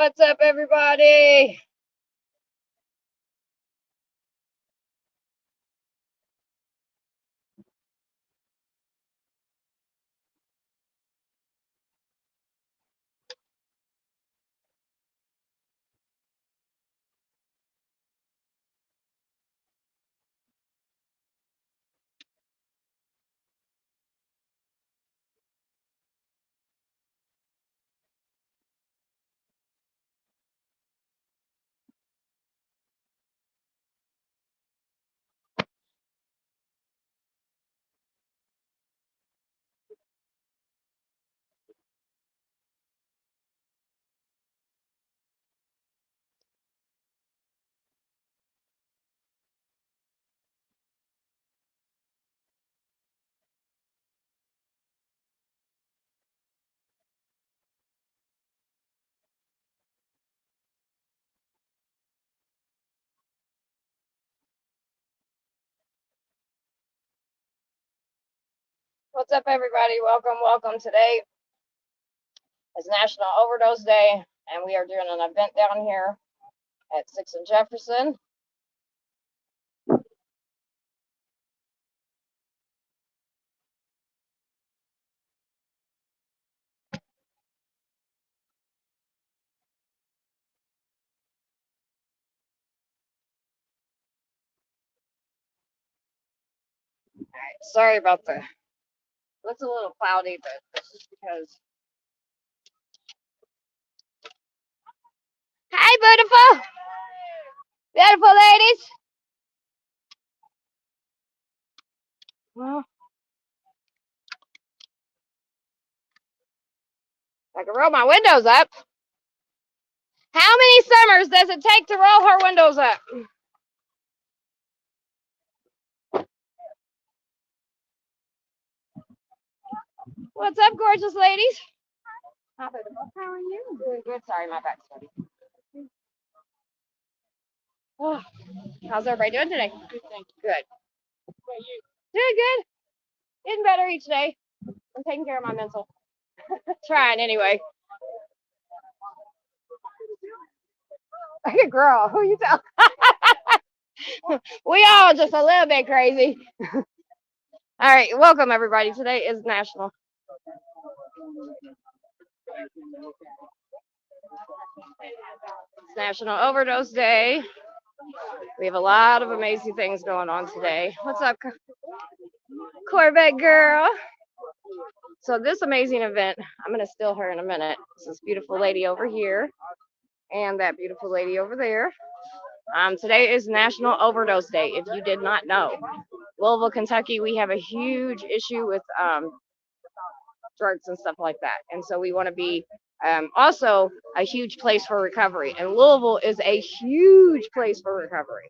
What's up, everybody? What's up, everybody? Welcome. Today is National Overdose Day, and we are doing an event down here at 6th and Jefferson. Sorry about the. Looks a little cloudy, but that's just because. Hi, beautiful ladies. Well, I can roll my windows up. How many summers does it take to roll her windows up? What's up, gorgeous ladies? How are you? Doing good. Sorry, my back's sweaty. Oh, how's everybody doing today? Good. Doing good. Getting better each day. I'm taking care of my mental. Trying anyway. Like a girl. Who you tell? We all just a little bit crazy. All right, welcome everybody. Today is National Overdose Day. We have a lot of amazing things going on today. What's up, Corvette girl? So this amazing event, I'm gonna steal her in a minute. This beautiful lady over here, and that beautiful lady over there. Today is National Overdose Day. If you did not know, Louisville, Kentucky, we have a huge issue with drugs and stuff like that, and so we want to be also a huge place for recovery. And Louisville is a huge place for recovery.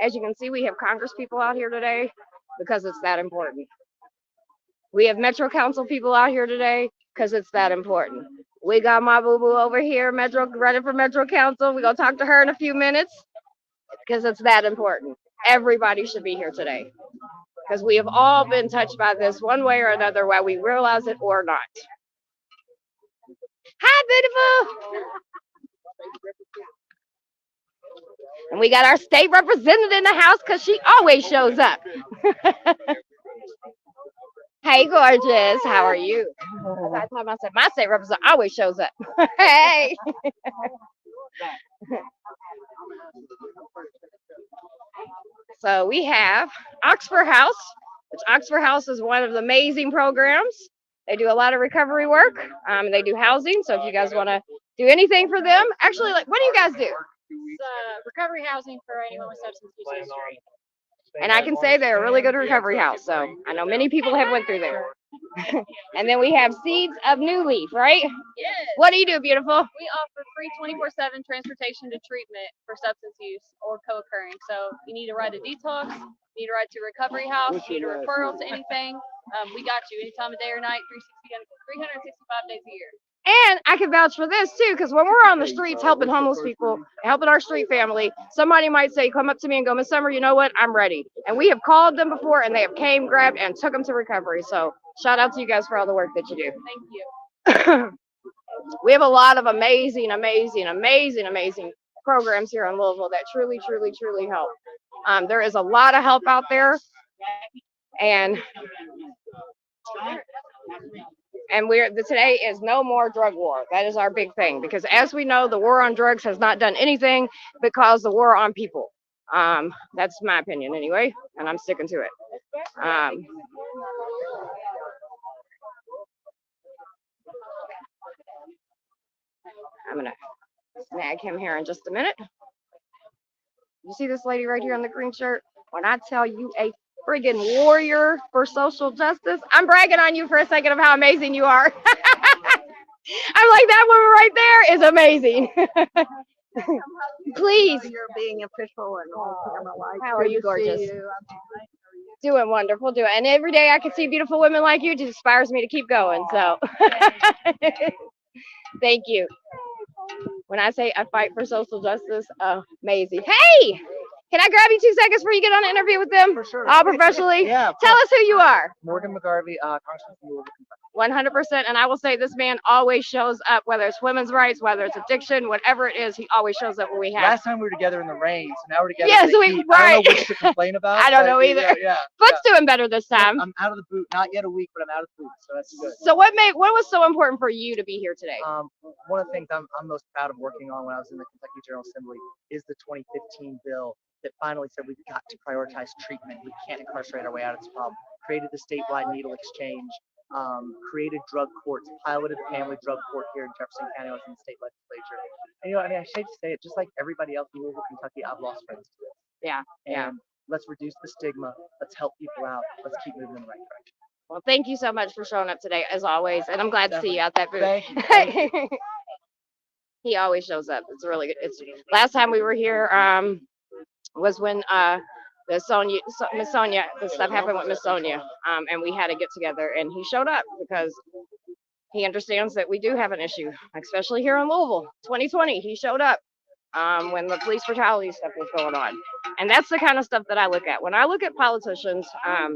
As you can see, we have Congress people out here today because it's that important. We have Metro Council people out here today because it's that important. We got my boo-boo over here, running for Metro Council. We're going to talk to her in a few minutes because it's that important. Everybody should be here today because we have all been touched by this one way or another, whether we realize it or not. Hi, beautiful. And we got our state representative in the house because she always shows up. Hey, gorgeous. How are you? I told myself my state representative always shows up. Hey. So we have Oxford House, which Oxford House is one of the amazing programs. They do a lot of recovery work. They do housing. So if you guys want to do anything for them, actually, like, what do you guys do? It's recovery housing for anyone with substance use history. And I can say they're a really good recovery house. So I know many people have went through there. And then we have Seeds of New Leaf, right? Yes. What do you do, beautiful? We offer free 24/7 transportation to treatment for substance use or co-occurring. So you need to ride to detox, you need to ride to recovery house, you need a referral to anything. We got you anytime of day or night, 365 days a year. And I can vouch for this too, because when we're on the streets helping homeless people, helping our street family, somebody might say, come up to me and go, Miss Summer, you know what? I'm ready. And we have called them before and they have came, grabbed, and took them to recovery. So shout out to you guys for all the work that you do. Thank you. We have a lot of amazing, programs here in Louisville that truly, truly, truly help. There is a lot of help out there, and today is no more drug war. That is our big thing, because as we know, the war on drugs has not done anything but cause the war on people. That's my opinion anyway, and I'm sticking to it. Um, I'm gonna snag him here in just a minute. You see this lady right here in the green shirt? When I tell you, a friggin' warrior for social justice, I'm bragging on you for a second of how amazing you are. I'm like, that woman right there is amazing. Please. You're being official and all camera lights. How are you, gorgeous? You. Doing wonderful, and every day I can see beautiful women like you, just inspires me to keep going. So, thank you. When I say I fight for social justice, amazing. Hey, can I grab you 2 seconds before you get on an interview with them? For sure. All professionally? Yeah. Tell us who you are. Morgan McGarvey, Congressman from Louisville, Kentucky. 100%. And I will say this man always shows up, whether it's women's rights, whether it's addiction, whatever it is, he always shows up when we have. Last time we were together in the rain, so now we're together Yes, in the we heat. right. I don't know which to complain about. I don't know either. Yeah. Foot's doing better this time. I'm out of the boot. Not yet a week, but I'm out of the boot, so that's good. So what was so important for you to be here today? One of the things I'm most proud of working on when I was in the Kentucky General Assembly is the 2015 bill that finally said we've got to prioritize treatment. We can't incarcerate our way out of this problem. Created the statewide needle exchange, created drug courts, piloted the family drug court here in Jefferson County. I was in the state legislature. And, I hate to say it, just like everybody else in Louisville, Kentucky, I've lost friends to this. Yeah. And let's reduce the stigma. Let's help people out. Let's keep moving in the right direction. Well, thank you so much for showing up today, as always. And I'm glad to see you out that booth. Thank you. He always shows up. It's really good. Last time we were here was when Miss Sonia, the stuff happened with Miss Sonia, and we had to get together, and he showed up because he understands that we do have an issue, especially here in Louisville. 2020, he showed up when the police brutality stuff was going on, and that's the kind of stuff that I look at when I look at politicians. I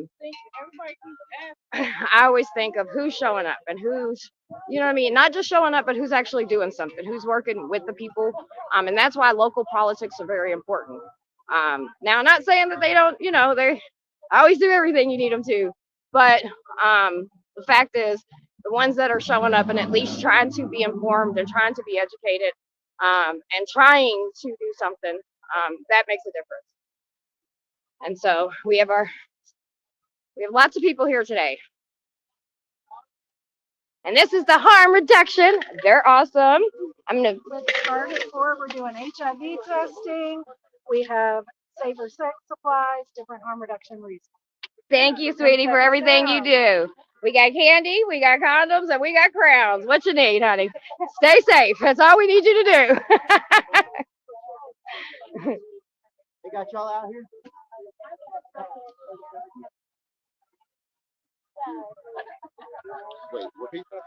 always think of who's showing up and who's, not just showing up, but who's actually doing something, who's working with the people, and that's why local politics are very important. Now, I'm not saying that they don't, they always do everything you need them to, but the fact is, the ones that are showing up and at least trying to be informed and trying to be educated, and trying to do something, that makes a difference. And so we have lots of people here today. And this is the harm reduction. They're awesome. I'm going to start at 4. We're doing HIV testing. We have safer sex supplies, different harm reduction reasons. Thank you, sweetie, for everything you do. We got candy, we got condoms, and we got crowns. What you need, honey? Stay safe. That's all we need you to do. They got y'all out here? Wait, repeat that.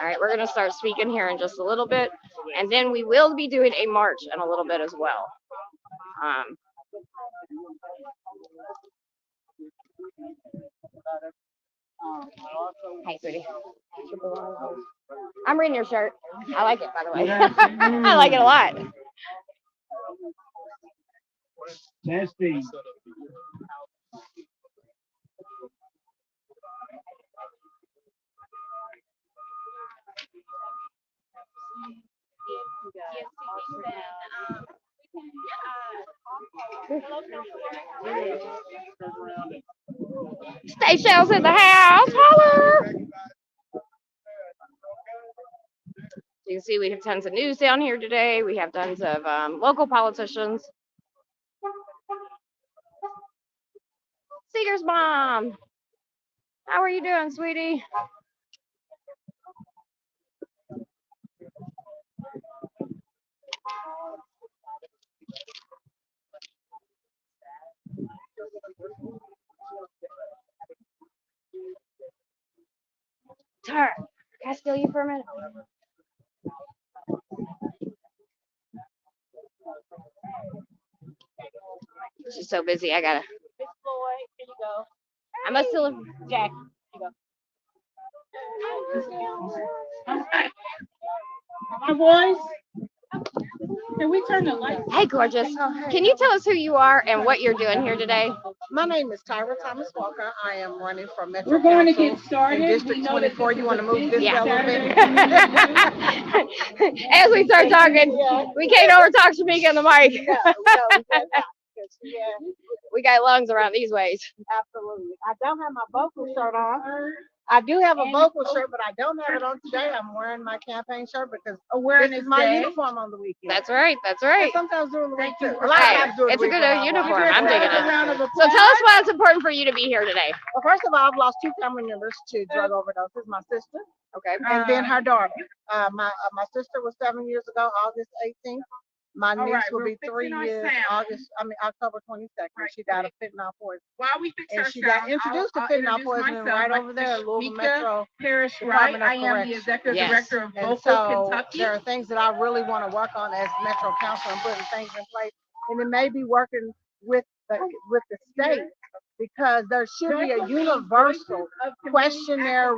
All right, we're going to start speaking here in just a little bit, and then we will be doing a march in a little bit as well. Hey, sweetie. I'm reading your shirt. I like it, by the way. I like it a lot. Testing. Stay shells in the house. Holler. You can see we have tons of news down here today. We have tons of local politicians. Seeger's mom. How are you doing, sweetie? Tara, can I steal you for a minute? She's so busy. I gotta. Miss Floyd, here you go. I must still. Jack, here you go. My boys, can we turn the lights? Hey, gorgeous. Can you tell us who you are and what you're doing here today? My name is Tyra Thomas Walker. I am running for Metro We're going to Council get started. in District 24. You want to move this Yeah. a little bit? As we start talking, we can't overtalk Shamika in the mic. No, we better not, 'cause We got lungs around these ways. absolutely. I don't have my vocal shirt on. I do have a vocal shirt, but I don't have it on today. I'm wearing my campaign shirt because this is my uniform on the weekend. That's right. That's And right. sometimes during the week too. A lot of Hey, times during it's the a week good when I uniform. walk. I'm digging A round it. of So applause. tell us why it's important for you to be here today. Well, first of all, I've lost 2 family members to drug overdoses. My sister Okay. and then her daughter. My sister was 7 years ago, August 18th. My niece will be 3 years, October 22nd. She died of fentanyl poisoning. While we fix And our she got sound, introduced to I'll fentanyl introduce poisoning myself. right My over there at Louisville Shamika Metro Parrish Wright. Department of I am the Corrections. executive Yes. director of And Vocal so Kentucky. there are things that I really want to work on as Metro Council and putting things in place. And it may be working with the state because there should be a universal questionnaire,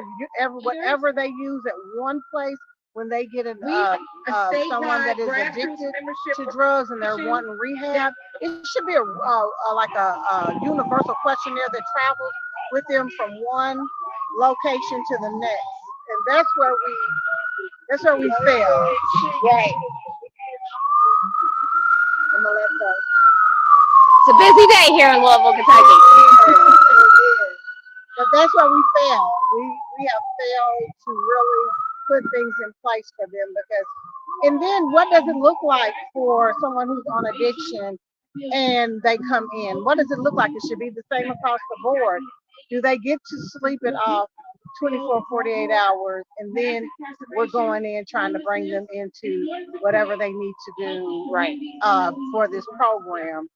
whatever they use at one place when they get someone that is addicted to drugs and they're wanting rehab. It should be a universal questionnaire that travels with them from one location to the next, and that's where we fail. Right. I'm gonna let go. It's a busy day here in Louisville, Kentucky. But that's where we fail. We have failed to really put things in place for them because, and then what does it look like for someone who's on addiction and they come in? What does it look like? It should be the same across the board. Do they get to sleep it off 24, 48 hours, and then we're going in trying to bring them into whatever they need to do Right. for this program.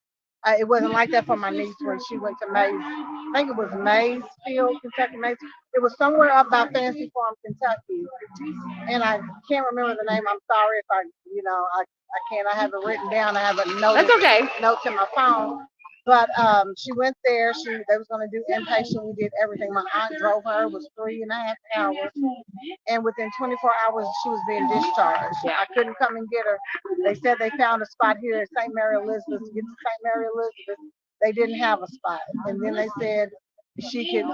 It wasn't like that for my niece when she went to Mays. I think it was Maysfield, Kentucky. It was somewhere up by Fancy Farm, Kentucky, and I can't remember the name. I'm sorry if I can't. I have it written down. I have a note. That's okay. Notes in my phone. But she went there. They was gonna do inpatient. We did everything. My aunt drove her. It was 3.5 hours, and within 24 hours she was being discharged. I couldn't come and get her. They said they found a spot here at St. Mary Elizabeth. To get to St. Mary Elizabeth, they didn't have a spot, and then they said she could.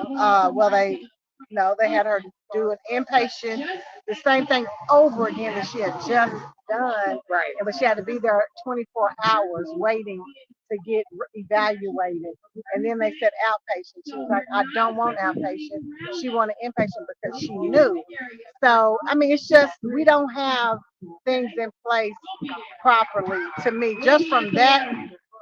They had her do an inpatient, the same thing over again that she had just done. Right. But she had to be there 24 hours waiting to get evaluated. And then they said outpatient. She was like, I don't want outpatient. She wanted inpatient because she knew. So, I mean, it's just, we don't have things in place properly to me. Just from that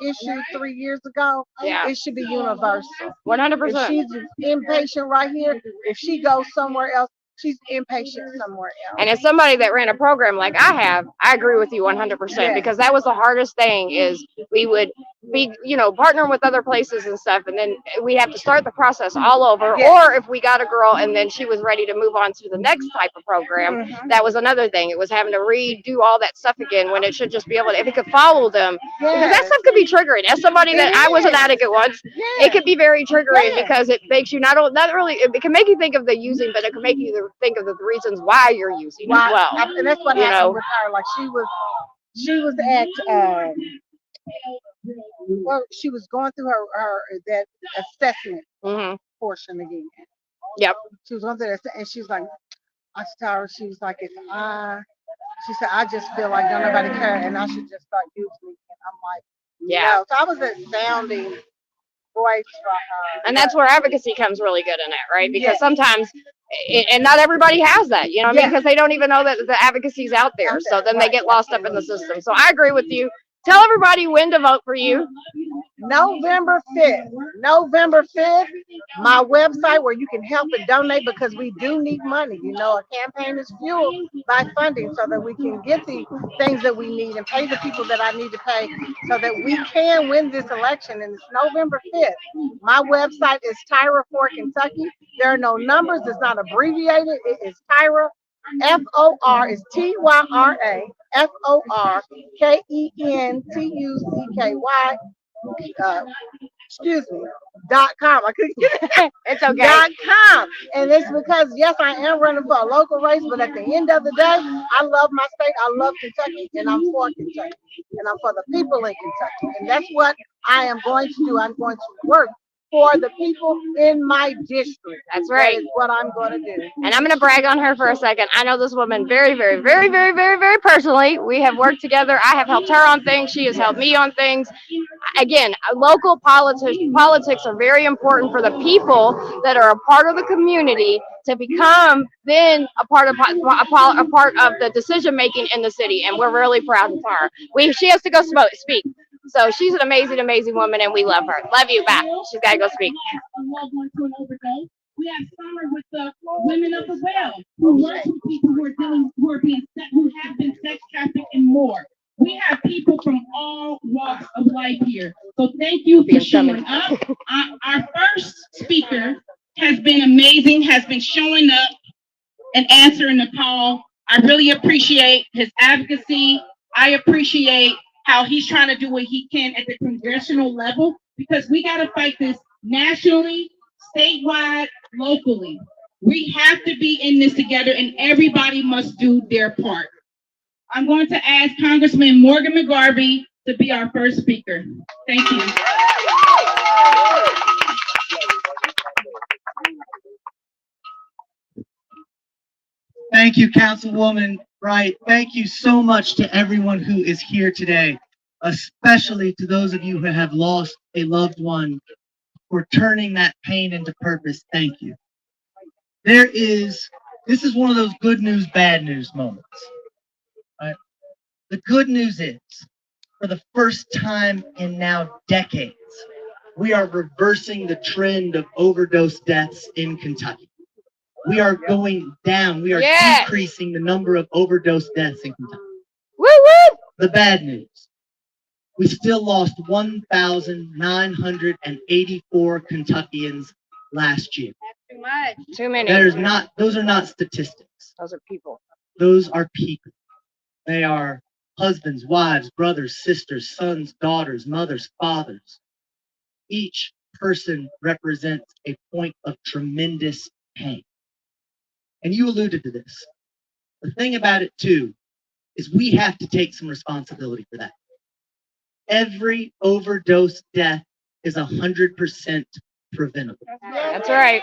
issue 3 years ago, Yeah. it should be universal. 100%. If she's inpatient right here, if she goes somewhere else, she's inpatient somewhere else. And as somebody that ran a program like I have, I agree with you 100% because that was the hardest thing is we would be, partnering with other places and stuff. And then we have to start the process all over. Yes. Or if we got a girl and then she was ready to move on to the next type of program, that was another thing. It was having to redo all that stuff again when it should just be able to, if it could follow them. Because that Yes. stuff could be triggering. As somebody that I was an addict at once, it could be very triggering because it makes you not really, it can make you think of the using, but it can make you think of the reasons why you're using as well. And that's what happened with her. Like she was at she was going through her that assessment portion again. Yep. She was going through that, and she was like, I told her, she was like, she said, I just feel like don't nobody care, and I should just start using it. And I'm like, no. So I was a sounding voice for her. And that's where advocacy comes really good in it, right? Because sometimes, and not everybody has that, you know what I mean? Because they don't even know that the advocacy is out there. So then they get lost up in the system. So I agree with you. Tell everybody when to vote for you. November 5th. November 5th, my website where you can help and donate because we do need money. A campaign is fueled by funding so that we can get the things that we need and pay the people that I need to pay so that we can win this election. And it's November 5th. My website is Tyra for Kentucky. There are no numbers. It's not abbreviated. It is Tyra. FOR is TYRA FORKENTUCKY excuse me, .com. I couldn't get it. It's okay. .com. And it's because, yes, I am running for a local race, but at the end of the day, I love my state. I love Kentucky, and I'm for Kentucky, and I'm for the people in Kentucky. And that's what I am going to do. I'm going to work for the people in my district. That's right. That is what I'm going to do. And I'm going to brag on her for a second. I know this woman very, very, very, very, very, very personally. We have worked together. I have helped her on things. She has helped me on things. Again, local politics are very important for the people that are a part of the community to become then a part of the decision making in the city. And we're really proud of her. She has to go speak. So she's an amazing, amazing woman, and we love her. Love you back. She's got to go speak. We have Summer with the Women of the Well, who works with people who have been sex trafficked and more. We have people from all walks of life here. So thank you for showing up. Our first speaker has been amazing, has been showing up and answering the call. I really appreciate his advocacy. I appreciate how he's trying to do what he can at the congressional level, because we got to fight this nationally, statewide, locally. We have to be in this together, and everybody must do their part. I'm going to ask Congressman Morgan McGarvey to be our first speaker. Thank you. Thank you, Councilwoman Wright. Thank you so much to everyone who is here today, especially to those of you who have lost a loved one, for turning that pain into purpose. Thank you. This is one of those good news, bad news moments. Right? The good news is, for the first time in now decades, we are reversing the trend of overdose deaths in Kentucky. We are going down. We are decreasing the number of overdose deaths in Kentucky. Woo woo! The bad news: we still lost 1,984 Kentuckians last year. That's too much. Too many. Those are not statistics. Those are people. Those are people. They are husbands, wives, brothers, sisters, sons, daughters, mothers, fathers. Each person represents a point of tremendous pain. And you alluded to this. The thing about it, too, is we have to take some responsibility for that. Every overdose death is 100% preventable. That's right.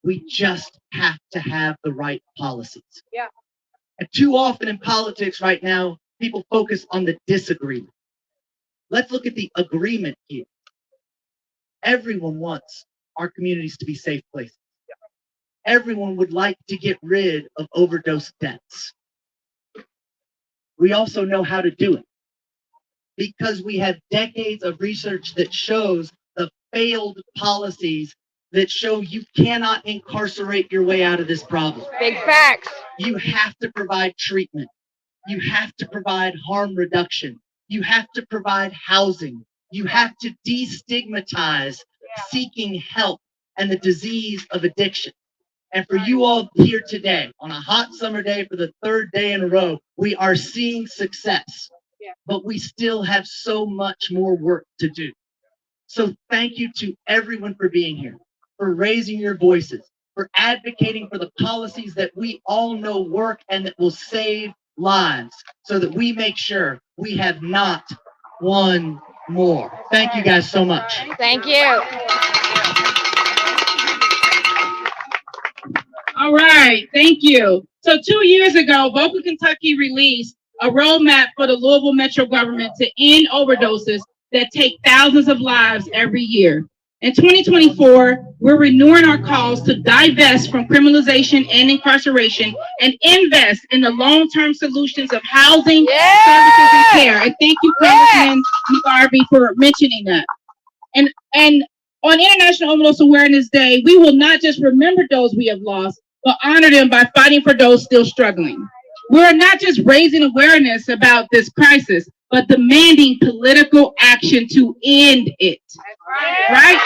We just have to have the right policies. Yeah. And too often in politics right now, people focus on the disagreement. Let's look at the agreement here. Everyone wants our communities to be safe places. Everyone would like to get rid of overdose deaths. We also know how to do it, because we have decades of research that shows the failed policies that show you cannot incarcerate your way out of this problem. Big facts. You have to provide treatment. You have to provide harm reduction. You have to provide housing. You have to destigmatize seeking help and the disease of addiction. And for you all here today, on a hot summer day for the third day in a row, we are seeing success, but we still have so much more work to do. So thank you to everyone for being here, for raising your voices, for advocating for the policies that we all know work and that will save lives, so that we make sure we have not one more. Thank you guys so much. Thank you. All right, thank you. So 2 years ago, Vocal Kentucky released a roadmap for the Louisville Metro government to end overdoses that take thousands of lives every year. In 2024, we're renewing our calls to divest from criminalization and incarceration and invest in the long-term solutions of housing, services, and care. And thank you, Congressman McGarvey, for mentioning that. And on International Overdose Awareness Day, we will not just remember those we have lost, but honor them by fighting for those still struggling. We're not just raising awareness about this crisis, but demanding political action to end it. Right?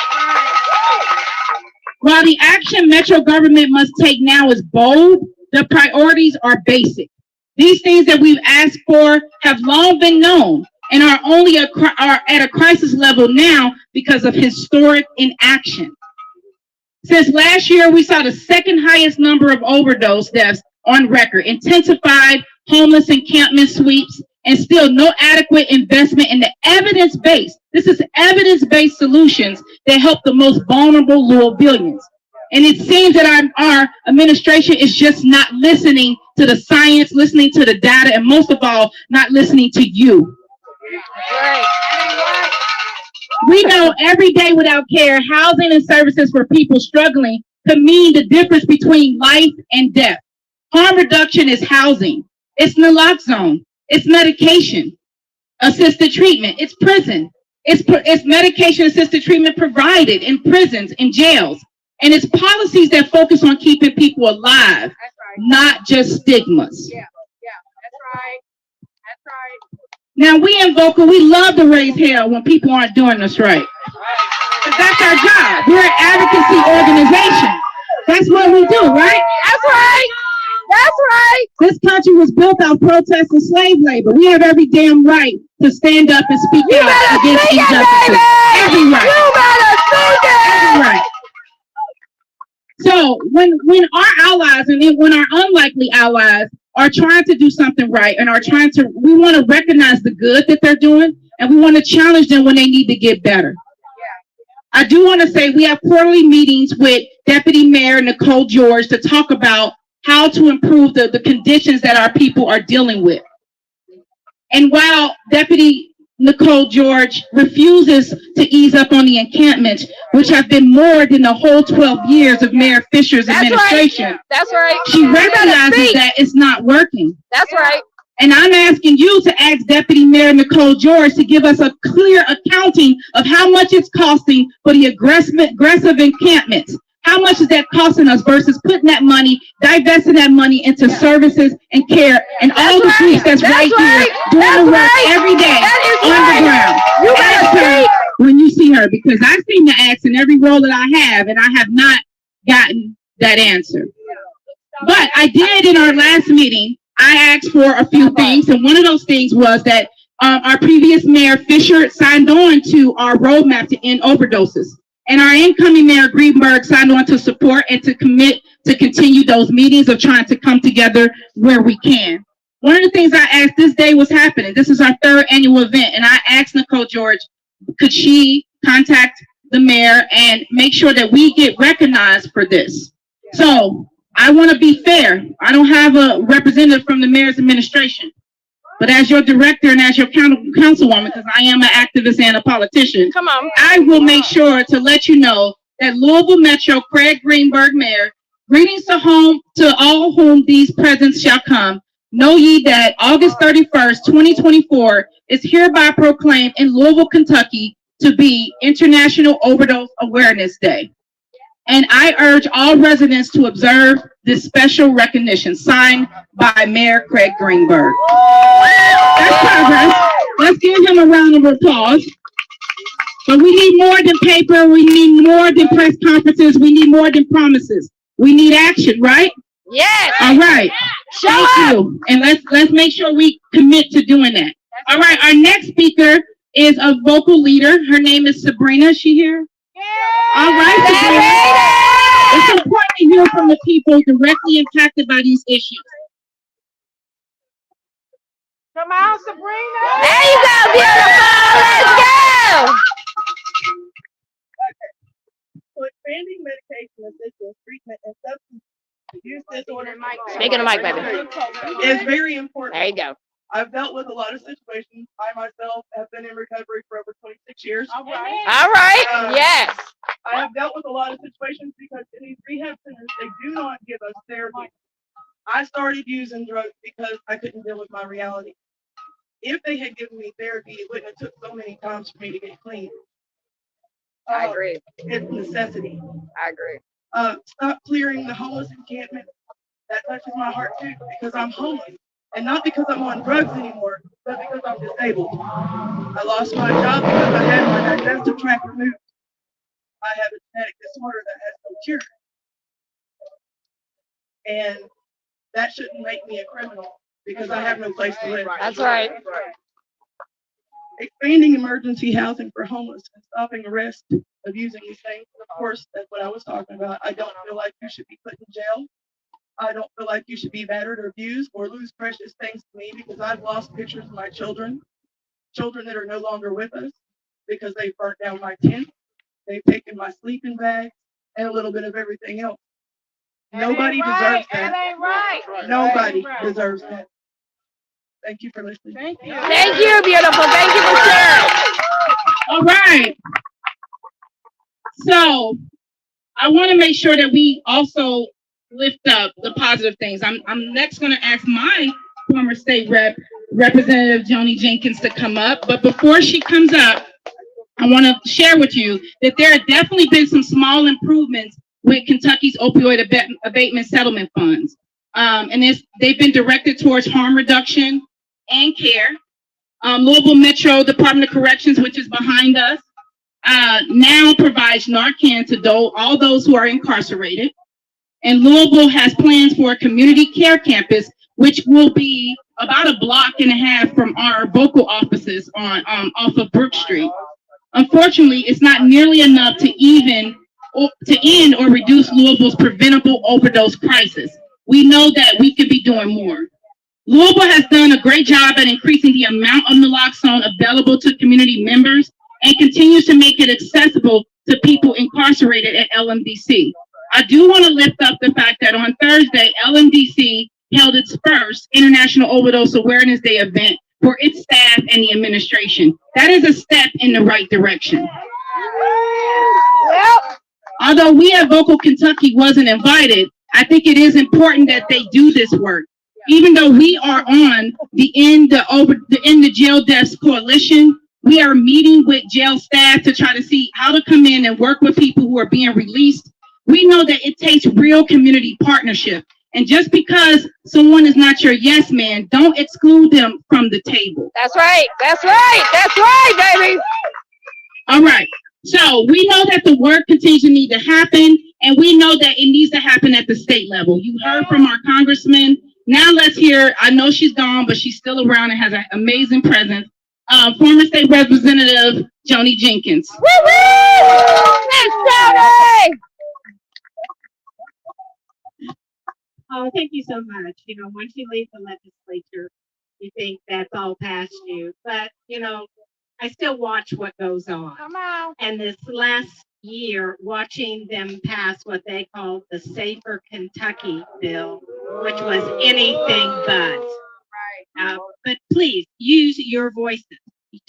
While the action Metro government must take now is bold, the priorities are basic. These things that we've asked for have long been known. and are are at a crisis level now because of historic inaction. Since last year, we saw the second highest number of overdose deaths on record, intensified homeless encampment sweeps, and still no adequate investment in the this is evidence-based solutions that help the most vulnerable Louisvillians. And it seems that our administration is just not listening to the science, listening to the data, and most of all, not listening to you. We know every day without care, housing and services for people struggling could mean the difference between life and death. Harm reduction is housing. It's naloxone. It's medication assisted treatment. It's prison. It's medication assisted treatment provided in prisons, in jails. And it's policies that focus on keeping people alive, not just stigmas. Yeah, that's right. That's right. Now, we in Vocal, we love to raise hell when people aren't doing us right. Because that's our job. We're an advocacy organization. That's what we do, right? That's right. That's right. This country was built on protest and slave labor. We have every damn right to stand up and speak out against injustices. Every right. You better speak it. Every right. So when our allies and when our unlikely allies are trying to do something right and we want to recognize the good that they're doing, and we want to challenge them when they need to get better. I do want to say we have quarterly meetings with Deputy Mayor Nicole George to talk about how to improve the conditions that our people are dealing with. And while Deputy Nicole George refuses to ease up on the encampments, which have been more than the whole 12 years of Mayor Fisher's administration. Right. That's right. She recognizes that it's not working. That's right. And I'm asking you to ask Deputy Mayor Nicole George to give us a clear accounting of how much it's costing for the aggressive encampments. How much is that costing us versus putting that money, divesting that money into services and care and all the groups that's right here doing the work every day on the ground. You ask her when you see her, because I've seen the ask in every role that I have, and I have not gotten that answer. But I did in our last meeting, I asked for a few things, and one of those things was that our previous Mayor Fisher signed on to our roadmap to end overdoses. And our incoming Mayor Greenberg signed on to support and to commit to continue those meetings of trying to come together where we can. One of the things I asked, this day was happening. This is our third annual event. And I asked Nicole George, could she contact the mayor and make sure that we get recognized for this? So I want to be fair. I don't have a representative from the mayor's administration. But as your director and as your councilwoman, because I am an activist and a politician, come on, I will make sure to let you know that Louisville Metro Craig Greenberg Mayor, greetings to all whom these presents shall come. Know ye that August 31st, 2024 is hereby proclaimed in Louisville, Kentucky to be International Overdose Awareness Day. And I urge all residents to observe this special recognition signed by Mayor Craig Greenberg. That's progress. Let's give him a round of applause. But we need more than paper. We need more than press conferences. We need more than promises. We need action, right? Yes. All right. Thank you. And let's make sure we commit to doing that. All right. Our next speaker is a vocal leader. Her name is Sabrina. Is she here? All right, Sabrina. It's important to hear from the people directly impacted by these issues. Come on, Sabrina. There you go, beautiful. Let's go. So expanding medication assistance treatment and substance use disorder Speaking of mic, baby. is very important. There you go. I've dealt with a lot of situations. I myself have been in recovery for over 26 years. All right. Yes. I have dealt with a lot of situations because in these rehab centers, they do not give us therapy. I started using drugs because I couldn't deal with my reality. If they had given me therapy, it wouldn't have took so many times for me to get clean. I agree. It's necessity. I agree. Stop clearing the homeless encampment. That touches my heart too, because I'm homeless. And not because I'm on drugs anymore, but because I'm disabled. I lost my job because I had my digestive tract removed. I have a genetic disorder that has no cure. And that shouldn't make me a criminal because I have no place to live. That's right. expanding emergency housing for homeless and stopping arrest of using these things. And of course, that's what I was talking about. I don't feel like you should be put in jail. I don't feel like you should be battered or abused or lose precious things to me, because I've lost pictures of my children that are no longer with us because they burnt down my tent. They've taken my sleeping bag and a little bit of everything else. Nobody deserves that. Nobody deserves that. Thank you for listening. Thank you. Thank you, beautiful. Thank you for sharing. All right. So I want to make sure that we also lift up the positive things. I'm next going to ask my former state Representative Joni Jenkins, to come up. But before she comes up, I want to share with you that there have definitely been some small improvements with Kentucky's opioid abatement settlement funds. And they've been directed towards harm reduction and care. Louisville Metro Department of Corrections, which is behind us, now provides Narcan to all those who are incarcerated. And Louisville has plans for a community care campus, which will be about a block and a half from our vocal offices on off of Brook Street. Unfortunately, it's not nearly enough to end or reduce Louisville's preventable overdose crisis. We know that we could be doing more. Louisville has done a great job at increasing the amount of naloxone available to community members and continues to make it accessible to people incarcerated at LMDC. I do want to lift up the fact that on Thursday, LMDC held its first International Overdose Awareness Day event for its staff and the administration. That is a step in the right direction. Although we at Vocal Kentucky wasn't invited, I think it is important that they do this work. Even though we are on the End the Jail Deaths Coalition, we are meeting with jail staff to try to see how to come in and work with people who are being released. We know that it takes real community partnership. And just because someone is not your yes man, don't exclude them from the table. That's right. That's right. That's right, baby. All right. So we know that the work continues to need to happen, and we know that it needs to happen at the state level. You heard from our congressman. Now let's hear, I know she's gone, but she's still around and has an amazing presence. Former state representative Joni Jenkins. Woo-hoo! Thanks, Joni! Oh, thank you so much. You know, once you leave the legislature, you think that's all past you. But, you know, I still watch what goes on. Come on. And this last year, watching them pass what they called the Safer Kentucky bill, which was anything but. But please use your voices.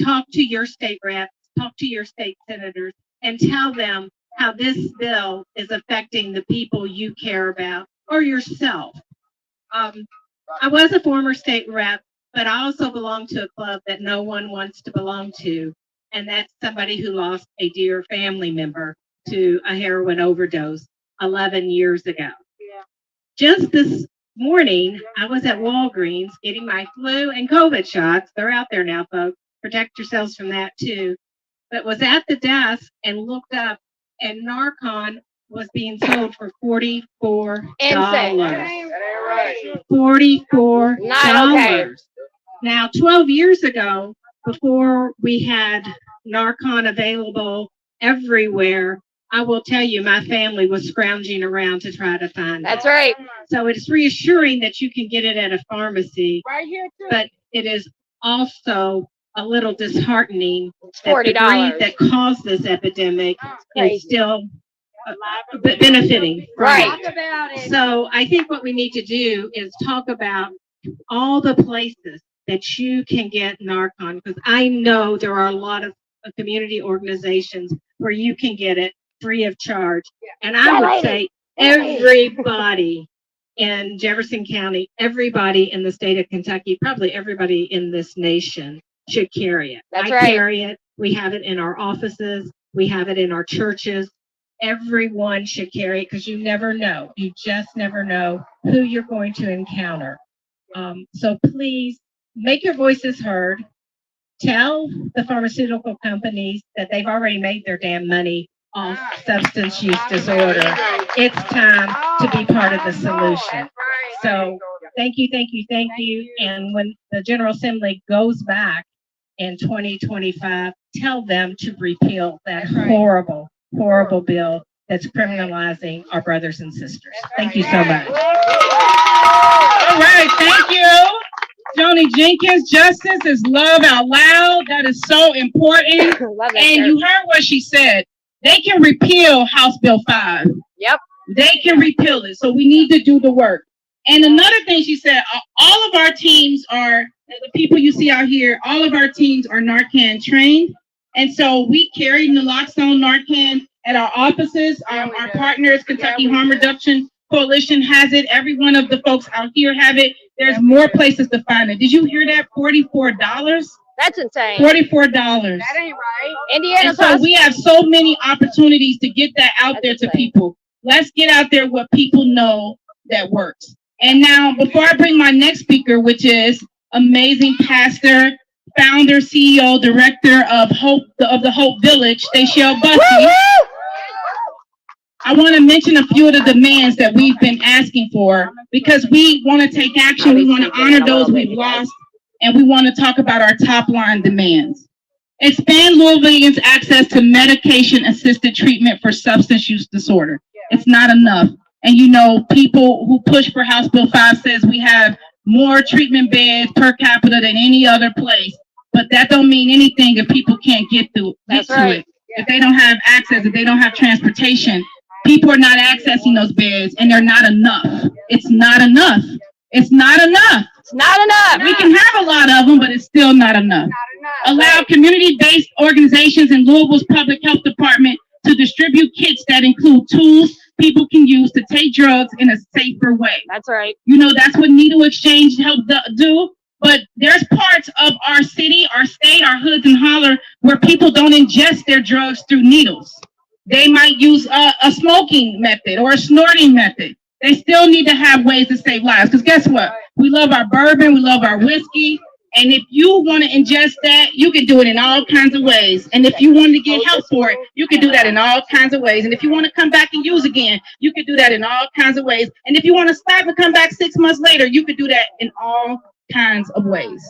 Talk to your state reps, talk to your state senators, and tell them how this bill is affecting the people you care about or yourself. I was a former state rep, but I also belong to a club that no one wants to belong to, and that's somebody who lost a dear family member to a heroin overdose 11 years ago. Yeah. Just this morning, I was at Walgreens getting my flu and COVID shots. They're out there now, folks. Protect yourselves from that too. But was at the desk and looked up, and Narcan was being sold for $44. Insane. $44. Not okay. Now, 12 years ago, before we had Narcan available everywhere, I will tell you, my family was scrounging around to try to find it. That's right. So it's reassuring that you can get it at a pharmacy, Right here, too. but it is also a little disheartening It's that the $40. breed that caused this epidemic Crazy. is still benefiting from Right. it. Talk about it. So I think what we need to do is talk about all the places that you can get Narcan, because I know there are a lot of community organizations where you can get it free of charge. And I would say everybody in Jefferson County, everybody in the state of Kentucky, probably everybody in this nation should carry it. That's I right. carry it. We have it in our offices. We have it in our churches. Everyone should carry it because you never know. You just never know who you're going to encounter. So please make your voices heard. Tell the pharmaceutical companies that they've already made their damn money off substance use disorder. It's time to be part of the solution. So thank you, thank you, thank you. And when the General Assembly goes back in 2025, tell them to repeal that horrible, horrible bill that's criminalizing our brothers and sisters. Thank you so much. All right, thank you. Joni Jenkins, justice is love out loud. That is so important. Love that And shirt. you heard what she said. They can repeal House Bill 5. Yep. They can repeal it. So we need to do the work. And another thing she said, all of our teams are, the people you see out here, all of our teams are Narcan trained. And so we carry naloxone Narcan at our offices. Our partners, Kentucky Harm Reduction Coalition has it. Every one of the folks out here have it. There's more places to find it. Did you hear that? $44? That's insane. $44. That ain't right. Indiana. And so we have so many opportunities to get that out there to people. Let's get out there what people know that works. And now, before I bring my next speaker, which is amazing pastor, founder, CEO, director of the Hope Village, Stachelle Bussey, I want to mention a few of the demands that we've been asking for because we want to take action. We want to honor those we've lost, and we want to talk about our top line demands. Expand Louisvillians' access to medication-assisted treatment for substance use disorder. It's not enough. And you know, people who push for House Bill 5 says we have more treatment beds per capita than any other place. But that don't mean anything if people can't get to it. If they don't have access, if they don't have transportation, people are not accessing those beds, and they're not enough. It's not enough. It's not enough. It's not enough. We can have a lot of them, but it's still not enough. Allow community-based organizations in Louisville's public health department to distribute kits that include tools people can use to take drugs in a safer way. That's right. You know, that's what needle exchange helped do. But there's parts of our city, our state, our hoods and holler where people don't ingest their drugs through needles. They might use a smoking method or a snorting method. They still need to have ways to save lives. Because guess what? We love our bourbon, we love our whiskey. And if you want to ingest that, you can do it in all kinds of ways. And if you want to get help for it, you can do that in all kinds of ways. And if you want to come back and use again, you can do that in all kinds of ways. And if you want to stop and come back 6 months later, you can do that in all kinds of ways.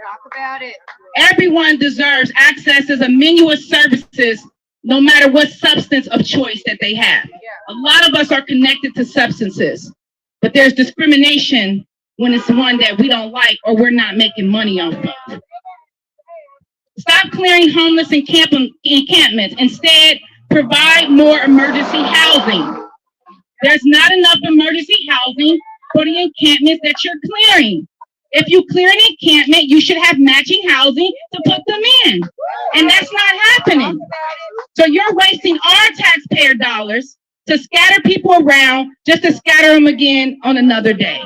Talk about it. Everyone deserves access to a menu of services, no matter what substance of choice that they have. A lot of us are connected to substances, but there's discrimination when it's one that we don't like or we're not making money off of. Stop clearing homeless encampments. Instead, provide more emergency housing. There's not enough emergency housing for the encampments that you're clearing. If you clear an encampment, you should have matching housing to put them in. And that's not happening. So you're wasting our taxpayer dollars to scatter people around just to scatter them again on another day.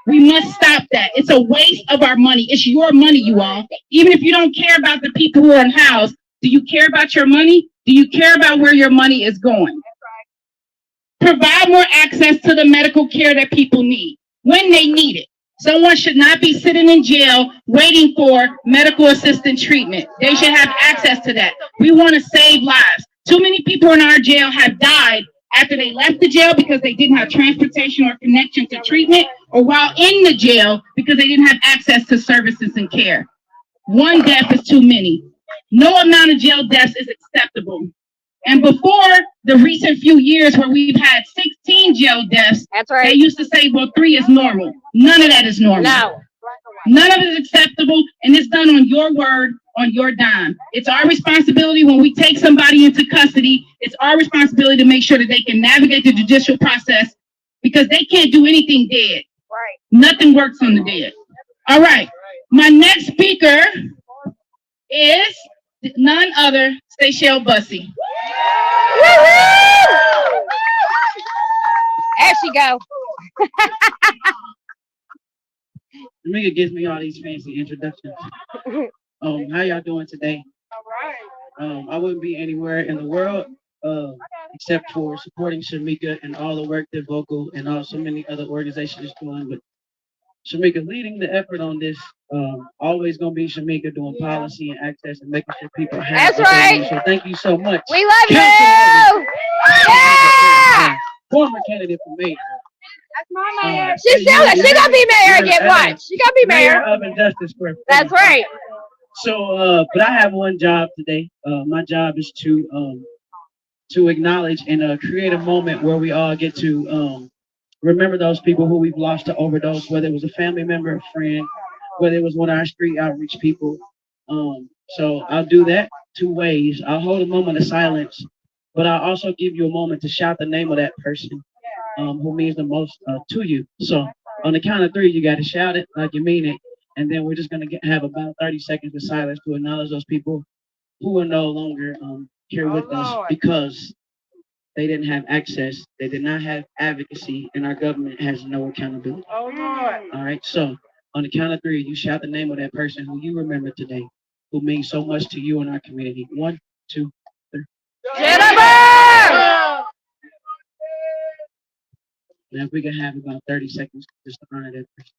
We must stop that. It's a waste of our money. It's your money, you all. Even if you don't care about the people who are unhoused, do you care about your money? Do you care about where your money is going? Provide more access to the medical care that people need when they need it. Someone should not be sitting in jail waiting for medical assistant treatment. They should have access to that. We want to save lives. Too many people in our jail have died after they left the jail because they didn't have transportation or connection to treatment, or while in the jail because they didn't have access to services and care. One death is too many. No amount of jail deaths is acceptable. And before the recent few years where we've had 16 jail deaths, that's right, they used to say, well, 3 is normal. None of that is normal. No. None of it is acceptable, and it's done on your word, on your dime. It's our responsibility when we take somebody into custody, it's our responsibility to make sure that they can navigate the judicial process because they can't do anything dead. Right. Nothing works on the dead. All right. My next speaker is none other, Stachelle Bussey. There she go. Tamika gives me all these fancy introductions. How y'all doing today? All right. I wouldn't be anywhere in the world except for supporting Shamika and all the work that Vocal and so many other organizations is doing. But Shamika leading the effort on this, always gonna be Shamika doing policy and access and making sure people have. That's right. So thank you so much. We love you. Yeah. Former candidate for mayor. That's my mayor. She's still. She gonna be mayor again. What? She gonna be mayor. Of Injustice Square. That's right. But I have one job today. My job is to acknowledge and create a moment where we all get to remember those people who we've lost to overdose, whether it was a family member, a friend, whether it was one of our street outreach people. So I'll do that two ways. I'll hold a moment of silence, but I'll also give you a moment to shout the name of that person who means the most to you. So on the count of three, you got to shout it like you mean it. And then we're just going to have about 30 seconds of silence to acknowledge those people who are no longer here with us because they didn't have access, they did not have advocacy, and our government has no accountability. Oh, Lord. All right, so on the count of three, you shout the name of that person who you remember today, who means so much to you and our community. One, two, three. Jennifer! Now, if we can have about 30 seconds just to honor that person.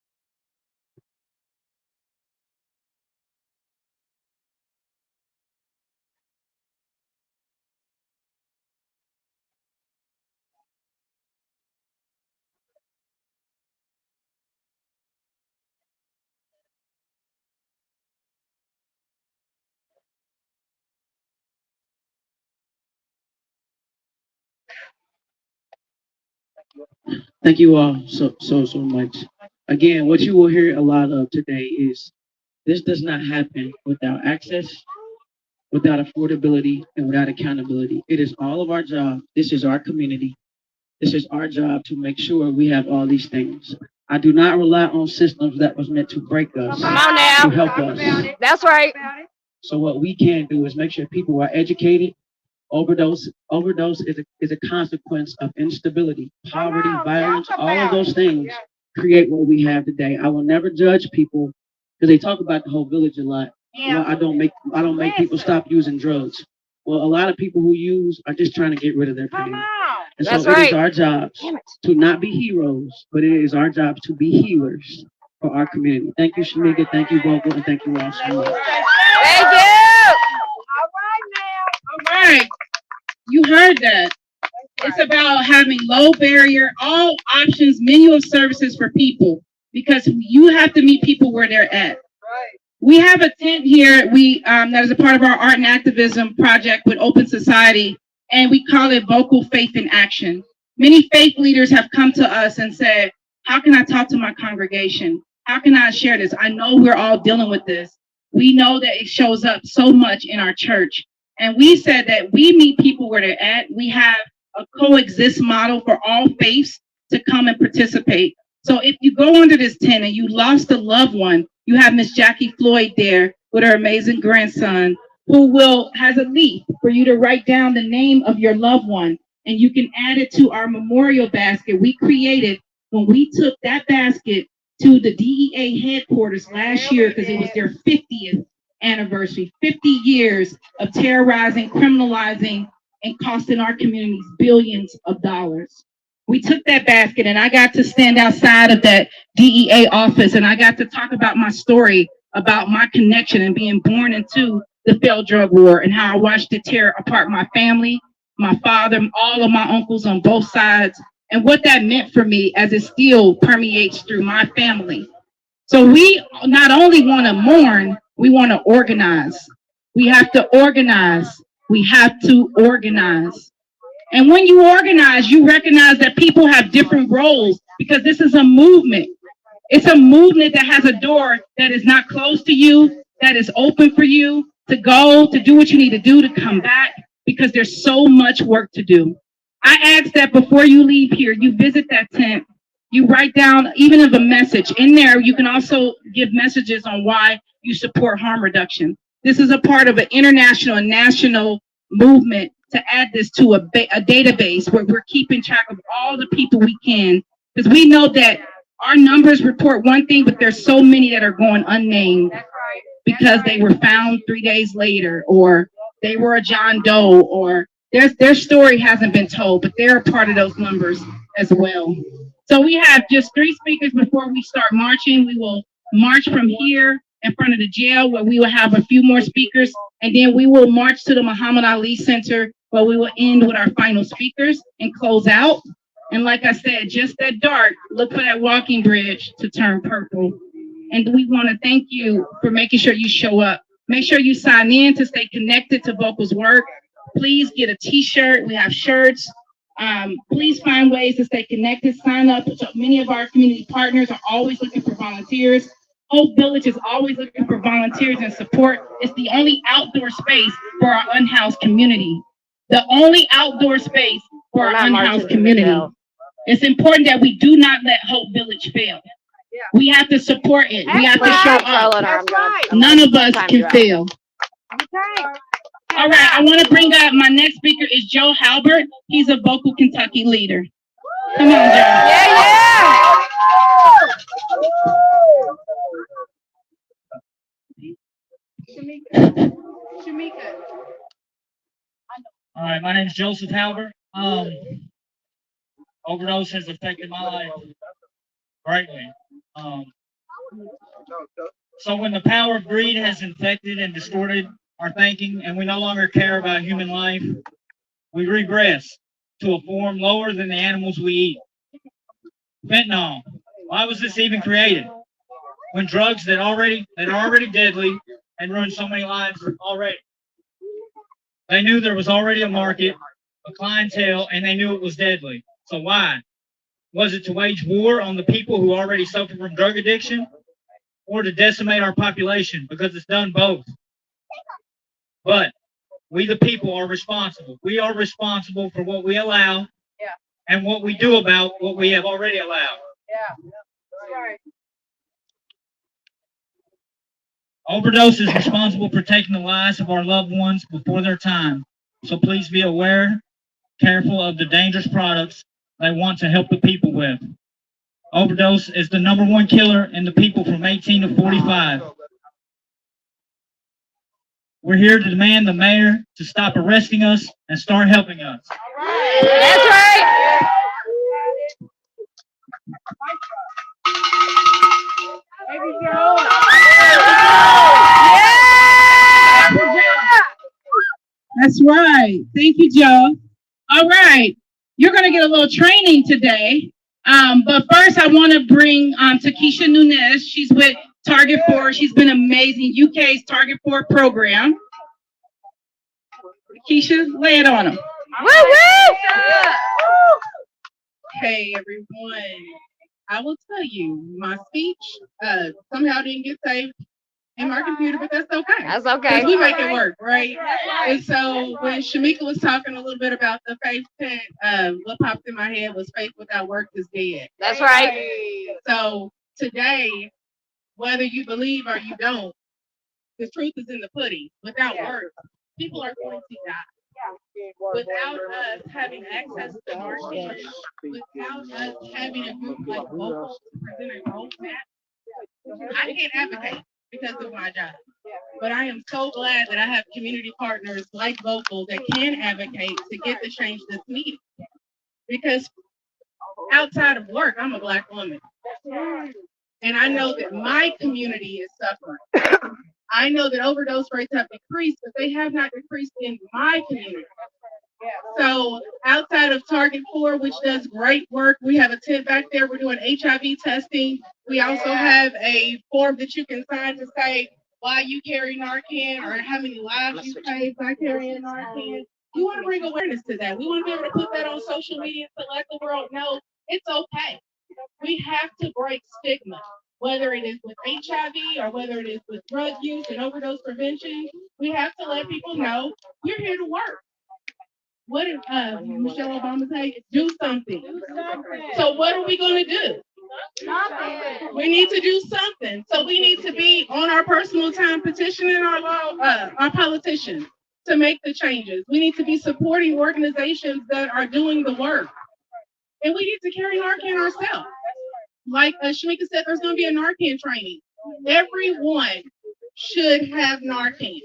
Thank you all so much. Again, what you will hear a lot of today is this does not happen without access, without affordability, and without accountability. It is all of our job. This is our community. This is our job to make sure we have all these things. I do not rely on systems that was meant to break us, Come on now. to help us. That's right. So what we can do is make sure people are educated. Overdose is a consequence of instability, poverty, violence, all of those things create what we have today. I will never judge people because they talk about the whole village a lot. Well, I don't make people stop using drugs. Well, a lot of people who use are just trying to get rid of their pain. And so That's it right. is our job to not be heroes, but it is our job to be healers for our community. Thank you, Shamika. Thank you, Vocal, and thank you all so much. Thank you. All right. You heard that. It's about having low barrier, all options, menu of services for people because you have to meet people where they're at. We have a tent here. That is a part of our art and activism project with Open Society, and we call it Vocal Faith in Action. Many faith leaders have come to us and said, how can I talk to my congregation? How can I share this? I know we're all dealing with this. We know that it shows up so much in our church. And we said that we meet people where they're at. We have a coexist model for all faiths to come and participate. So if you go under this tent and you lost a loved one, you have Miss Jackie Floyd there with her amazing grandson who has a leaf for you to write down the name of your loved one. And you can add it to our memorial basket we created when we took that basket to the DEA headquarters last year because it was their 50th anniversary, 50 years of terrorizing, criminalizing, and costing our communities billions of dollars. We took that basket and I got to stand outside of that DEA office and I got to talk about my story, about my connection and being born into the failed drug war and how I watched it tear apart my family, my father, all of my uncles on both sides, and what that meant for me as it still permeates through my family. So we not only want to mourn, we want to organize. We have to organize. We have to organize. And when you organize, you recognize that people have different roles because this is a movement. It's a movement that has a door that is not closed to you, that is open for you to go, to do what you need to do, to come back, because there's so much work to do. I ask that before you leave here, you visit that tent, you write down even of a message. In there, you can also give messages on why you support harm reduction. This is a part of an international and national movement to add this to a database where we're keeping track of all the people we can, because we know that our numbers report one thing, but there's so many that are going unnamed because they were found 3 days later, or they were a John Doe, or their story hasn't been told, but they're a part of those numbers as well. So we have just 3 speakers before we start marching. We will march from here in front of the jail where we will have a few more speakers, and then we will march to the Muhammad Ali Center where we will end with our final speakers and close out. And like I said, just that dark, look for that walking bridge to turn purple. And we want to thank you for making sure you show up Make sure you sign in to stay connected to Vocal's work. Please get a t-shirt. We have shirts. Please find ways to stay connected. Sign up. So many of our community partners are always looking for volunteers. Hope Village is always looking for volunteers and support. It's the only outdoor space for our unhoused community. The only outdoor space for our unhoused community. It's important that we do not let Hope Village fail. We have to support it. We have to show up. None of us can fail. All right, I want to bring up my next speaker is Joe Halbert. He's a Vocal Kentucky leader. Come on, Joe. Yeah. All right, my name is Joseph Halbert. Overdose has affected my life greatly. So when the power of greed has infected and distorted our thinking and we no longer care about human life, we regress to a form lower than the animals we eat. Fentanyl. Why was this even created? When drugs that are already deadly and ruined so many lives already. They knew there was already a market, a clientele, and they knew it was deadly. So why? Was it to wage war on the people who already suffer from drug addiction, or to decimate our population? Because it's done both. But we, the people, are responsible. We are responsible for what we allow and what we do about what we have already allowed. Overdose is responsible for taking the lives of our loved ones before their time. So please be aware, careful of the dangerous products they want to help the people with. Overdose is the #1 killer in the people from 18 to 45. We're here to demand the mayor to stop arresting us and start helping us. That's right. That's right. Thank you, Joe. All right. You're going to get a little training today. But first, I want to bring Takesha Nunez. She's with Target 4. She's been amazing. UK's Target 4 program. Takesha, lay it on them. Hey, everyone. I will tell you, my speech somehow didn't get saved in my computer, but that's okay. That's okay. We make it work, right? And so when Shamika was talking a little bit about the faith tent, what popped in my head was faith without work is dead. That's right. So today, whether you believe or you don't, the truth is in the pudding. Without work, people are going to die. Without us having access to marketing, without us having a group like Vocal to present a roadmap, I can't advocate because of my job. But I am so glad that I have community partners like Vocal that can advocate to get the change that's needed. Because outside of work, I'm a Black woman. And I know that my community is suffering. I know that overdose rates have decreased, but they have not decreased in my community. So outside of Target 4, which does great work, we have a tent back there. We're doing HIV testing. We also have a form that you can sign to say why you carry Narcan or how many lives you saved by carrying Narcan. We want to bring awareness to that. We want to be able to put that on social media to let the world know it's okay. We have to break stigma. Whether it is with HIV or whether it is with drug use and overdose prevention, we have to let people know we're here to work. What did Michelle Obama say? Do something. So what are we going to do? We need to do something. So we need to be on our personal time petitioning our politicians to make the changes. We need to be supporting organizations that are doing the work. And we need to carry Narcan ourselves. Like Shamika said, there's going to be a Narcan training. Everyone should have Narcan.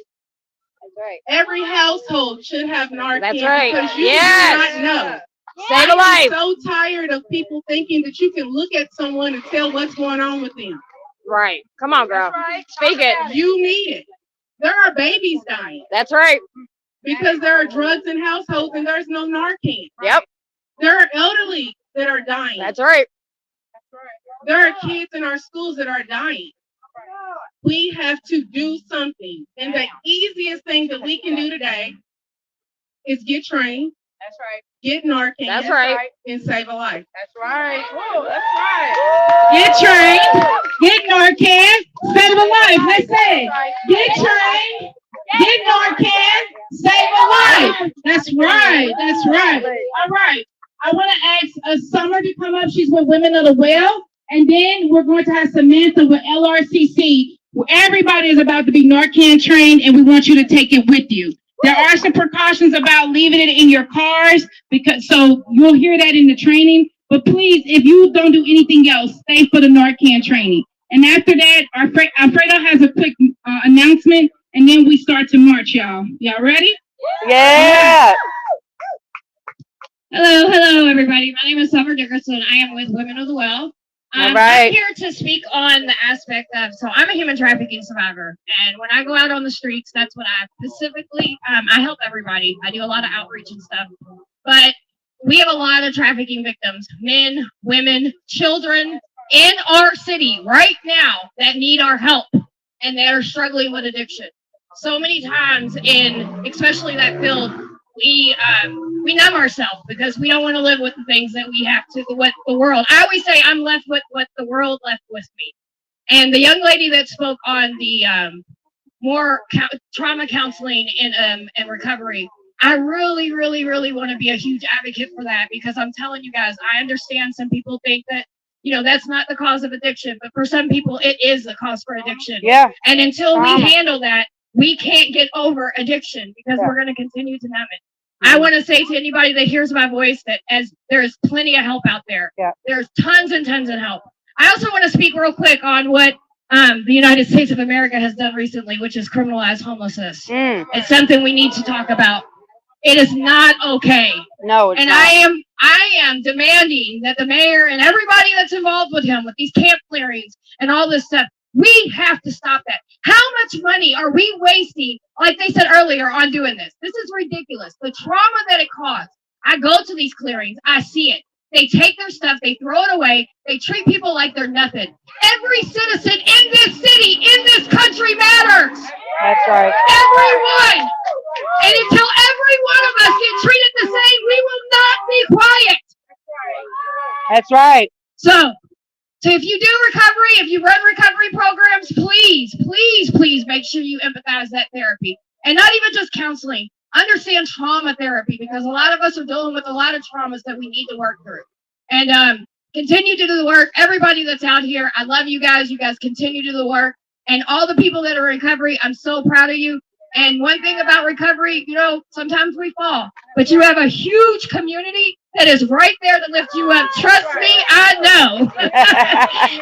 That's right. Every household should have Narcan. That's right. Because you do not know. Save a life. I'm so tired of people thinking that you can look at someone and tell what's going on with them. Right. Come on, girl. Speak it. You need it. There are babies dying. That's right. Because there are drugs in households and there's no Narcan. Yep. There are elderly that are dying. That's right. There are kids in our schools that are dying. We have to do something. And the easiest thing that we can do today is get trained. That's right. Get Narcan. That's right. And save a life. That's right. Whoa, that's right. Get trained. Get Narcan. Save a life. Let's say it. Get trained. Get Narcan. Save a life. That's right. That's right. All right. I want to ask Summer to come up. She's with Women of the Well. And then we're going to have Samantha with LRCC. Where everybody is about to be Narcan trained, and we want you to take it with you. There are some precautions about leaving it in your cars, because so you'll hear that in the training. But please, if you don't do anything else, stay for the Narcan training. And after that, Alfredo has a quick announcement, and then we start to march, y'all. Y'all ready? Yeah. Hello, everybody. My name is Summer Dickerson. I am with Women of the Well. All right. I'm here to speak on the aspect of, so I'm a human trafficking survivor, and when I go out on the streets, that's what I specifically, I help everybody. I do a lot of outreach and stuff, but we have a lot of trafficking victims, men, women, children in our city right now that need our help, and they're struggling with addiction. So many times especially that field, we numb ourselves because we don't want to live with the things that we have to, what the world. I always say I'm left with what the world left with me. And the young lady that spoke on the more trauma counseling and recovery, I really, really, really want to be a huge advocate for that, because I'm telling you guys, I understand some people think that, that's not the cause of addiction, but for some people it is the cause for addiction. Yeah. And until we handle that, we can't get over addiction, because we're going to continue to numb it. I want to say to anybody that hears my voice that as there's plenty of help out there. Yeah. There's tons and tons of help. I also want to speak real quick on what the United States of America has done recently, which is criminalize homelessness. It's something we need to talk about. It is not okay. No, it's and not. I am demanding that the mayor and everybody that's involved with him with these camp clearings and all this stuff, we have to stop that. How much money are we wasting, like they said earlier, on doing this? This is ridiculous. The trauma that it caused. I go to these clearings. I see it. They take their stuff. They throw it away. They treat people like they're nothing. Every citizen in this city, in this country matters. That's right. Everyone. And until every one of us get treated the same, we will not be quiet. That's right. So if you do recovery, if you run recovery programs, please, please, please make sure you empathize that therapy. And not even just counseling. Understand trauma therapy, because a lot of us are dealing with a lot of traumas that we need to work through. And continue to do the work. Everybody that's out here, I love you guys. You guys continue to do the work. And all the people that are in recovery, I'm so proud of you. And one thing about recovery, sometimes we fall, but you have a huge community that is right there to lift you up. Trust me, I know.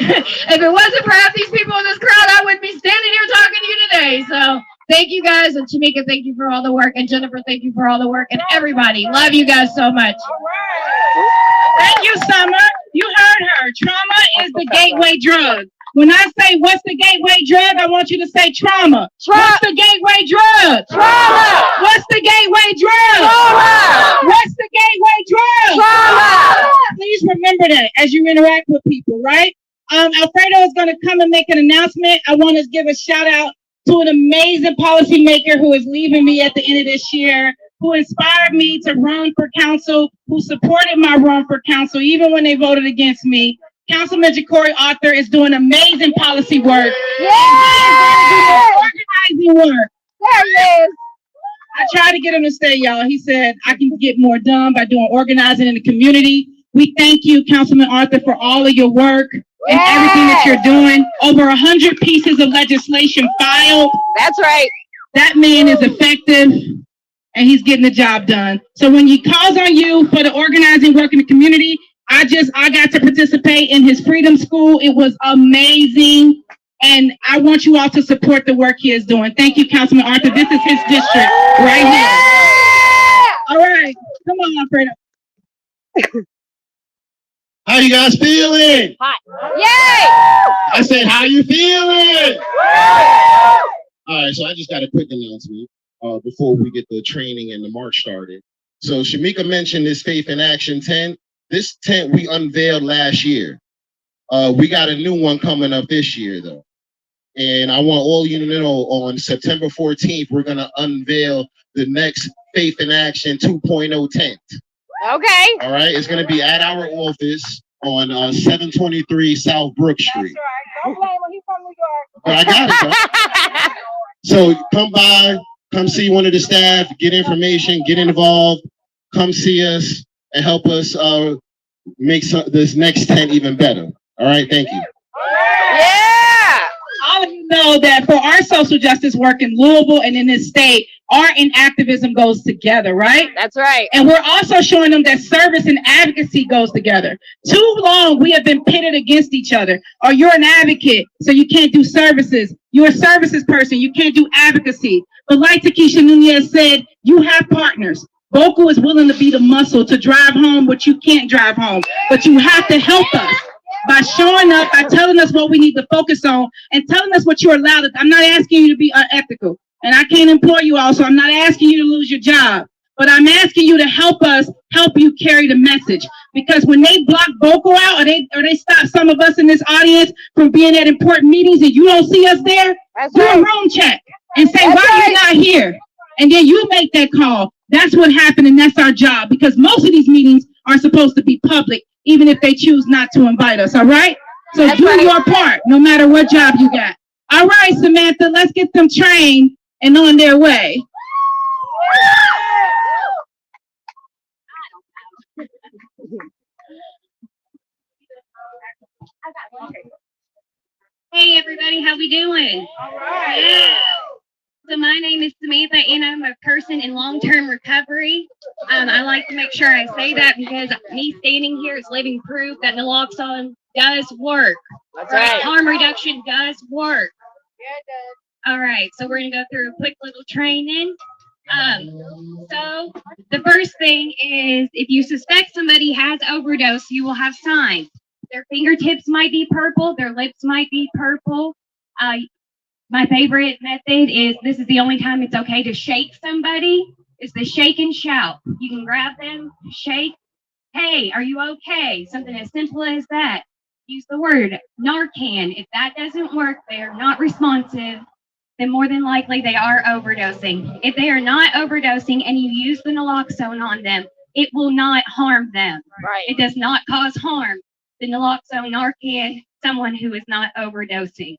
If it wasn't for half these people in this crowd, I wouldn't be standing here talking to you today. So thank you guys. And Shamika, thank you for all the work. And Jennifer, thank you for all the work. And everybody, love you guys so much. Thank you, Summer. You heard her. Trauma is the gateway drug. When I say what's the gateway drug, I want you to say trauma. What's the gateway drug? Trauma. What's the gateway drug? Trauma. What's the gateway drug? Trauma. Please remember that as you interact with people, right? Alfredo is going to come and make an announcement. I want to give a shout out to an amazing policymaker who is leaving me at the end of this year, who inspired me to run for council, who supported my run for council, even when they voted against me. Councilman Ja'Cory Arthur is doing amazing policy work. Yeah! Organizing work. There he is. I tried to get him to stay, y'all. He said, I can get more done by doing organizing in the community. We thank you, Councilman Arthur, for all of your work and everything that you're doing. Over 100 pieces of legislation filed. That's right. That man is effective, and he's getting the job done. So when he calls on you for the organizing work in the community, I got to participate in his Freedom School. It was amazing. And I want you all to support the work he is doing. Thank you, Councilman Arthur. This is his district right here. All right. Come on, Alfredo. How you guys feeling? Hot. Yay! I said, how you feeling? All right, so I just got a quick announcement before we get the training and the march started. So Shamika mentioned this Faith in Action tent. This tent we unveiled last year. We got a new one coming up this year, though. And I want all you to know on September 14th, we're going to unveil the next Faith in Action 2.0 tent. Okay. All right. It's going to be at our office on 723 South Brook Street. That's right. Don't blame him. He's from New York. But I got it. So come by, come see one of the staff, get information, get involved, come see us, and help us make this next tent even better. All right. Thank you. Yeah. All of you know that for our social justice work in Louisville and in this state, art and activism goes together, right? That's right. And we're also showing them that service and advocacy goes together. Too long we have been pitted against each other. Or you're an advocate, so you can't do services. You're a services person, you can't do advocacy. But like Takesha Nunez said, you have partners. Vocal is willing to be the muscle to drive home what you can't drive home. But you have to help us by showing up, by telling us what we need to focus on, and telling us what you're allowed to. I'm not asking you to be unethical, and I can't employ you all, so I'm not asking you to lose your job. But I'm asking you to help us help you carry the message. Because when they block Vocal out, or they stop some of us in this audience from being at important meetings and you don't see us there, do a room check and say, why are you not here? And then you make that call. That's what happened, and that's our job. Because most of these meetings are supposed to be public, even if they choose not to invite us, all right? So do your part, no matter what job you got. All right, Samantha, let's get them trained and on their way. Hey everybody, how we doing? All right. Yeah. So my name is Samantha and I'm a person in long-term recovery. I like to make sure I say that because me standing here is living proof that naloxone does work. That's right. Harm reduction does work. Yeah, it does. All right, so we're gonna go through a quick little training. So the first thing is if you suspect somebody has overdose, you will have signs. Their fingertips might be purple, their lips might be purple. My favorite method is, this is the only time it's okay to shake somebody, is the shake and shout. You can grab them, shake, hey, are you okay? Something as simple as that. Use the word Narcan. If that doesn't work, they are not responsive, then more than likely they are overdosing. If they are not overdosing and you use the naloxone on them, it will not harm them. Right. It does not cause harm. The naloxone, Narcan, someone who is not overdosing.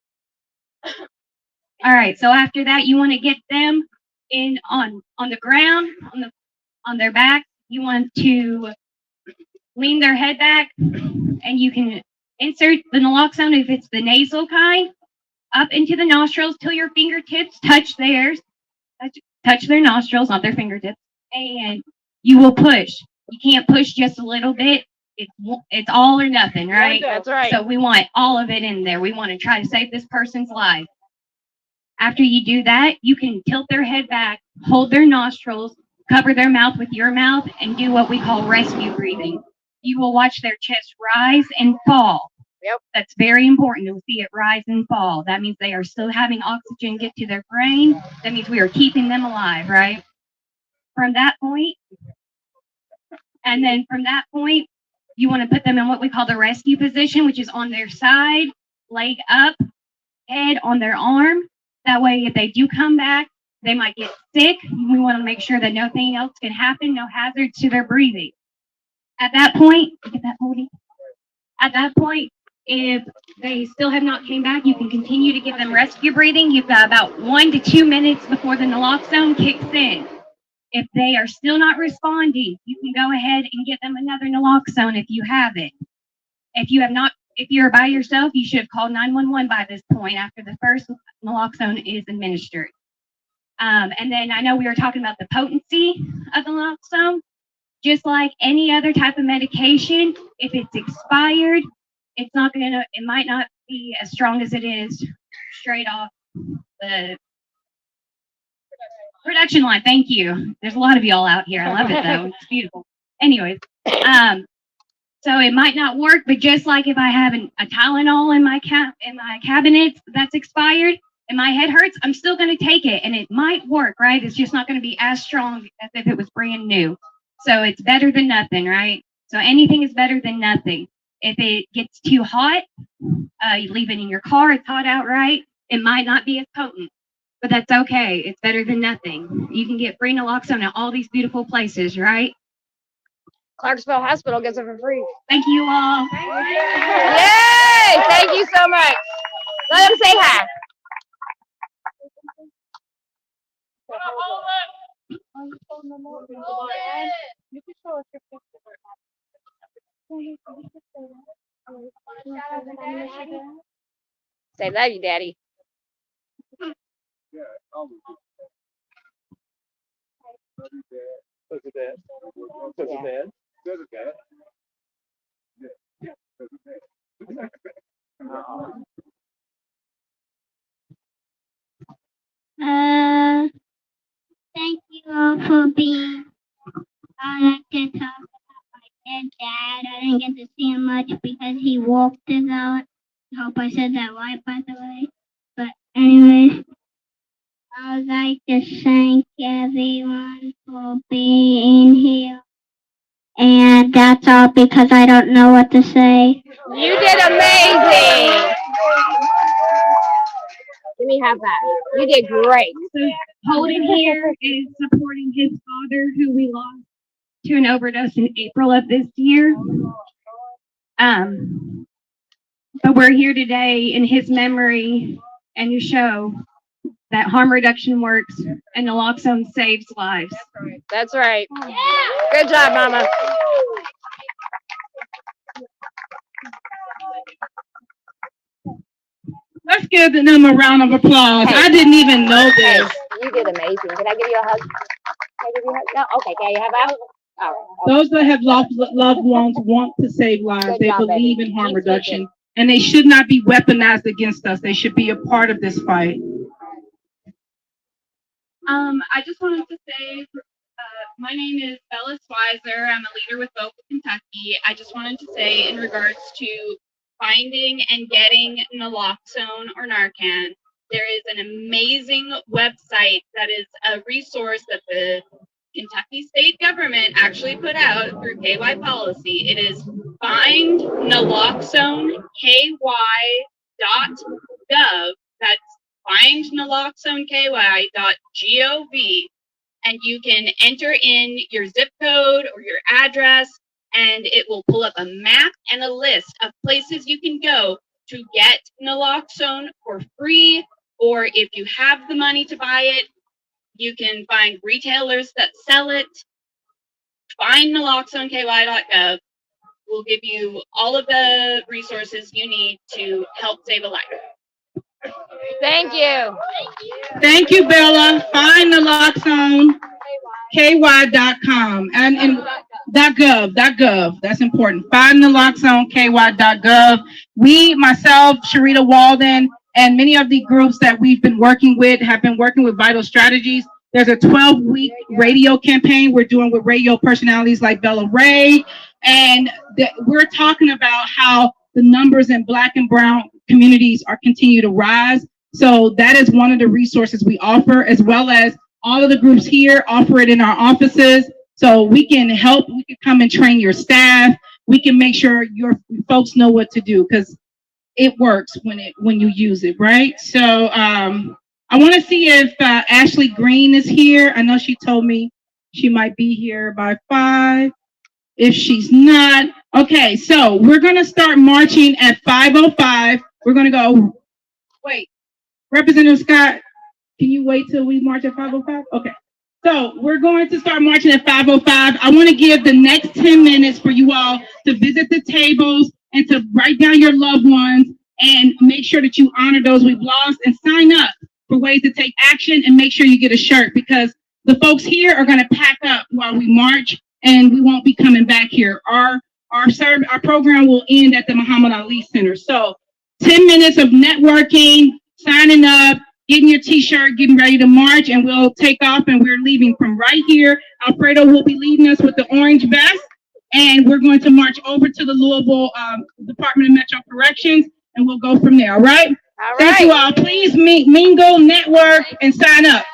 All right, so after that, you want to get them in on the ground, on their back. You want to lean their head back, and you can insert the naloxone, if it's the nasal kind, up into the nostrils till your fingertips touch theirs. Touch their nostrils, not their fingertips. And you will push. You can't push just a little bit. It's all or nothing, right? That's right. So we want all of it in there. We want to try to save this person's life. After you do that, you can tilt their head back, hold their nostrils, cover their mouth with your mouth, and do what we call rescue breathing. You will watch their chest rise and fall. Yep. That's very important to see it rise and fall. That means they are still having oxygen get to their brain. That means we are keeping them alive, right? From that point, you want to put them in what we call the rescue position, which is on their side, leg up, head on their arm. That way, if they do come back, they might get sick. We want to make sure that nothing else can happen, no hazards to their breathing. At that point, if they still have not came back, you can continue to give them rescue breathing. You've got about 1 to 2 minutes before the naloxone kicks in. If they are still not responding, you can go ahead and get them another naloxone if you have it. If you're by yourself, you should have called 911 by this point after the first naloxone is administered. And then I know we were talking about the potency of the naloxone. Just like any other type of medication, if it's expired, it might not be as strong as it is straight off the production line. Thank you. There's a lot of y'all out here. I love it though. It's beautiful. Anyways, so it might not work, but just like if I have a Tylenol in my cabinet that's expired and my head hurts, I'm still going to take it and it might work, right? It's just not going to be as strong as if it was brand new. So it's better than nothing, right? So anything is better than nothing. If it gets too hot, you leave it in your car, it's hot out, right? It might not be as potent, but that's okay. It's better than nothing. You can get free naloxone at all these beautiful places, right? Clarksville Hospital gets it for free. Thank you all. Yay! Thank you so much. Let them say hi. Say love you, Daddy. Thank you all for being on. I can talk about my dead dad. I didn't get to see him much because he walked us out. I hope I said that right, by the way. But anyways, I would like to thank everyone for being here. And that's all because I don't know what to say. You did amazing. Give me half that. You did great. So Holden here is supporting his father, who we lost to an overdose in April of this year. But we're here today in his memory and to show that harm reduction works and naloxone saves lives. That's right. Good job, Mama. Let's give them a round of applause. Hey. I didn't even know Hey, this. you did amazing. Can I give you a hug? Can I give you a hug? No? Okay, can you have a hug? All right. Those that have lost loved ones want to save lives. Good They job, believe baby. in harm Keep reduction, speaking. and they should not be weaponized against us. They should be a part of this fight. I just wanted to say, my name is Bella Swizer. I'm a leader with Vocal Kentucky. I just wanted to say, in regards to finding and getting naloxone or Narcan, there is an amazing website that is a resource that the Kentucky state government actually put out through KY policy. It is findnaloxoneky.gov. That's findnaloxoneky.gov, and you can enter in your zip code or your address, and it will pull up a map and a list of places you can go to get naloxone for free, or if you have the money to buy it, you can find retailers that sell it. Findnaloxoneky.gov will give you all of the resources you need to help save a life. Thank you. Thank you, Bella. Find naloxoneky.com and .gov. That's important. Find naloxoneky.gov. We, myself, Sharita Walden, and many of the groups that we've been working with have been working with Vital Strategies. There's a 12-week radio campaign we're doing with radio personalities like Bella Ray, and we're talking about how the numbers in Black and Brown communities are continue to rise. So that is one of the resources we offer, as well as all of the groups here offer it in our offices. So we can help, we can come and train your staff. We can make sure your folks know what to do, because it works when you use it, right? So I want to see if Ashley Green is here. I know she told me she might be here by 5. If she's not, okay, so we're going to start marching at 5:05. We're going to go, wait, Representative Scott, can you wait till we march at 5:05? Okay. So we're going to start marching at 5:05. I want to give the next 10 minutes for you all to visit the tables and to write down your loved ones and make sure that you honor those we've lost and sign up for ways to take action, and make sure you get a shirt, because the folks here are going to pack up while we march and we won't be coming back here. Our program will end at the Muhammad Ali Center. So 10 minutes of networking, signing up, getting your t-shirt, getting ready to march, and we'll take off, and we're leaving from right here. Alfredo will be leading us with the orange vest, and we're going to march over to the Louisville Department of Metro Corrections, and we'll go from there, all right? All Thank you all. Please mingle, network, and sign up.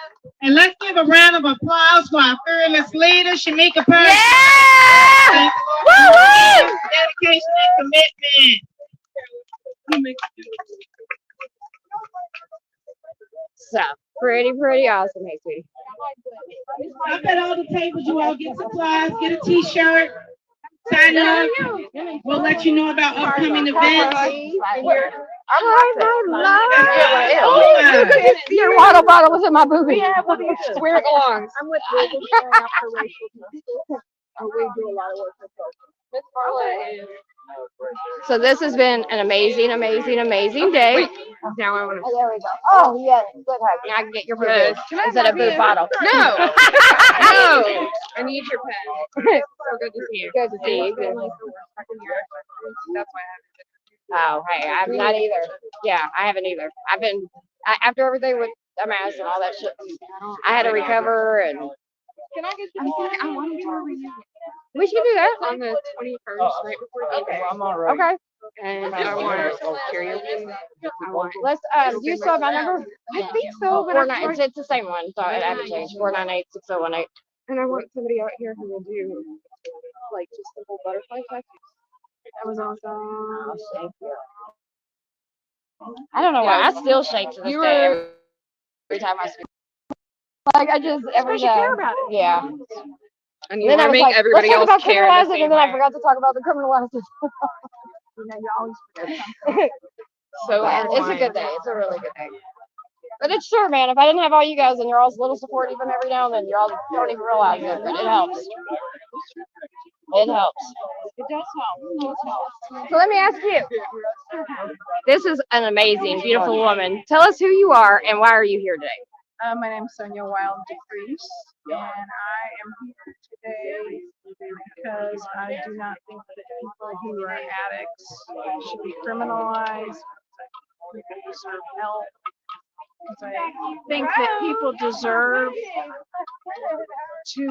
And let's give a round of applause for our fearless leader, Shamika Purdy. Yeah! Woo-hoo! Dedication and commitment. So pretty awesome. Hey, sweetie. Up at all the tables, you all get supplies, get a t-shirt, sign up. We'll let you know about upcoming events. All right, my love. Your water bottle was in my boobie. Where it belongs. I'm with Legal Stand Up for Racial. We do a lot of work with folks. So this has been an amazing day. Now I want to. Oh, there we go. Oh, yes. Good hug. Now I can get your boob instead of boob bottle. No. No. I need your pen. So good to see you. Good to see you. That's why I Oh, hey, I'm not either. Yeah, I haven't either. I've been after everything with MS and all that shit. I had to recover and. Can I get you? I want to do a reunion. We should do that On the 21st, right before the Okay. I'm all right. Okay. And I want karaoke. I want. Let's. Do you still have my number? I think so, but It's the same one, so it hasn't changed. 498-6018. And I want somebody out here who will do like just simple butterfly tattoos. That was awesome. I don't know why. I still shake to this day every time I speak. Like I just every Especially care about it. Yeah. And you Then I was make like, everybody let's talk else about care the criminalizing, same and then I way. forgot to talk about the criminalizing. You always forget. So It's a good day. It's a really good day. But it's true, man. If I didn't have all you guys and you're all's little support even every now and then, you all don't even realize it, but it helps. It helps. It does help. So let me ask you. This is an amazing, beautiful woman. Tell us who you are and why are you here today? My name is Sonia Wild DeCrease, and I am here today because I do not think that people who are addicts should be criminalized. People deserve help. Because I think that people deserve to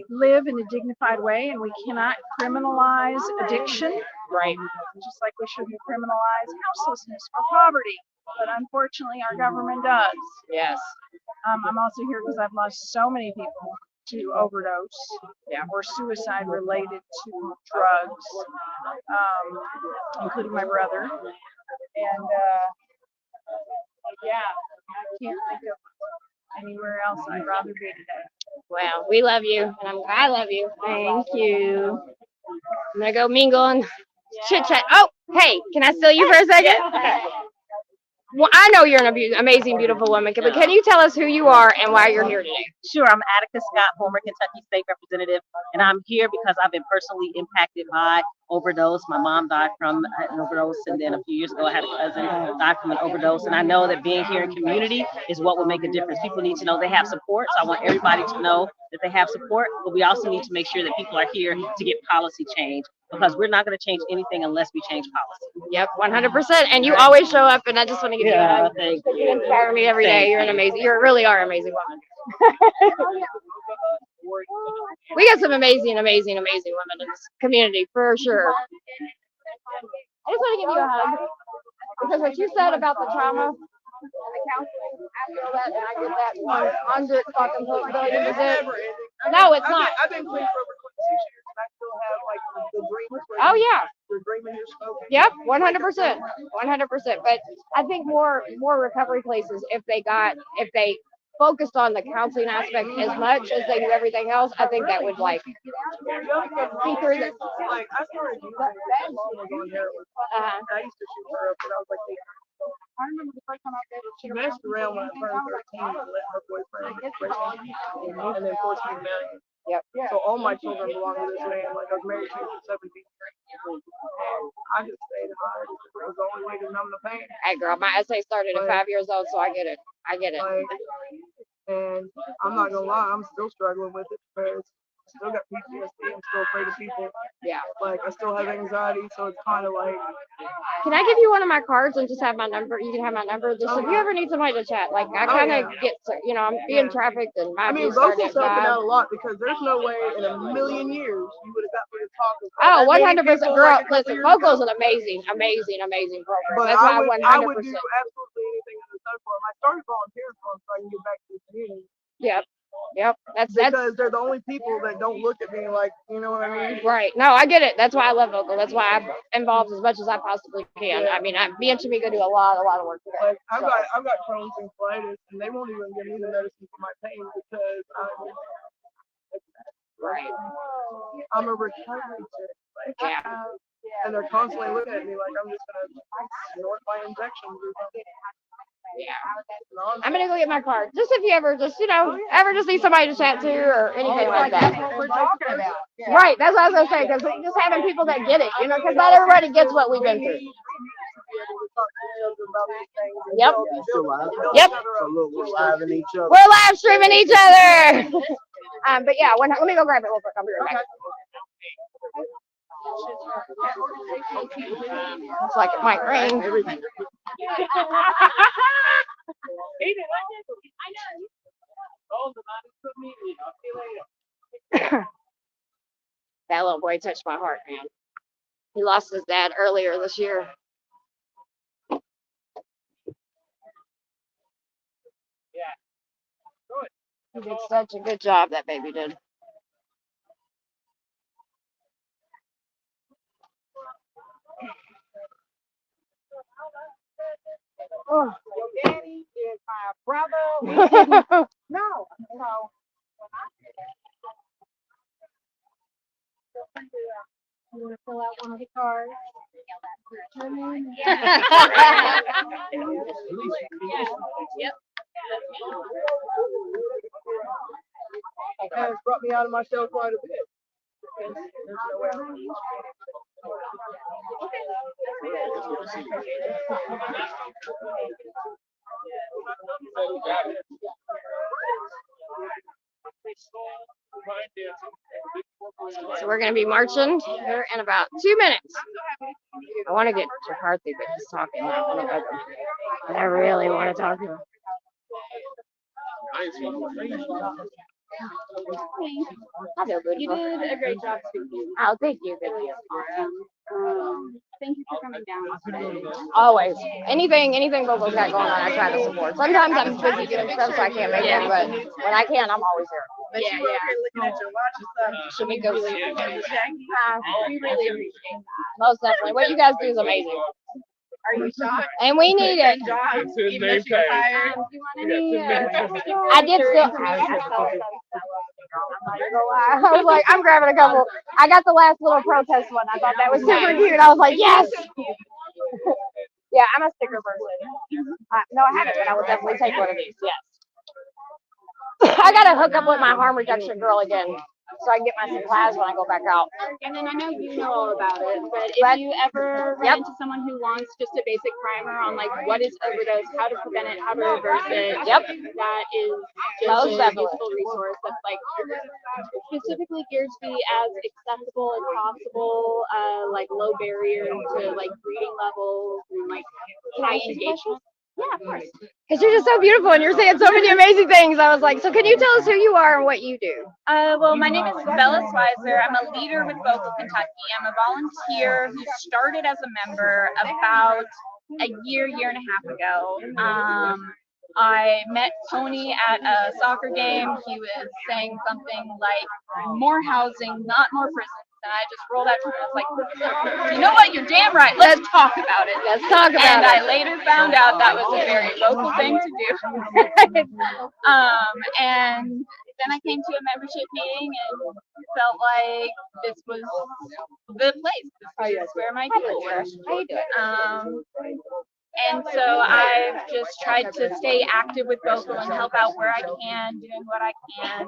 live in a dignified way, and we cannot criminalize addiction. Right. Just like we shouldn't criminalize houselessness or poverty. But unfortunately, our government does. Yes. I'm also here because I've lost so many people to overdose or suicide related to drugs, including my brother. And yeah, I can't think of anywhere else I'd rather be today. Well, we love you, and I love you. Thank you. I'm gonna go mingle and chit chat. Oh, hey, can I steal you for a second? Well, I know you're an amazing, beautiful woman, but can you tell us who you are and why you're here today? Sure, I'm Attica Scott, former Kentucky State Representative, and I'm here because I've been personally impacted by overdose. My mom died from an overdose, and then a few years ago I had a cousin die from an overdose, and I know that being here in community is what will make a difference. People need to know they have support, so I want everybody to know that they have support, but we also need to make sure that people are here to get policy change, because we're not going to change anything unless we change policy. Yep, 100%. And you always show up, and I just want to give you a hug. Thank You inspire me every day. You're an amazing, you really are an amazing woman. We got some amazing women in this community, for sure. I just want to give you a hug, because what you said about the trauma, the counseling, I feel that, and I get that 100 fucking billion%. No, it's not. I've been clean for over 26 years, and I still have like the dreamers. Oh yeah. The dreaming is smoking. Yep, 100%, 100%. But I think more recovery places, if they focused on the counseling aspect as much as they do everything else, I think that would like see through this. Like I started using my mom was on heroin. I used to shoot her up when I was like 8. I remember the first time I did it. She messed around when I turned 13 and let her boyfriend break me and then forced me to marry him. Yep. So all my children belong to this man. Like I was married to him for 17 years. And I just stayed in my it was the only way to numb the pain. Hey girl, my essay started at 5 years old, so I get it. Like, and I'm not gonna lie, I'm still struggling with it because I still got PTSD. I'm still afraid of people. Yeah. Like I still have anxiety, so it's kind of like. Can I give you one of my cards and just have my number? You can have my number. Just if you ever need somebody to chat, like I kind of get, I'm being trafficked and my abuse started Vocal's at helping 5. out a lot because there's no way in a million years you would have got me to talk. Oh, 100%, girl. Listen, Vocal's an amazing program. But That's why I would 100%. do absolutely anything under the sun for him. I started volunteering for him so I can get back to the community. Yep. That's because they're the only people that don't look at me like, you know what I mean? right. No, I get it. That's why I love vocal. That's why I'm involved as much as I possibly can. I mean, me and Tamika do a lot of work together. Like I've got Crohn's and colitis, and they won't even give me the medicine for my pain because I'm a recovery chick. Like, and they're constantly looking at me like I'm just gonna snort my injections or something. Yeah. I'm gonna go get my card. Just if you ever just need somebody to chat to or anything like that. That's what we're talking about. Yeah. Right. That's what I was gonna say, because just having people that get it, because not everybody gets what we've been through. Yep. Yep. We're live in each other. We're live streaming each other. But yeah, let me go grab it real quick. I'll be right back. Looks like it might rain. That little boy touched my heart, man. He lost his dad earlier this year. He did such a good job, that baby did. Oh, your daddy is my brother. No. So, you want to fill out one of the cards? Yep. And it's brought me out of my shell quite a bit. There's no way I'm So we're going to be marching here in about 2 minutes. I want to get to McCarthy, but he's talking. And I really want to talk to him. You did a great job speaking. Oh, thank you. Thank you for coming down today. Always. Anything Vogel's got going on, I try to support. Sometimes I'm busy doing stuff, so I can't make it, but when I can, I'm always here. But you were here looking at your watch and stuff. Should we go see? We really appreciate that. Most definitely. What you guys do is amazing. Are you shocked? And we need it. It's his name tag. I did still. I was like, I'm grabbing a couple. I got the last little protest one. I thought that was super cute. I was like, yes. Yeah, I'm a sticker person. No, I haven't, but I would definitely take one of these. Yes. I gotta hook up with my harm reduction girl again, so I can get my supplies when I go back out. And then I know you know all about it, but if you ever run into someone who wants just a basic primer on like what is overdose, how to prevent it, how to reverse it, that is just a useful resource that's like specifically geared to be as accessible as possible, like low barrier to like reading levels and like high engagement. Yeah, of course. Because you're just so beautiful and you're saying so many amazing things. I was like, so can you tell us who you are and what you do? Well, my name is Bella Swizer. I'm a leader with Vocal Kentucky. I'm a volunteer who started as a member about a year and a half ago. I met Tony at a soccer game. He was saying something like, more housing, not more prisons. And I just rolled out to him. I was like, you know what? You're damn right. Let's talk about it. Let's talk about and it. I later found out that was a very vocal thing to do. And then I came to a membership meeting and felt like this was the place. This is where my people were. How you doing? And so I've just tried to stay active with Vocal and help out where I can, doing what I can.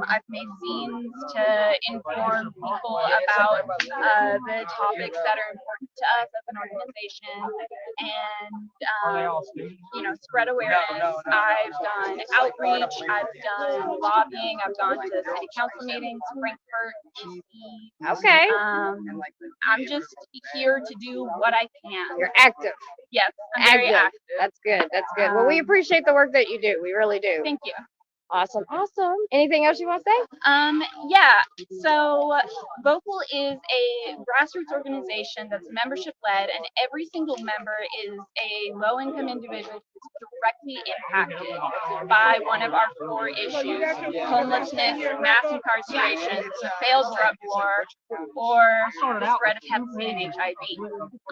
I've made zines to inform people about the topics that are important to us as an organization and, spread awareness. I've done outreach, I've done lobbying, I've gone to city council meetings, Frankfurt, DC. Okay. I'm just here to do what I can. You're active. Yes, I'm very active. That's good. That's good. Well, we appreciate the work that you do. We really do. Thank you. Awesome. Anything else you want to say? Yeah. So Vocal is a grassroots organization that's membership led, and every single member is a low income individual directly impacted by one of our 4 issues: homelessness, mass incarceration, failed drug war, or the spread of hepatitis and HIV.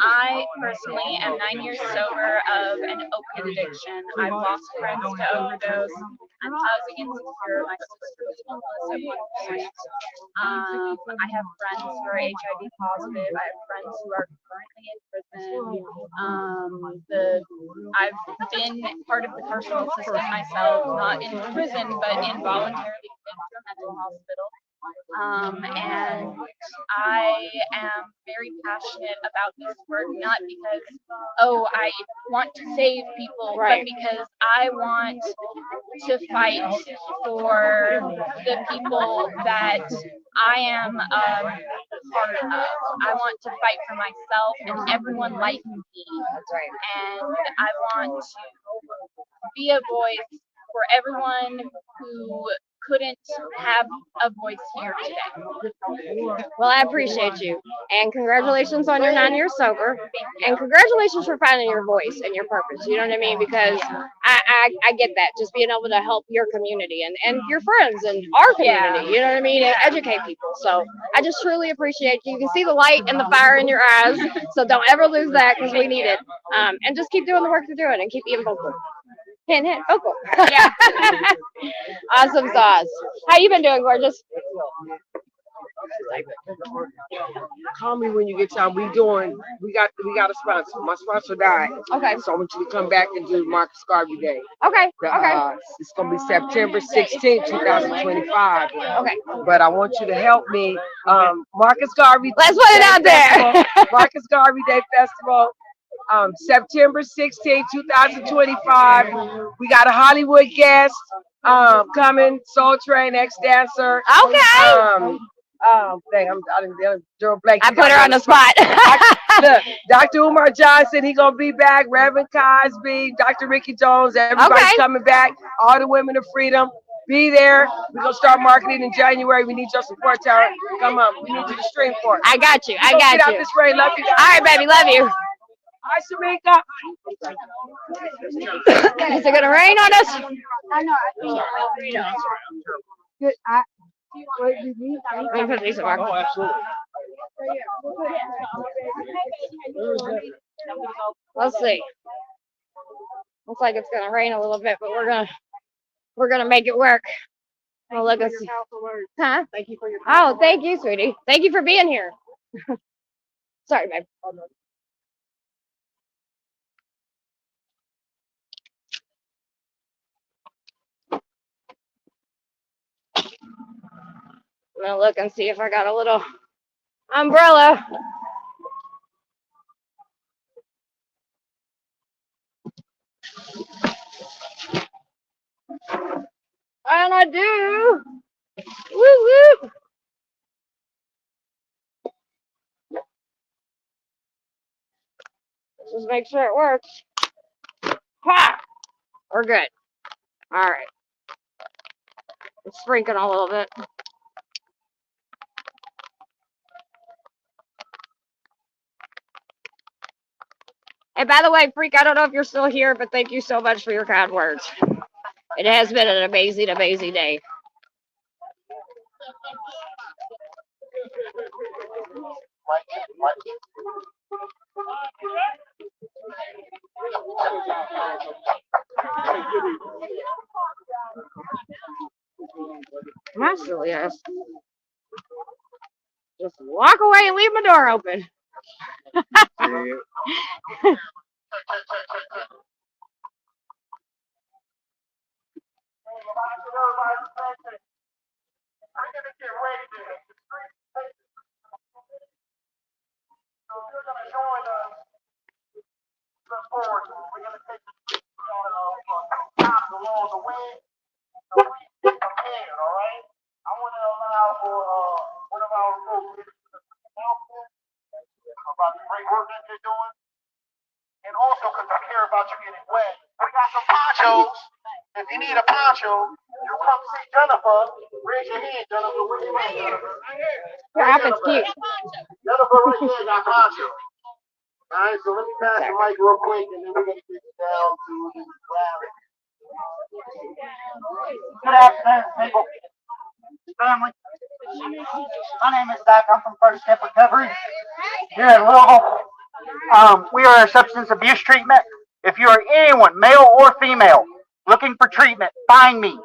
I personally am 9 years sober of an opiate addiction. I've lost friends to overdose. I'm housing insecure. My sister was homeless at one point. I have friends who are HIV positive. I have friends who are currently in prison. I've been part of the carceral system myself, not in prison, but involuntarily been to a mental hospital. And I am very passionate about this work, not because, oh, I want to save people, but because I want to fight for the people that I am part of. I want to fight for myself and everyone like me. And I want to be a voice for everyone who couldn't have a voice here today. Well, I appreciate you. And congratulations on your 9 years sober. And congratulations for finding your voice and your purpose. You know what I mean? Because I get that. Just being able to help your community and your friends and our community. You know what I mean? And educate people. So I just truly appreciate you. You can see the light and the fire in your eyes. So don't ever lose that because we need it. And just keep doing the work you're doing and keep being vocal. Hint, vocal. Yeah. Awesome sauce. How you been doing, gorgeous? Call me when you get time. We got a sponsor. My sponsor died. Okay. So I want you to come back and do Marcus Garvey Day. Okay. It's gonna be September 16th, 2025. Okay. But I want you to help me. Marcus Garvey. Let's put it out there. Marcus Garvey Day Festival. September 16th, 2025. We got a Hollywood guest coming, Soul Train ex-dancer. Okay. I didn't draw a blank. I put her on the spot. Look, Dr. Umar Johnson, he gonna be back. Reverend Cosby, Dr. Ricky Jones, everybody's coming back. All the women of freedom, be there. We're gonna start marketing in January. We need your support, Tara. Come on, we need you to stream for us. I got you. Get out this rain. Love you guys. All right, baby. Love you. Hi, Shamika. Is it gonna rain on us? I know. Good. Let me put these in my car. Let's see. Looks like it's gonna rain a little bit, but we're gonna make it work. Well, look, huh? Thank you for your Oh, thank you, sweetie. Thank you for being here. Sorry, babe. I'm gonna look and see if I got a little umbrella. And I do. Woo woo. Just make sure it works. Ha! We're good. All right. It's sprinkling a little bit. And by the way, Freak, I don't know if you're still here, but thank you so much for your kind words. It has been an amazing, amazing day. My silly ass. Just walk away and leave my door open. About the great work that you're doing, and also because I care about you getting wet. We got some ponchos. If you need a poncho, you come see Jennifer. Raise your hand, Jennifer. Where's your hand, Jennifer? Your outfit's cute. Jennifer right here got poncho. All right, so let me pass the mic real quick, and then we're gonna get down to the rally. Good afternoon, people. Family. My name is Zach. I'm from First Step Recovery here in Louisville. We are a substance abuse treatment. If you are anyone, male or female, looking for treatment, find me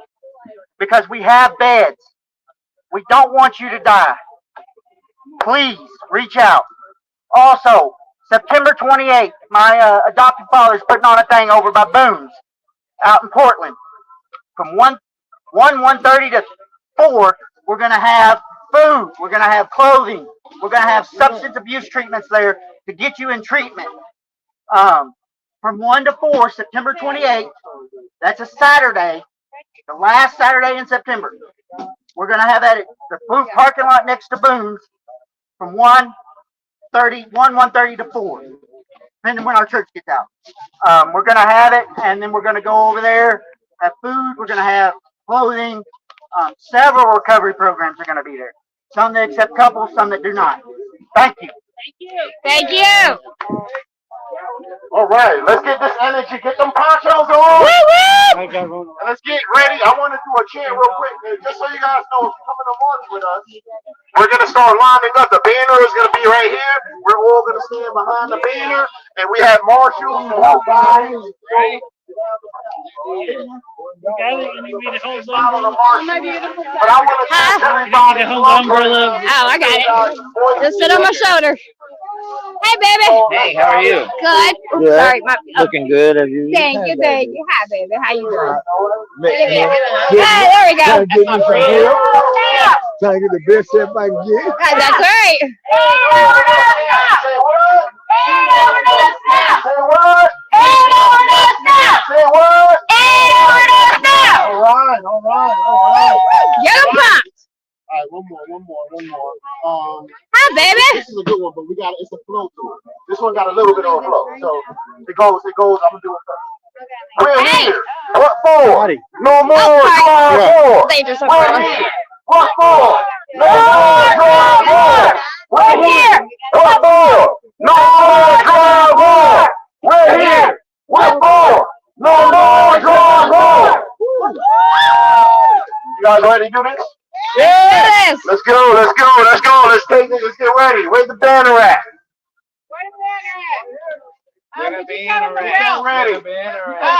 because we have beds. We don't want you to die. Please reach out. Also, September 28th, my adopted father is putting on a thing over by Boone's out in Portland. From 1:30 to 4, we're going to have food. We're going to have clothing. We're going to have substance abuse treatments there to get you in treatment. From 1 to 4, September 28th, that's a Saturday, the last Saturday in September. We're going to have that at the food parking lot next to Boone's from 1:30 to 4, depending when our church gets out. We're going to have it, and then we're going to go over there, have food. We're going to have clothing. Several recovery programs are going to be there. Some that accept couples, some that do not. Thank you. Thank you. All right, let's get this energy, get them ponchos on. And let's get ready. I want to do a chant real quick, just so you guys know if you're coming to march with us. We're going to start lining up. The banner is going to be right here. We're all going to stand behind the banner, and we have marshals and all guys. But I want to thank everybody. Oh, I got it. Just sit on my shoulder. Hey, baby. Hey, how are you? Good. Oops, Good. sorry. Looking good. Have you? Thank you. Hi, baby. How you doing? Yeah. Hey, there we go. That's my friend. Trying to get the best step I can get. That's right. Say what? All right. Get them popped. All right, one more. Hi, baby. This is a good one, but it's a flow to it. This one got a little bit of a flow. So it goes, I'm going to do it first. We're here. What for? No more drug war. We're here. What for? No more drug war. We're here. What for? No more drug war. We're here. What for? No more drug war. You guys ready to do this? Yes. Let's go. Let's take it. Let's get ready. Where's the banner at? Get ready.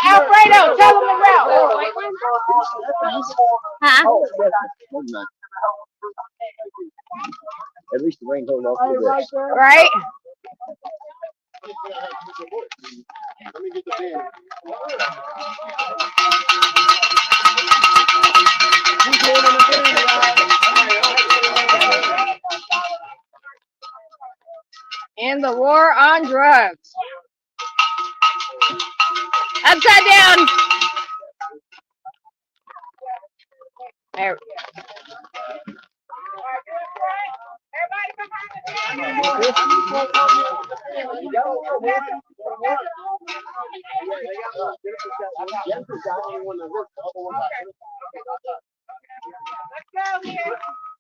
Alfredo, tell them the route. Huh? At least the rain hold off the best. Right? Let me get the banner. In the war on drugs. Upside down. There.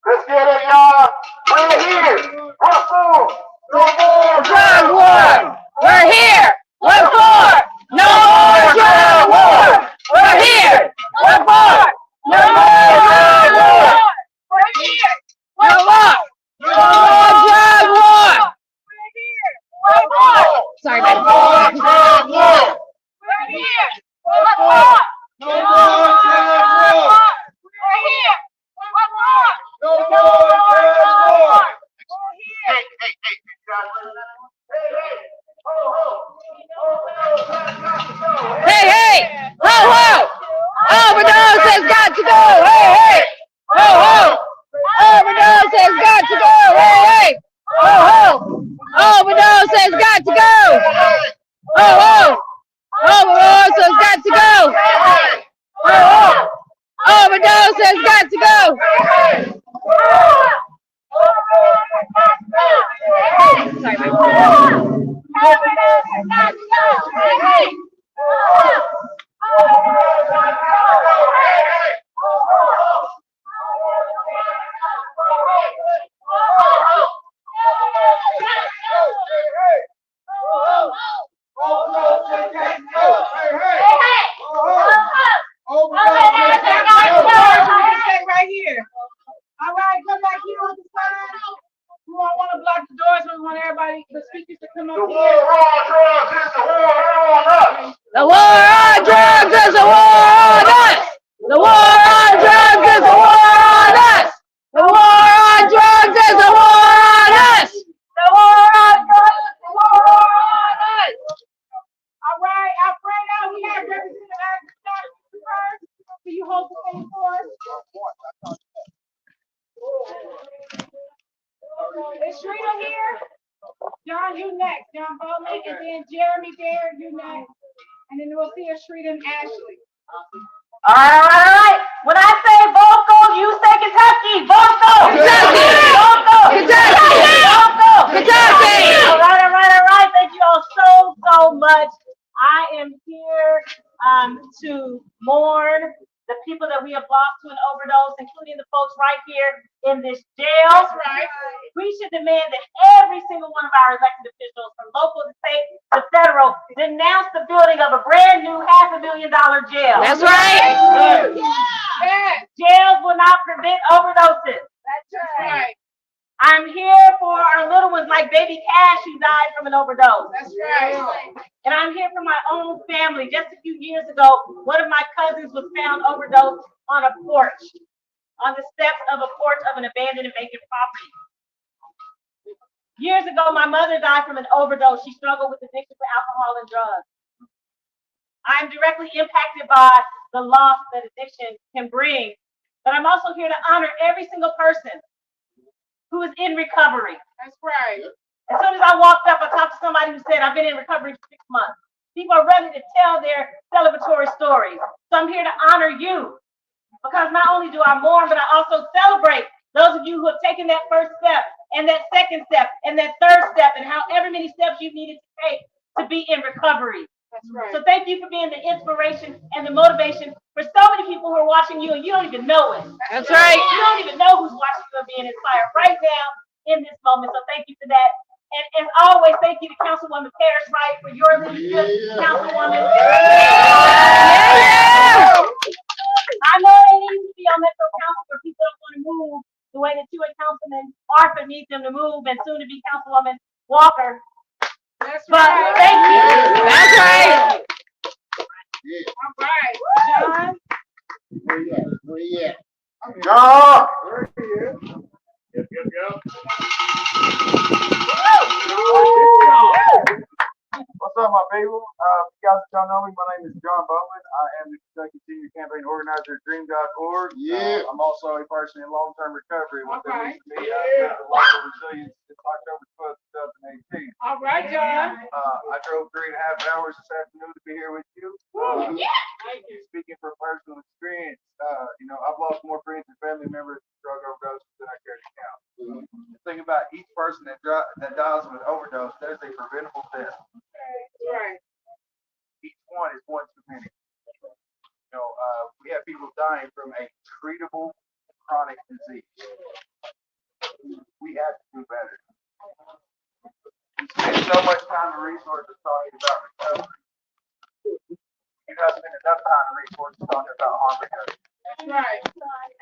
Let's get it, y'all. We're here. What for? No more drug war. We're here. What for? No more drug war. We're here. What for? No more drug war. We're here. What for? No more drug war. We're here. What for? Sorry, baby. No more drug war. We're here. What for? No more drug war. We're here. What for? No more drug war. Hey. Hey, ho, ho! Overdose has got to go! Hey, ho, ho! Overdose has got to go! Hey, ho, ho! Overdose has got to go! Ho, ho! Overdose has got to go! Ho, ho! Overdose has got to go! Sorry, hold the thing for us? Is Shrita here? John, you next. John Bowman, and then Jeremy Dare, you next. And then we'll see if Shrita and Ashley. All right. When I say vocal, you say Kentucky. Vocal. Kentucky. Vocal. Kentucky. Vocal. Kentucky. All right. Thank you all so much. I am here to mourn the people that we have lost to an overdose, including the folks right here in this jail. That's right. We should demand that every single one of our elected officials, from local to state to federal, denounce the building of a brand new $500,000 jail. That's right. Jails will not prevent overdoses. That's right. I'm here for our little ones like baby Cash who died from an overdose. That's right. And I'm here for my own family. Just a few years ago, one of my cousins was found overdosed on a porch, on the steps of a porch of an abandoned and vacant property. Years ago, my mother died from an overdose. She struggled with addiction to alcohol and drugs. I'm directly impacted by the loss that addiction can bring, but I'm also here to honor every single person who is in recovery. That's right. As soon as I walked up, I talked to somebody who said, I've been in recovery for 6 months. People are ready to tell their celebratory stories. So I'm here to honor you, because not only do I mourn, but I also celebrate those of you who have taken that first step, and that second step, and that third step, and however many steps you needed to take to be in recovery. That's right. So thank you for being the inspiration and the motivation for so many people who are watching you, and you don't even know it. That's right. You don't even know who's watching you and being inspired right now in this moment. So thank you for that. And as always, thank you to Councilwoman Paris Wright for your leadership, Councilwoman. I know it needs to be on Metro Council where people don't want to move the way that you and Councilman Arthur need them to move, and soon to be Councilwoman Walker. That's But right. thank you. That's right. All right. John. Where you at? John! Yep. What's up, my people? You guys don't know me. My name is John Bowman. I am the Kentucky Senior Campaign Organizer at Dream.org. Yeah. I'm also a person in long-term recovery. What that Okay. means to me, I've been local resilience since October 12th, 2018. All right, John. I drove 3.5 hours this afternoon to be here with you. Speaking from personal experience, I've lost more friends and family members to drug overdoses than I care to count. Think about each person that dies of an overdose, there's a preventable death. Right. Each one is one too many. We have people dying from a treatable chronic disease. We have to do better. We spend so much time and resources talking about recovery. You not spend enough time and resources talking about harm reduction. That's right.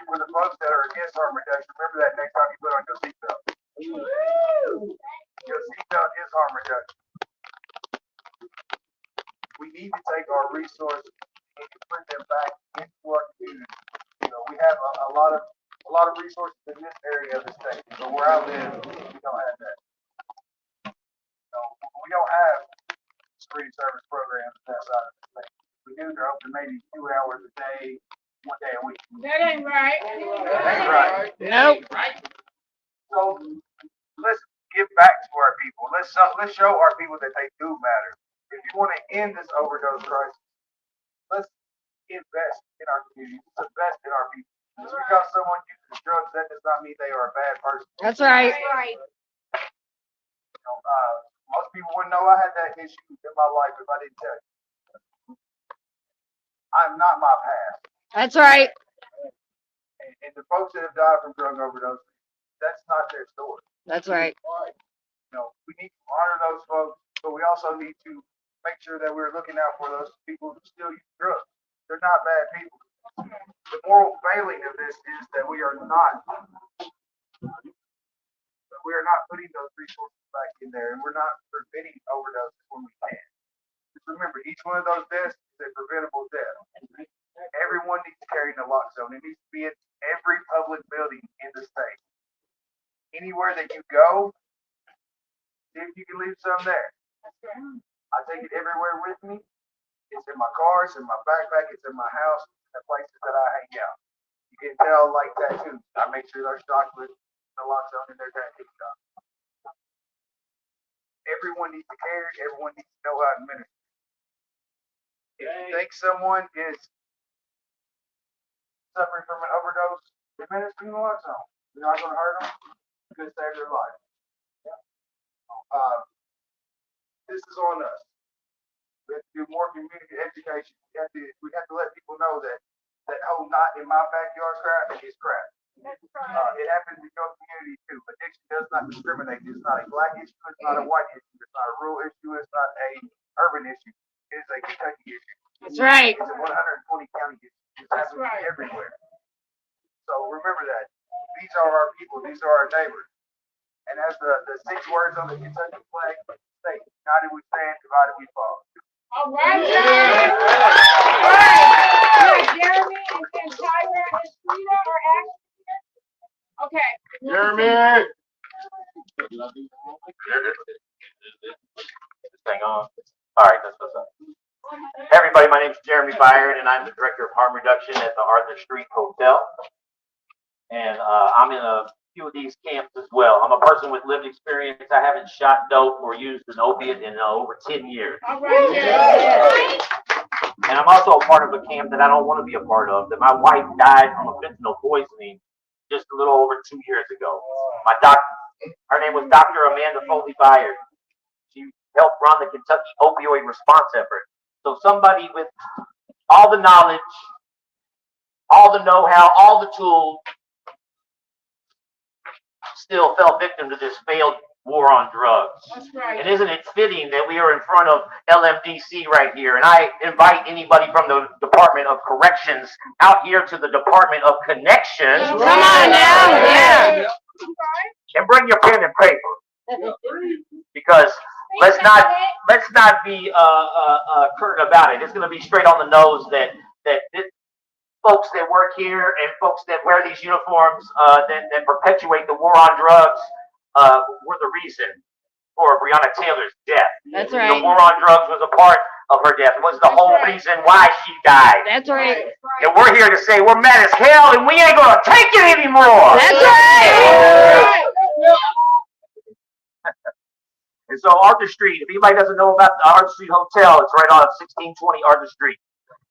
For the folks that are against harm reduction, remember that next time you put on your seatbelt. Your seatbelt is harm reduction. We need to take our resources and put them back into our community. We have a lot of resources in this area of the state, but where I live, we don't have that. We don't have street service programs that side of the state. We do, they're open maybe 2 hours a day, 1 day a week. That ain't right. That ain't right. Nope. So let's give back to our people. Let's show our people that they do matter. If you want to end this overdose crisis, let's invest in our community. Let's invest in our people. Just because someone uses drugs, that does not mean they are a bad person. That's right. Most people wouldn't know I had that issue in my life if I didn't tell you. I'm not my past. That's right. And the folks that have died from drug overdose, that's not their story. That's right. We need to honor those folks, but we also need to make sure that we're looking out for those people who still use drugs. They're not bad people. The moral failing of this is that we are not putting those resources back in there, and we're not preventing overdoses when we can. Just remember, each one of those deaths is a preventable death. Everyone needs to carry naloxone. It needs to be in every public building in the state. Anywhere that you go, see if you can leave some there. I take it everywhere with me. It's in my car, it's in my backpack, it's in my house, it's in the places that I hang out. You can tell like tattoos. I make sure there's chocolate, naloxone in their tattoo shop. Everyone needs to carry, everyone needs to know how to administer. If you think someone is suffering from an overdose, administer naloxone. You're not going to hurt them. You could save their life. This is on us. We have to do more community education. We have to let people know that that whole "not in my backyard" crap is crap. It happens in your community too. Addiction does not discriminate. It's not a black issue. It's not a white issue. It's not a rural issue. It's not a urban issue. It is a Kentucky issue. That's right. It's a 120 county issue. It's happening everywhere. So remember that. These are our people. These are our neighbors. And as the 6 words on the Kentucky flag state, united we stand, divided we fall. All right, guys. All right. Jeremy and Tyra and Frida are actually here. Okay. Jeremy! This thing on. All right, that's what's up. Hey everybody, my name is Jeremy Byron, and I'm the director of harm reduction at the Arthur Street Hotel. And I'm in a few of these camps as well. I'm a person with lived experience. I haven't shot dope or used an opiate in over 10 years. All right, Jeremy. And I'm also a part of a camp that I don't want to be a part of, that my wife died from a fentanyl poisoning just a little over 2 years ago. Her name was Dr. Amanda Foley Byard. She helped run the Kentucky opioid response effort. So somebody with all the knowledge, all the know-how, all the tools, still fell victim to this failed war on drugs. That's right. And isn't it fitting that we are in front of LMDC right here? And I invite anybody from the Department of Corrections out here to the Department of Connections. Come on now, yeah. And bring your pen and paper. Because let's not be curt about it. It's going to be straight on the nose that folks that work here and folks that wear these uniforms that perpetuate the war on drugs were the reason for Breonna Taylor's death. That's right. The war on drugs was a part of her death. It was the whole reason why she died. That's right. And we're here to say we're mad as hell and we ain't going to take it anymore. That's right. And so Arthur Street, if anybody doesn't know about the Arthur Street Hotel, it's right on 1620 Arthur Street.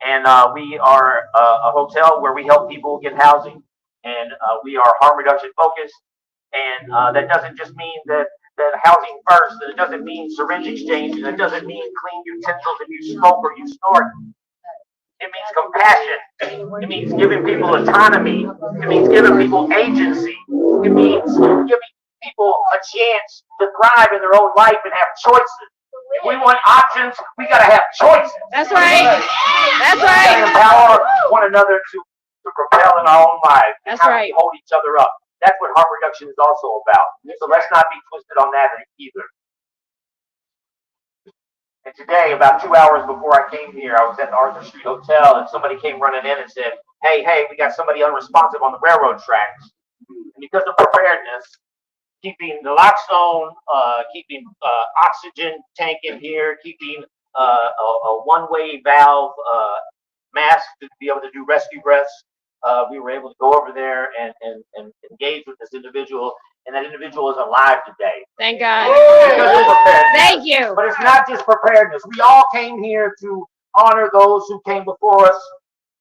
And we are a hotel where we help people get housing, and we are harm reduction focused. And that doesn't just mean that housing first, and it doesn't mean syringe exchange, and it doesn't mean clean utensils if you smoke or you snort. It means compassion. It means giving people autonomy. It means giving people agency. It means giving people a chance to thrive in their own life and have choices. If we want options, we gotta have choices. That's right. That's We gotta right. empower one another to propel in our own lives. That's How right. we hold each other up. That's what harm reduction is also about. So let's not be twisted on that either. And today, about 2 hours before I came here, I was at the Arthur Street Hotel, and somebody came running in and said, hey, we got somebody unresponsive on the railroad tracks. And because of preparedness, keeping naloxone, keeping oxygen tank in here, keeping a one-way valve mask to be able to do rescue breaths, we were able to go over there and engage with this individual, and that individual is alive today. Thank God. Because of preparedness. Thank you. But it's not just preparedness. We all came here to honor those who came before us,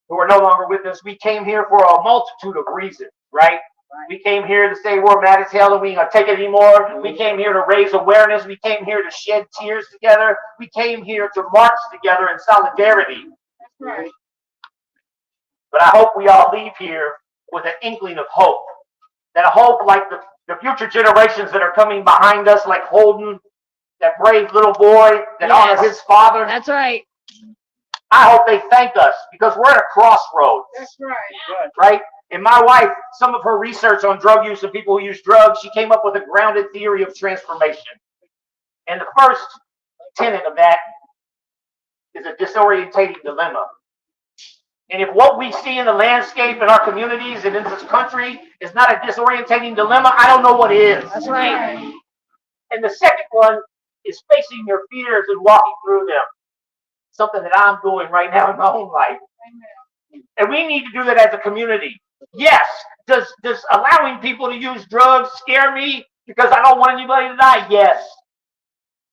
who are no longer with us. We came here for a multitude of reasons, right? We came here to say we're mad as hell and we ain't gonna take it anymore. We came here to raise awareness. We came here to shed tears together. We came here to march together in solidarity. That's right. But I hope we all leave here with an inkling of hope. That hope like the future generations that are coming behind us, like Holden, that brave little boy that honored his father. That's right. I hope they thank us because we're at a crossroads. That's right. Right? And my wife, some of her research on drug use and people who use drugs, she came up with a grounded theory of transformation. And the first tenet of that is a disorientating dilemma. And if what we see in the landscape in our communities and in this country is not a disorientating dilemma, I don't know what is. That's right. And the second one is facing your fears and walking through them. something that I'm doing right now in my own life. And we need to do that as a community. Yes, does allowing people to use drugs scare me because I don't want anybody to die? Yes.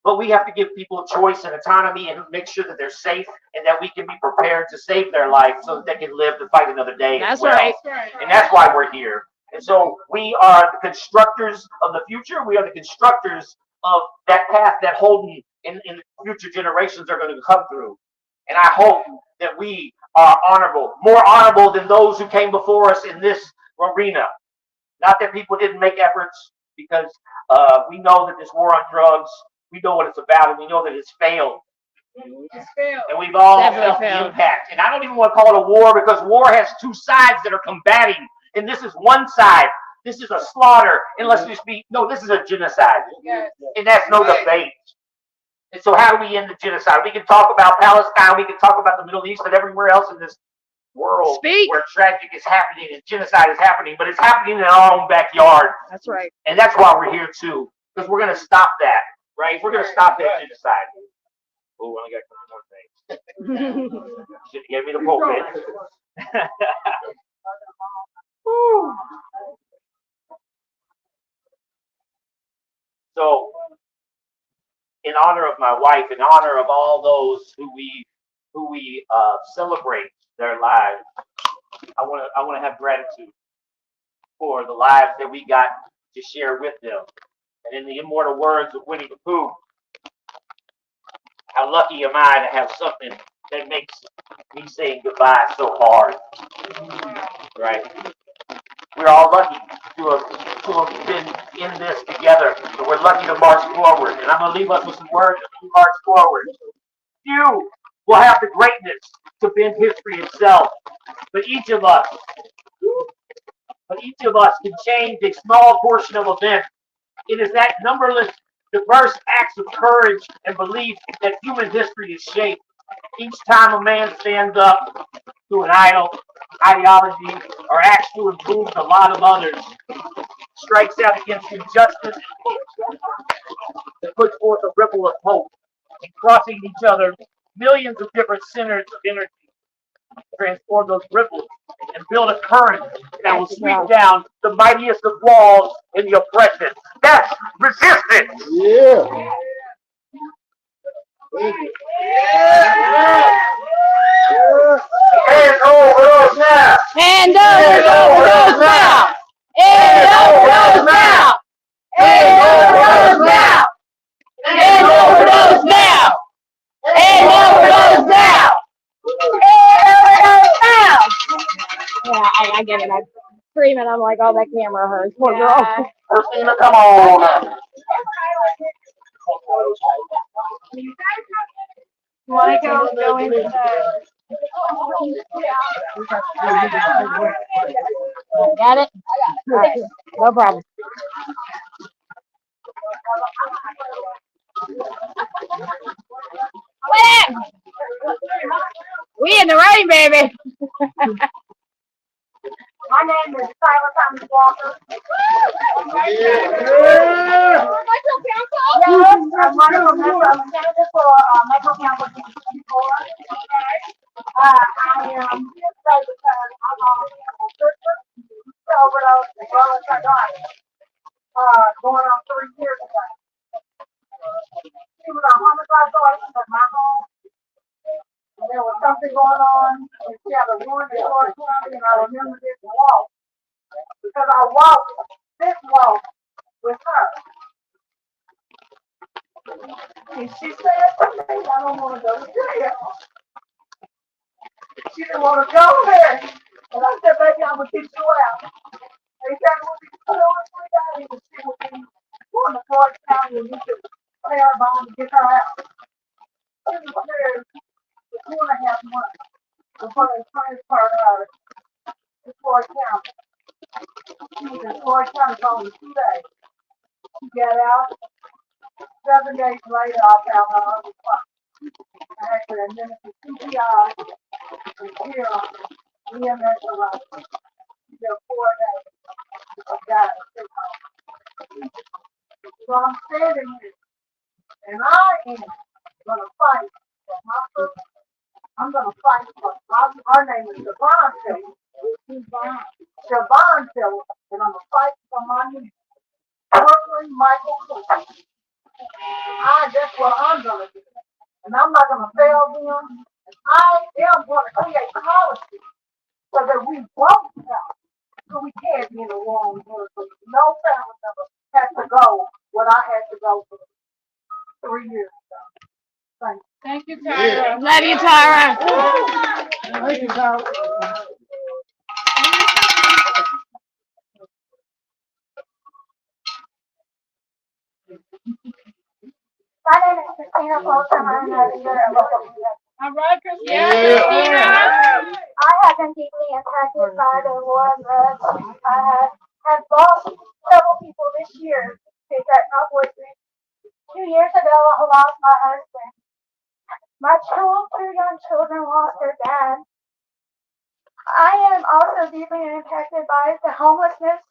But we have to give people choice and autonomy and make sure that they're safe and that we can be prepared to save their life so that they can live to fight another day. That's right. And that's why we're here. And so we are the constructors of the future. We are the constructors of that path that Holden and future generations are going to come through. And I hope that we are honorable, more honorable than those who came before us in this arena. Not that people didn't make efforts, because we know that this war on drugs, we know what it's about, and we know that it's failed. And we've all felt the impact. And I don't even want to call it a war, because war has two sides that are combating. And this is one side. This is a slaughter. And let's just be, no, this is a genocide. And that's no debate. And so how do we end the genocide? We can talk about Palestine, we can talk about the Middle East, and everywhere else in this world where tragic is happening and genocide is happening, but it's happening in our own backyard. That's right. And that's why we're here too, because we're going to stop that, right? We're going to stop that genocide. Oh, I only got a couple more things. Should have given me the pulpit. So, in honor of my wife, in honor of all those who we celebrate their lives, I want to have gratitude for the lives that we got to share with them. And in the immortal words of Winnie the Pooh, how lucky am I to have something that makes me saying goodbye so hard, right? We're all lucky to have been in this together. So we're lucky to march forward. And I'm going to leave us with some words as we march forward. Few will have the greatness to bend history itself. But each of us can change a small portion of events. It is that numberless, diverse acts of courage and belief that human history is shaped. Each time a man stands up to an ideology, or acts to improve the lot of others, strikes out against injustice, and puts forth a ripple of hope, and crossing each other, millions of different centers of energy transform those ripples and build a current that will sweep down the mightiest of walls in the oppression. That's resistance. Yeah. And Overdose now! And Overdose now! And Overdose now! And Overdose now! And Overdose now! And Overdose now! Yeah, I get it. I'm screaming. I'm like, oh, that camera hurts. Poor girl. Christina, come on. You want to go into the... Got it? All right. No problem. We in the rain, baby. My name is Tyler Thomas Walker. Yeah. Yes, I'm running for member. I'm a candidate for Metro Council 64. I am here today because I'm on overdose as well as her daughter. Going on 3 years ago. She was on homicide violation at my home. And there was something going on, and she had a wound in Florida County, and I remember this walk. Because I walked this walk with her. And she said to me, I don't want to go to jail. She didn't want to go there. And I said, baby, I'm going to get you out. They said, well, we put her on 3 days, and she would be going to Florida County, and we could play our bond and get her out. She was there for 2.5 months before they transferred her to Florida County. She was in Florida County for only 2 days. She got out. 7 days later, I found her on the spot. I had to administer CPI and here on EMS arrival. She got 4 days. I got her. So I'm standing here, and I am going to fight for my purpose. name is Siobhan Phillips. Siobhan Phillips, and I'm gonna fight for my new Brooklyn Michael Cooper. That's what I'm gonna do. And I'm not gonna fail them. I am gonna create policy so that we won't have, so we can't be in the wrong universe. No family member has to go what I had to go for 3 years ago. Thank you, Tyra. Love you, Tyra. Thank you, Tyra. My name is Christina Folsom. I'm a leader at local media. All right, Christina. Yeah. I have been deeply impacted by the war on drugs. I have lost several people this year to fentanyl poisoning. 2 years ago, I lost my husband. My two young children lost their dad. I am also deeply impacted by the homelessness.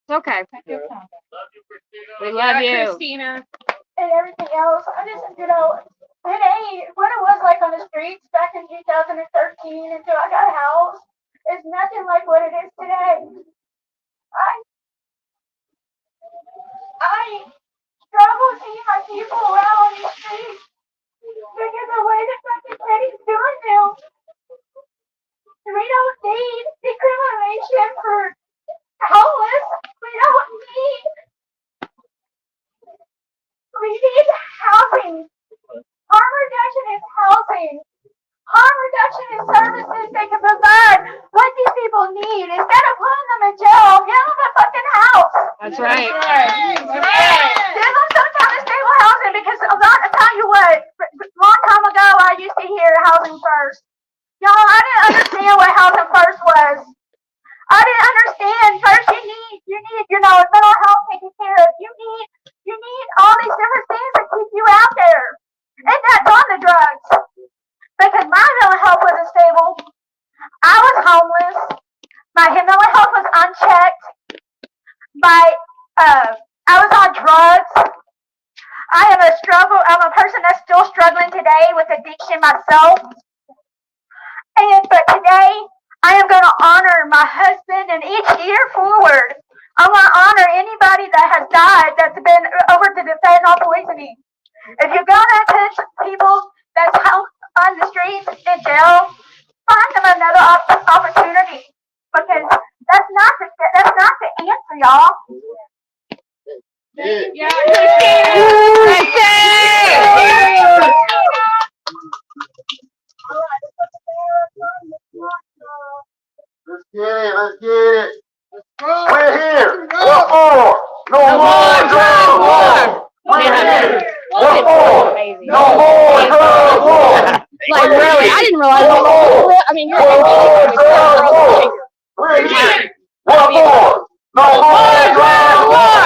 It's okay. We love you. Christina. And everything else. I just, it ain't what it was like on the streets back in 2013 until I got a house. It's nothing like what it is today. I struggle seeing my people around on these streets because the way the fucking city's doing now. We don't need decrimination for homeless. We need housing. Harm reduction is housing. Harm reduction is services they can provide what these people need. Instead of putting them in jail, give them a fucking house. That's right. Give them some kind of stable housing because I'll tell you what, a long time ago I used to hear housing first. Y'all, I didn't understand what housing first was. I didn't understand. First you need mental health taken care of. You need all these different things that keep you out there. And that's on the drugs. Because my mental health wasn't stable. I was homeless. My mental health was unchecked. I was on drugs. I'm a person that's still struggling today with addiction myself. But today, I am going to honor my husband, and each year forward, I want to honor anybody that has died that's been over to the fentanyl poisoning. If you're going to touch people that's out on the streets in jail, find them another opportunity, because that's not the answer, y'all. Yeah. That's it. Let's get it. We're here. What for? No more drug war. We're here. What for? No more drug war. Like really, I didn't realize. You're We're here. What for? No more drug war.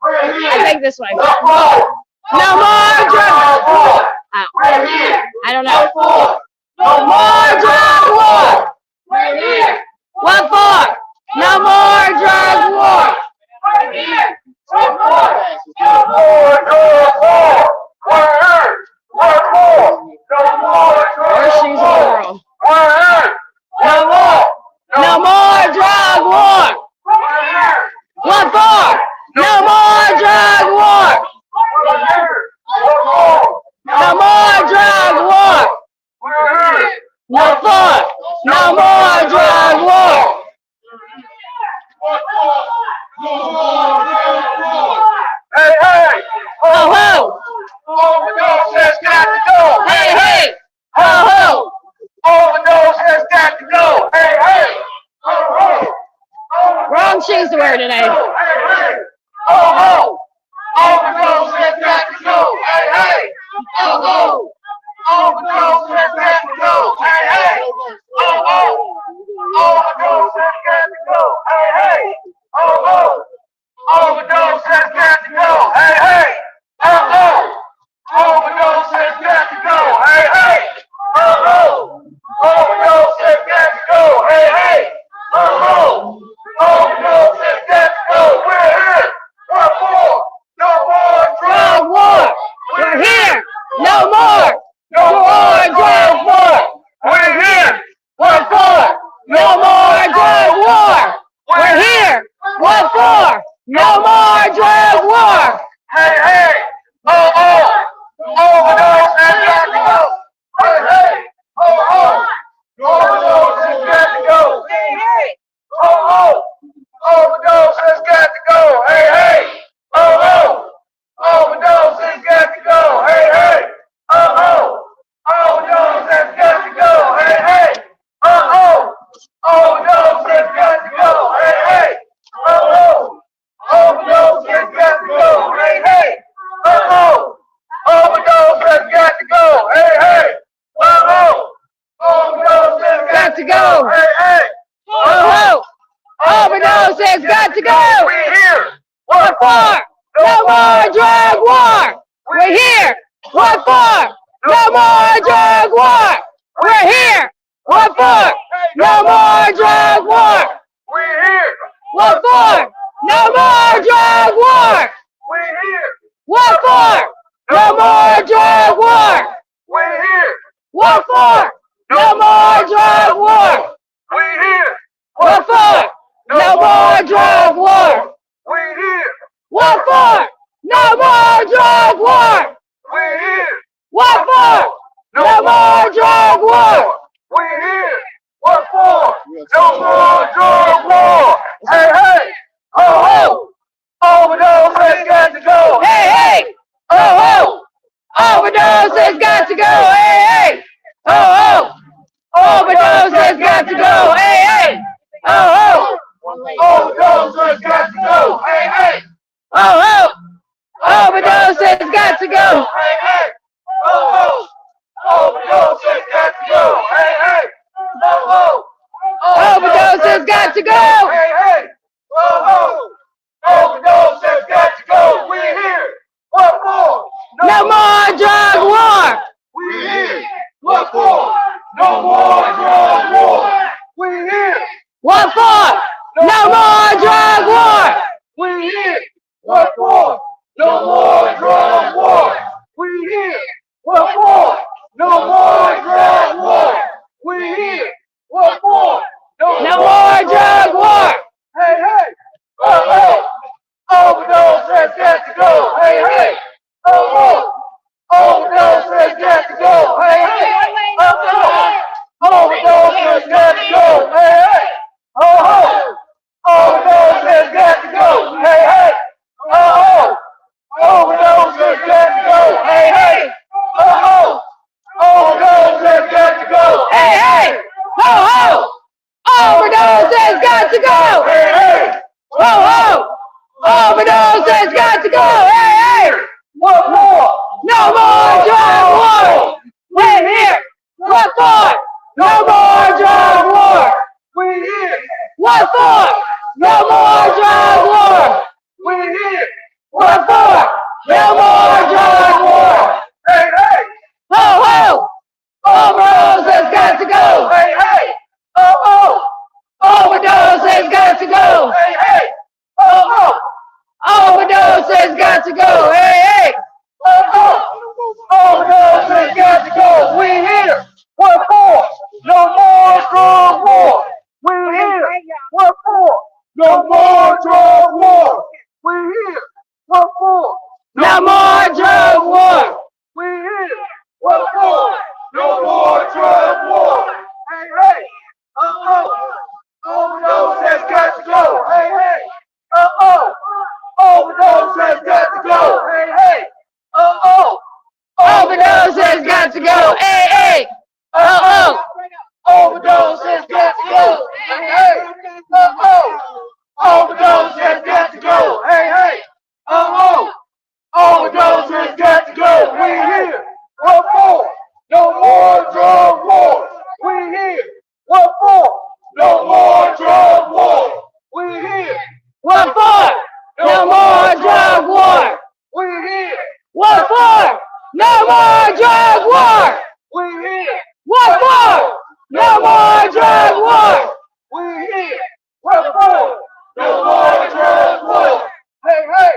We're here. I think this way. What for? No more drug war. We're here. I don't know. What for? No more drug war. We're here. What for? No more drug war. We're here. What for? No more drug war. We're here. What for? No more drug war. We're here. No more. No more drug war. We're here. What for? No more drug war. We're here. What for? No more drug war. We're here. What for? No more drug war. Hey, hey! Ho, ho! Overdose has got to go! Hey, hey! Ho, ho! Overdose has got to go! Hey, hey! Ho, ho! Wrong shoes to wear today. Hey, hey! Ho, ho! Overdose has got to go! Hey, hey! Ho, ho! Overdose has got to go! Hey, hey! Ho, ho! Overdose has got to go! Hey, hey! Ho, ho! Overdose has got to go! Hey, hey! Ho, ho! Overdose has got to go! Hey, hey! Ho, ho! Overdose has got to go! Hey, hey! Ho, ho! Overdose has got to go! got to go. Hey, hey. Oh, overdose has got to go. We're here. What for? No more drug war. We're here. What for? No more drug war. We're here. What for? No more drug war. We're here. What for? No more drug war. We're here. What for? No more drug war. We're here. What for? No more drug war. We're here. What for? No more drug war. We're here. What for? No more drug war. We're here. What for? No more drug war. We're here. What for? No more drug war. Hey, hey. Oh, Overdose has got to go. hey, hey. Oh, overdose has got to go. Hey, hey. Oh, overdose has got to go. Hey, hey. Oh, Overdose has got to go. Hey, hey. overdose has got to go. Hey, hey. Overdose has got to go. Hey, hey. Overdose has got to go. Hey, hey. Overdose has got to go. We're here. What for? No more drug war. We're here. What for? No more drug war. We're here. What for? No more drug war. We're here. What for? No more drug war. We're here. What for? No more drug war. We're here. What for? No more drug war. Hey, hey. Overdose has got to go. Hey, hey. Overdose has got to go. Hey, hey. Overdose has got to go. Hey, hey. Overdose has got to go. Hey, hey. Overdose has got to go. Hey, hey. Overdose has got to go. Hey, hey. Overdose has got to go. Hey, hey. Overdose has got to go. Hey, hey. What more? No more drug war. We're here. What for? No more drug war. We're here. What for? No more drug war. We're here. What for? No more drug war. Hey, hey. Overdose has got to go. Hey, hey. Overdose has got to go. Hey, hey. Overdose has got to go. Hey, hey. Overdose has got to go. We're here. What for? No more drug war. We're here. What for? No more drug war. We're here. What for? No more drug war. We're here. What for? No more drug war. Hey, hey. Overdose has got to go. Hey, hey. Overdose has got to go. Hey, hey. Overdose has got to go. Hey, hey. Overdose has got to go. Hey, hey. Overdose has got to go. Hey, hey. Overdose has got to go. We're here. What for? No more drug war. We're here. What for? No more drug war. We're here. What for? No more drug war. We're here. What for? No more drug war. We're here. What for? No more drug war. We're here. What for? No more drug war. Hey, hey.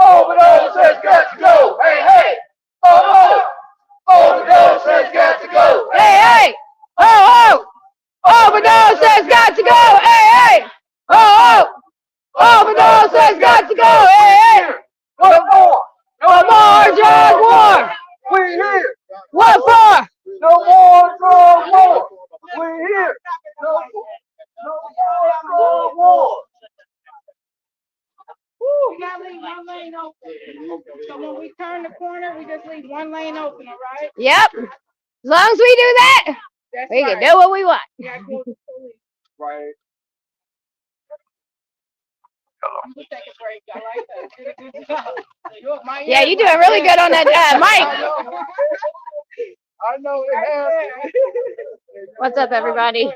Overdose has got to go. Hey, hey. Overdose has got to go. Hey, hey. Overdose has got to go. Hey, hey. Overdose has got to go. Hey, hey. What for? No more drug war. We're here. What for? No more drug war. We're here. No more drug war. We gotta leave one lane open. So when we turn the corner, we just leave one lane open, all right? Yep. As long as we do that, we can do what we want. Right. I'm gonna take a break. I like that. You did a good job. Yeah, you're doing really good on that mic. I know it has. What's up, everybody?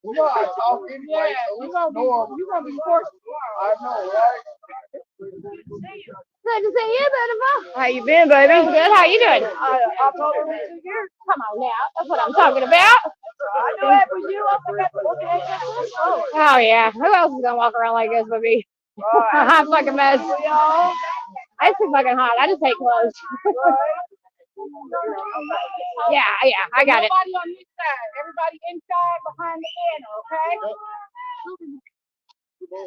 You know I talk anyway, so it's normal. You're gonna be forced. I know, right? Good to see you, beautiful. How you been, baby? Good. How you doing? October 2 years. Come on now. That's what I'm talking about. I know that was you. I forgot to look at this. Oh yeah. Who else is gonna walk around like this but me? A hot fucking mess. It's too fucking hot. I just hate clothes. Yeah, I got it. Nobody on this side. Everybody inside behind the piano, okay?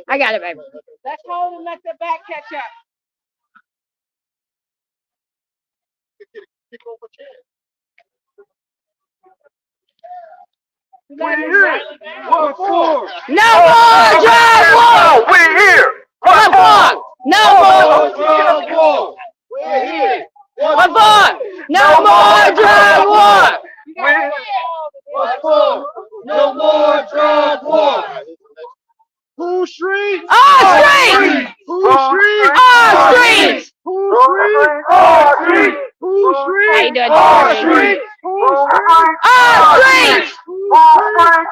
I got it, baby. Let's hold and let the back catch up. We're here. What for? No more drug war. We're here. What for? No more drug war. We're here. What for? No more drug war. What for? No more drug war. Who streets? All streets. Who streets? All streets. Who streets? All streets. Who streets? How you doing, All Jerry? streets. All streets.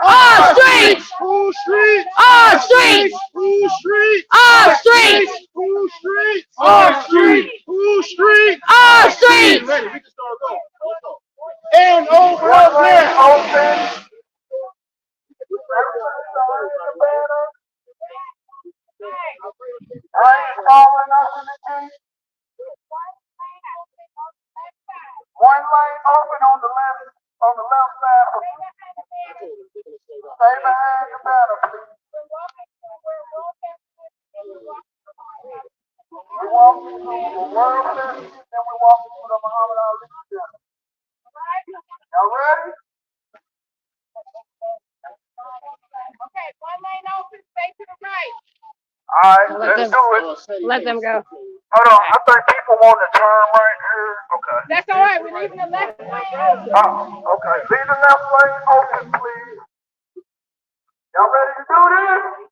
All streets. Who streets? All streets. Who streets? All streets. Who streets? All streets. Who streets? All streets. Ready? We can start going. And over there. I ain't calling nothing again. One lane open on the left side. Stay behind the banner, please. We walk through the World Festival, then we walk through the Muhammad Ali Center. Y'all ready? Okay, one lane open, stay to the right. All right, let's do it. Let them go. Hold on, I think people want to turn right here. Okay. That's all right. We're leaving the left lane open. Oh, okay. Leave the left lane open, please. Y'all ready to do this?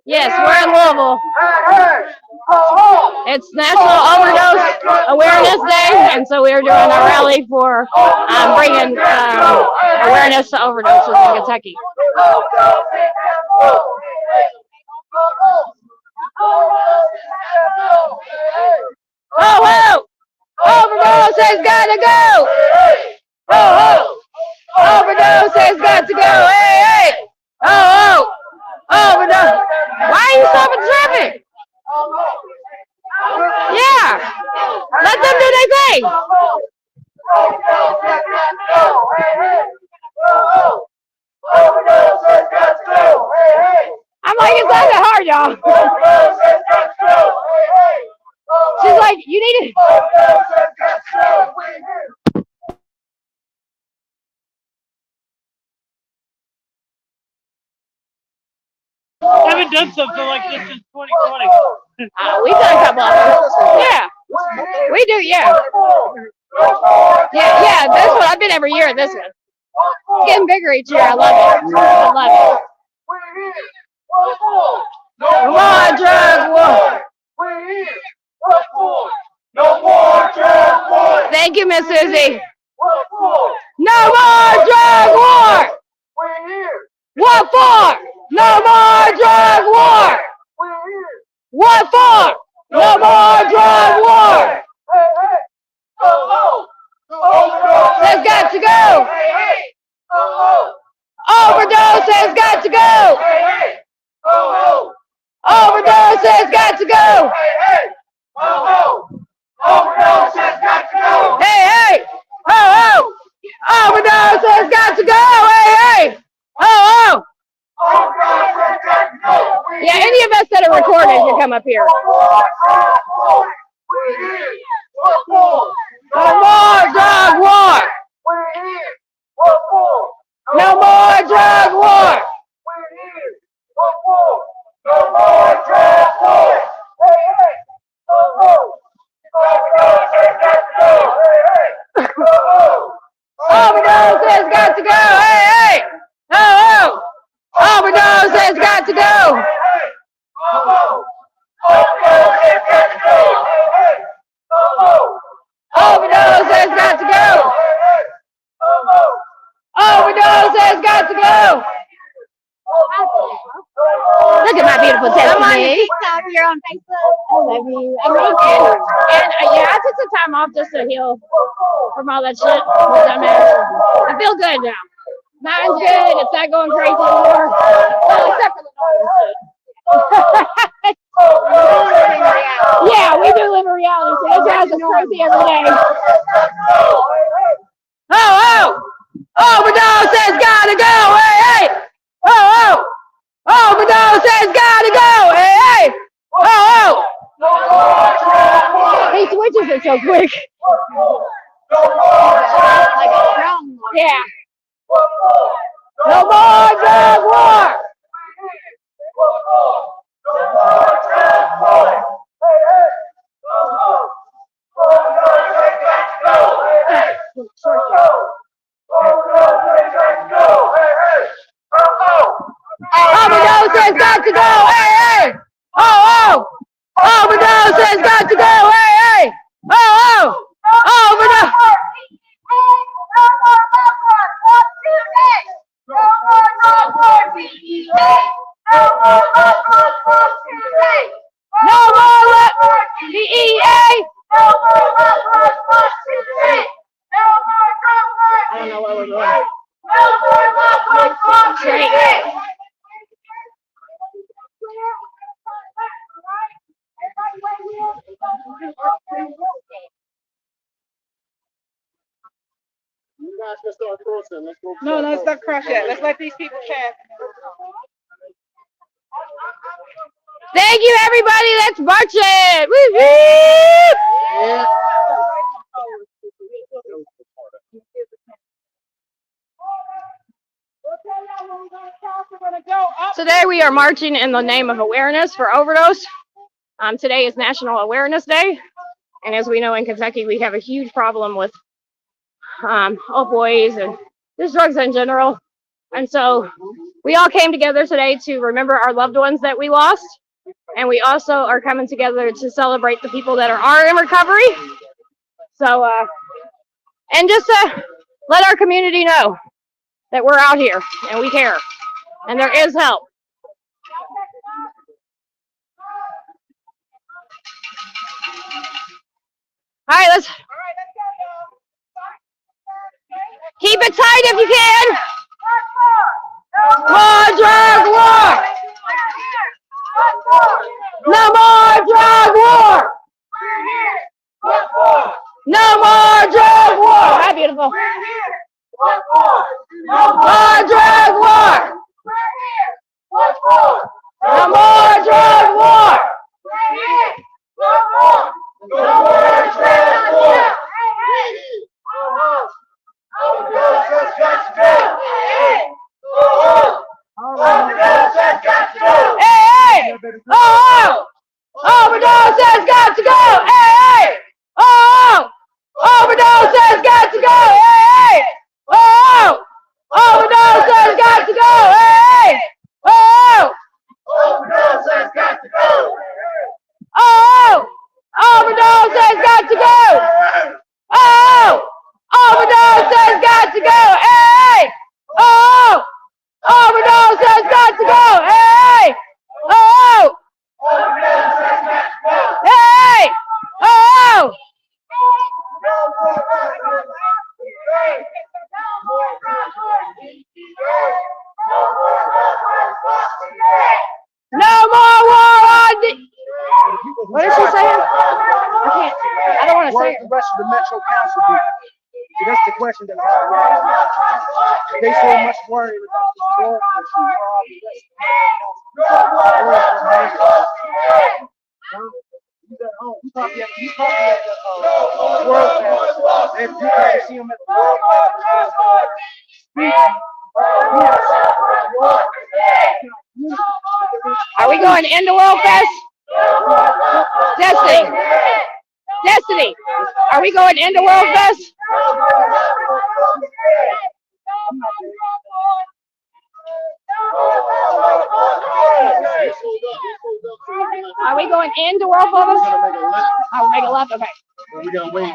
Yes, we're in Louisville. Hey, ho, It's National Overdose Awareness Day, and so we are doing a rally for bringing awareness to overdoses in Kentucky. Oh, ho! Overdose has got to go! Oh, ho! Overdose has got to go! Hey, hey! Oh, oh! Overdose! Why are you stopping traffic? Yeah! Let them do their thing! I'm like, it's not that hard, y'all. She's like, you need it. I haven't done something like this since 2020. We've done a couple of them. Yeah. We do, yeah. Yeah, that's what I've been every year at this one. It's getting bigger each year. I love it. I love it. Come on, drug war. No more drug war. Thank you, Miss Susie. No more drug war. What for? No more drug war. What for? No more drug war. Has got to go. Overdose has got to go. Overdose has got to go. Overdose has got to go. Hey, hey. Oh, oh. Overdose has got to go. Hey, hey. Oh, oh. Yeah, any of us that are recording can come up here. No more drug war. No more drug war. No more drug war. Overdose has got to go. Hey, hey. Oh, oh. Overdose has got to go. Overdose has got to go. Overdose got to go. Look at my beautiful Tiffany. I'm on TikTok. You're on Facebook. I love you. And yeah, I took some time off just to heal from all that shit with dumbass. I feel good now. Mine's good. It's not going crazy anymore. Well, except for the normal shit. Yeah, we do live in reality, so it drives us crazy every day. Oh! Overdose has gotta go! Hey, hey! Oh! Overdose has gotta go! Hey, hey! Oh! He switches it so quick. Like a drum. Yeah. No more drug war! Overdose has got to go! Hey, hey! Oh! Overdose has got to go! Hey, hey! Oh! Overdose! No more DEA! I don't know where we're going. Straight. You guys can start crossing. Let's go. No, let's not crush yet. Let's let these people chat. Thank you, everybody. Let's march it. Woo-hoo! Yeah. Today we are marching in the name of awareness for overdose. Today is National Awareness Day, and as we know in Kentucky, we have a huge problem with opioids and just drugs in general. And so we all came together today to remember our loved ones that we lost, and we also are coming together to celebrate the people that are in recovery. So, and just to let our community know that we're out here and we care, and there is help. All right, let's keep it tight if you can. More drug war! No more drug war! No more drug war! Hi, beautiful. More drug war! No more drug war! Hey! Oh! Overdose has got to go! Hey! Oh! Overdose has got to go! Hey! Oh! Overdose has got to go! Hey! Oh! Overdose has got to go! Oh! Overdose has got to go! Oh! Overdose has got to go! Hey! Oh! Overdose has got to go! Hey! Oh! Overdose has got to go! Hey! Oh! No more war on the... What is she saying? I don't want to say it. The rest of the Metro Council people. So that's the question that they so much worried about this drug issue. He's at home. He's probably at the World Fest. If you can't see him at the World Fest, are we going into World Fest? Destiny. Destiny. Are we going into World Fest? Are we going into World Fest? Oh, make a left. Okay. we gotta wait.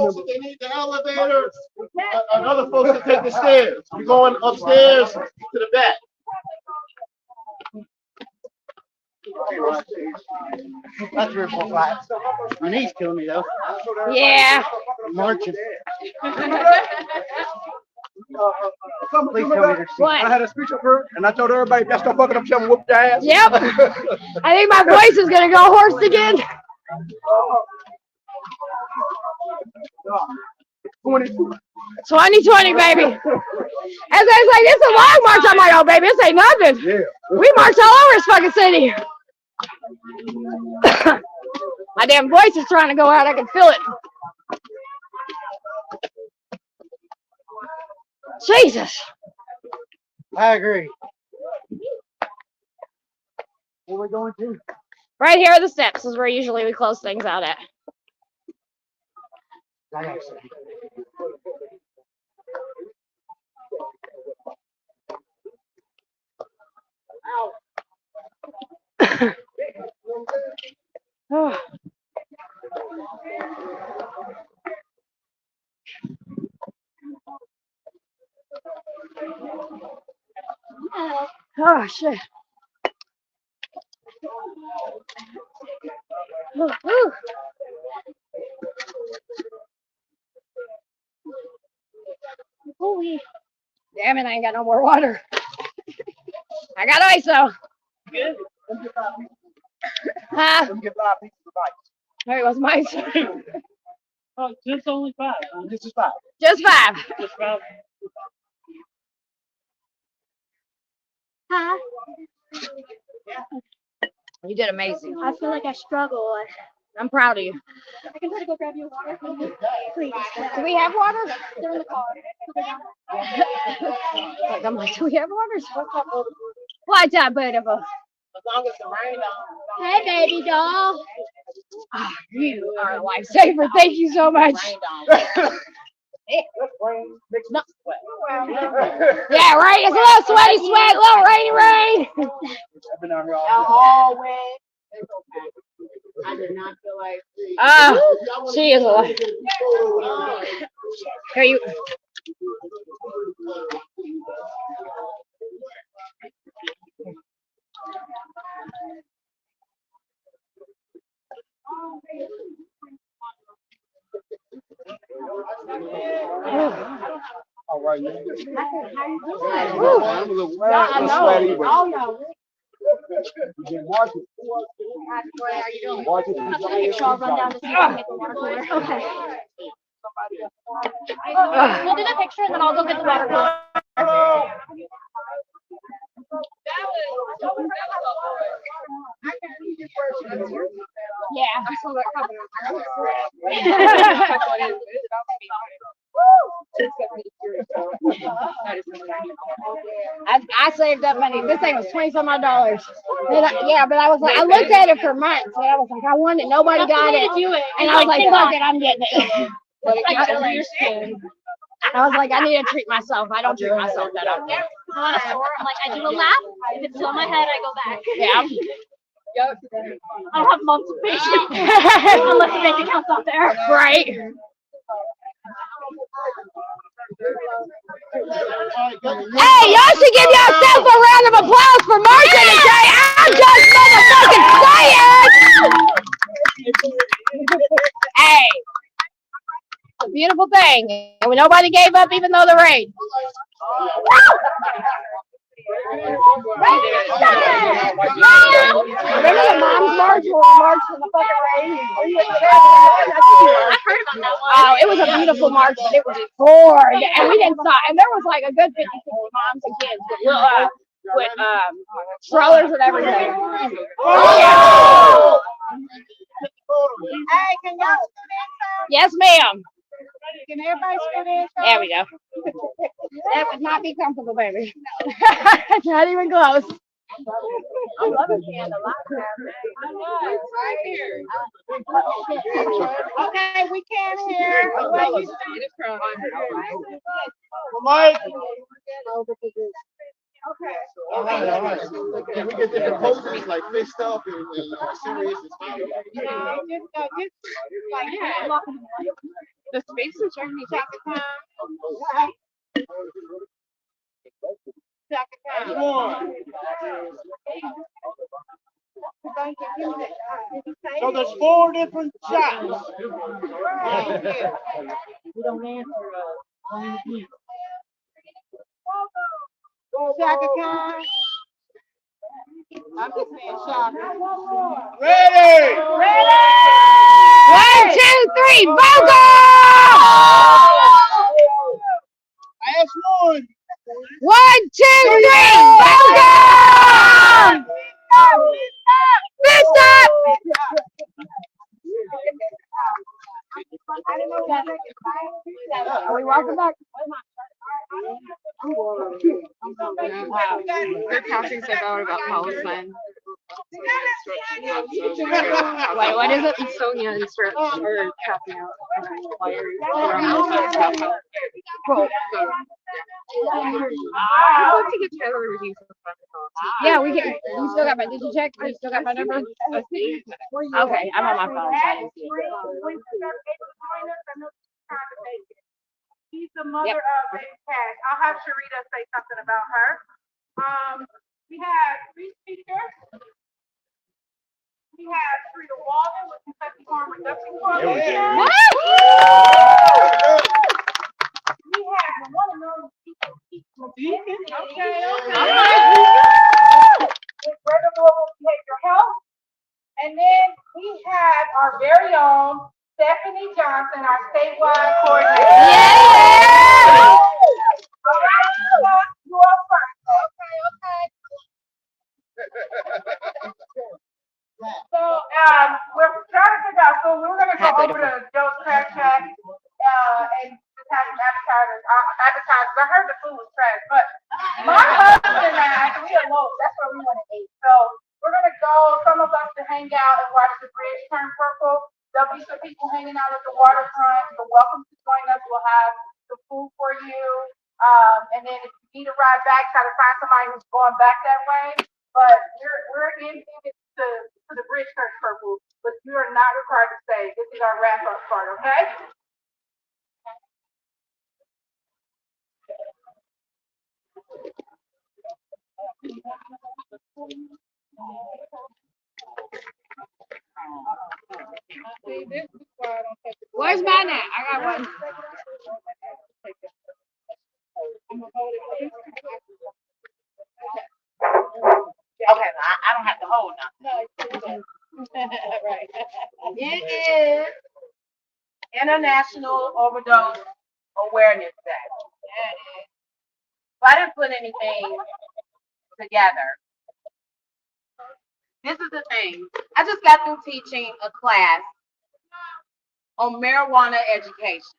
folks, if they need the elevator, and other folks can take the stairs. We're going upstairs to the back. That's 3 or 4 flats. My knee's killing me though. Yeah. I'm marching. Please tell me there's I had a speech up here, and I told everybody, if y'all start fucking up, something, whoop your ass. Yep. I think my voice is gonna go hoarse again. 2020, baby. As I was like, this is a long march. I'm like, oh, baby, this ain't nothing. Yeah. We march all over this fucking city. My damn voice is trying to go out. I can feel it. Jesus. I agree. Where are we going to? Right here are the steps. Is where usually we close things out at. Oh. Oh shit. Ooh. Ooh. Damn it, I ain't got no more water. I got ice though. Good. Huh? Let me get 5 pieces of ice. Wait, what's mine? Oh, just only 5. This is 5. Just 5. Just 5. Huh? You did amazing. I feel like I struggle. I'm proud of you. I can try to go grab you water. Please. Do we have water? They're in the car. Like, I'm like, do we have water? What's up, beautiful? As long as the rain don't. Hey, baby doll. Oh, you are a lifesaver. Thank you so much. No. Yeah, right. It's a little sweaty sweat, a little rainy rain. I've been out here all wet. I did not feel like. She is a life. Here you. All right, Woo. I'm a little wet, a little sweaty, but Oh, no. you can watch it. Watch it. I'll run down to see if I can get the water cooler. Okay. We'll do the picture and then I'll go get the water cooler. Yeah. I saved up money. This thing was $20-some-odd. Yeah, but I was like, I looked at it for months, and I was like, I want it. Nobody got it. And I was like, fuck it, I'm getting it. I was like, I need to treat myself. I don't treat myself that often. I'm like, I do a lap. If it's still in my head, I go back. Yeah. I don't have months of patience unless the bank account's out there. Right. Hey, y'all should give yourself a round of applause for marching today. I'm just motherfucking saying. Hey, it's a beautiful thing. And nobody gave up even though the rain. Remember the mom's march where we marched in the fucking rain? Oh, it was a beautiful march, but it was hard, and we didn't stop. And there was like a good 50, 60 moms and kids with strollers and everything. Yeah. Hey, can y'all scoot in some? Yes, ma'am. Can everybody scoot in some? There we go. That would not be comfortable, baby. Not even close. I love it being the light. Right here. Okay, we can't hear. Mike. Okay. All right. Can we get different poses like fist up and serious and smile? Just like The space is certainly Jessica. So there's 4 different shots. You don't answer Shaka Khan. I'm just saying Shaka. Ready? Ready! 1, 2, 3, vocal! Last one. 1, 2, 3, vocal! Fist up! Are we walking back? They're passing stuff out about Palestine. Wait, what is it? Sonia instructs or passing out flyers around the Cool. I'd love to get together with you. Yeah, we can. You still got my. Did you check? You still got my number? Okay, I'm on my phone. So I didn't see it. She's the mother of Baby Cash. I'll have Sharita say something about her. We have 3 speakers. We have Sharita Walden with Kentucky Farm Reduction Program. We have the one and only with regular behavior health. And then we have our very own Stephanie Johnson, our statewide coordinator. Yeah! All right, you up first. Okay. So, we're trying to figure out, so we're gonna go over to Joe's Crack Shack, and just have some advertisers. I heard the food was trash, but my husband and I, we alone, that's where we wanna eat. So, we're gonna go, some of us to hang out and watch the bridge turn purple. There'll be some people hanging out at the waterfront. You're welcome to join us. We'll have some food for you. And then if you need a ride back, try to find somebody who's going back that way. But we're in it to the bridge turn purple, but you are not required to stay. This is our wrap up part, okay? Where's mine at? I got one. Okay, I don't have to hold nothing. Right. It is International Overdose Awareness Day. So I didn't put anything together. This is the thing. I just got through teaching a class on marijuana education.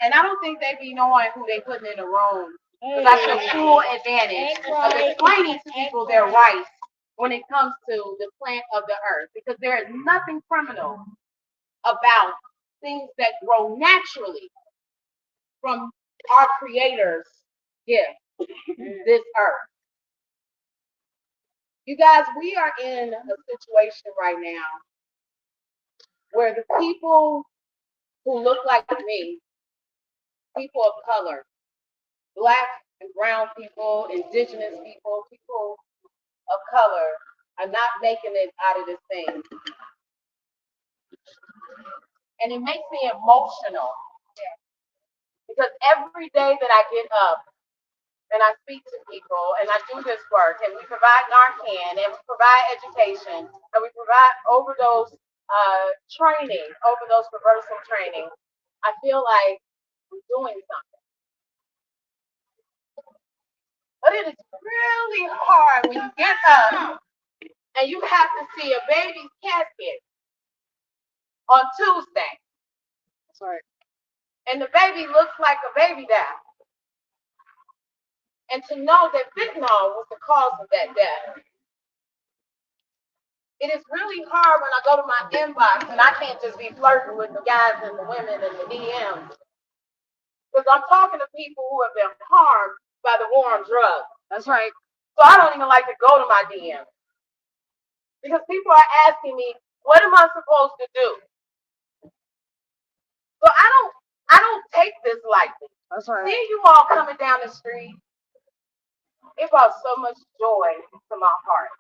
And I don't think they be knowing who they putting in the room. Because I took full advantage of explaining to people their rights when it comes to the plant of the earth. Because there is nothing criminal about things that grow naturally from our Creator's gift, this earth. You guys, we are in a situation right now where the people who look like me, people of color, Black and brown people, indigenous people, people of color are not making it out of this thing. And it makes me emotional because every day that I get up and I speak to people and I do this work and we provide Narcan and we provide education and we provide overdose training, overdose reversal training, I feel like we're doing something. But it is really hard when you get up and you have to see a baby's casket on Tuesday. Sorry. And the baby looks like a baby doll. And to know that fentanyl was the cause of that death. It is really hard when I go to my inbox and I can't just be flirting with the guys and the women and the DMs. Because I'm talking to people who have been harmed by the war on drugs. That's right. So I don't even like to go to my DMs. Because people are asking me, what am I supposed to do? So I I don't take this lightly. That's right. Seeing you all coming down the street, it brought so much joy to my heart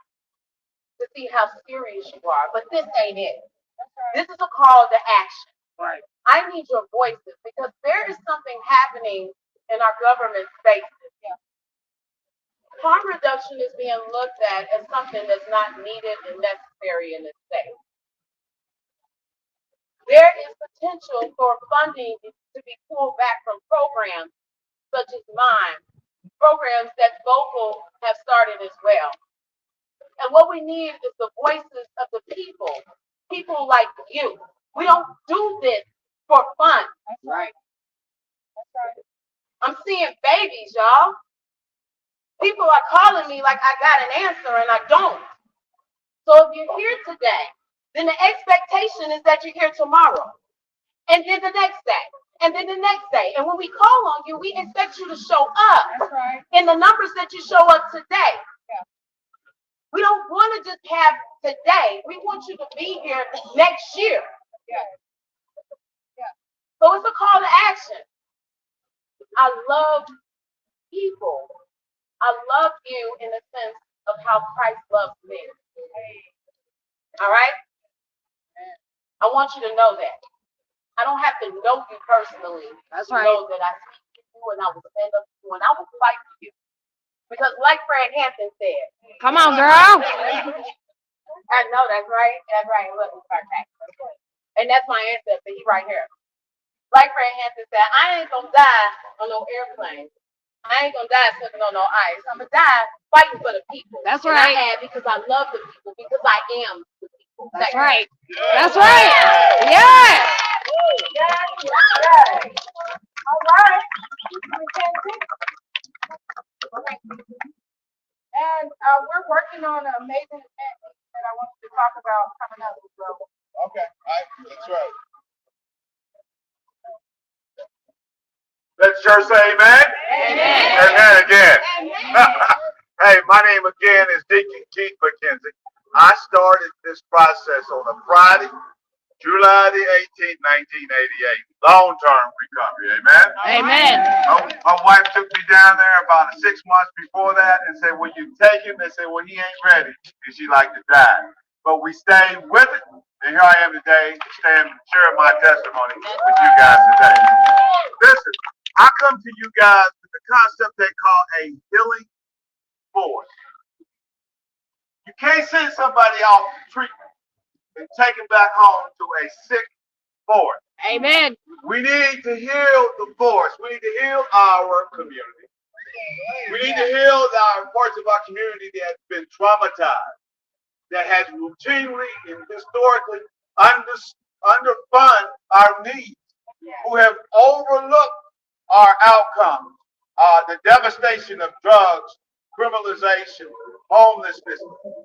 to see how serious you are. But this ain't it. This is a call to action. Right. I need your voices because there is something happening in our government spaces. Harm reduction is being looked at as something that's not needed and necessary in this state. There is potential for funding to be pulled back from programs such as mine, programs that Vocal have started as well. And what we need is the voices of the people like you. We don't do this for fun. That's right. I'm seeing babies, y'all. People are calling me like I got an answer and I don't. So if you're here today, then the expectation is that you're here tomorrow. And then the next day. And then the next day. And when we call on you, we expect you to show up. That's right. In the numbers that you show up today. We don't want to just have today. We want you to be here next year. So it's a call to action. I love people. I love you in the sense of how Christ loves me. All right? I want you to know that. I don't have to know you personally. That's to right. know that I speak to you and I will stand up to you and I will fight for you. Because like Fred Hampton said. Come on, girl. I know, that's right. That's right. Look, and that's my ancestor. He right here. Like Fred Hampton said, I ain't gonna die on no airplane. I ain't gonna die slipping on no ice. I'm gonna die fighting for the people. That's and right. I am because I love the people, because I am the people. That's right. That's right. Yeah. All right. And we're working on an amazing event that I want you to talk about coming up as well. Okay, that's right. Let the church say amen. Amen. Amen again. Hey, my name again is Deacon Keith McKenzie. I started this process on a Friday, July the 18th, 1988. Long-term recovery, amen? Amen. My wife took me down there about 6 months before that and said, will you take him? They said, well, he ain't ready. And she like to die. But we stayed with it. And here I am today, sharing my testimony with you guys today. Listen, I come to you guys with the concept they call a healing force. You can't send somebody off treatment and take them back home to a sick force. Amen. We need to heal the force. We need to heal our community. We need to heal the parts of our community that has been traumatized, that has routinely and historically underfunded our needs, who have overlooked our outcomes, the devastation of drugs, criminalization, homelessness,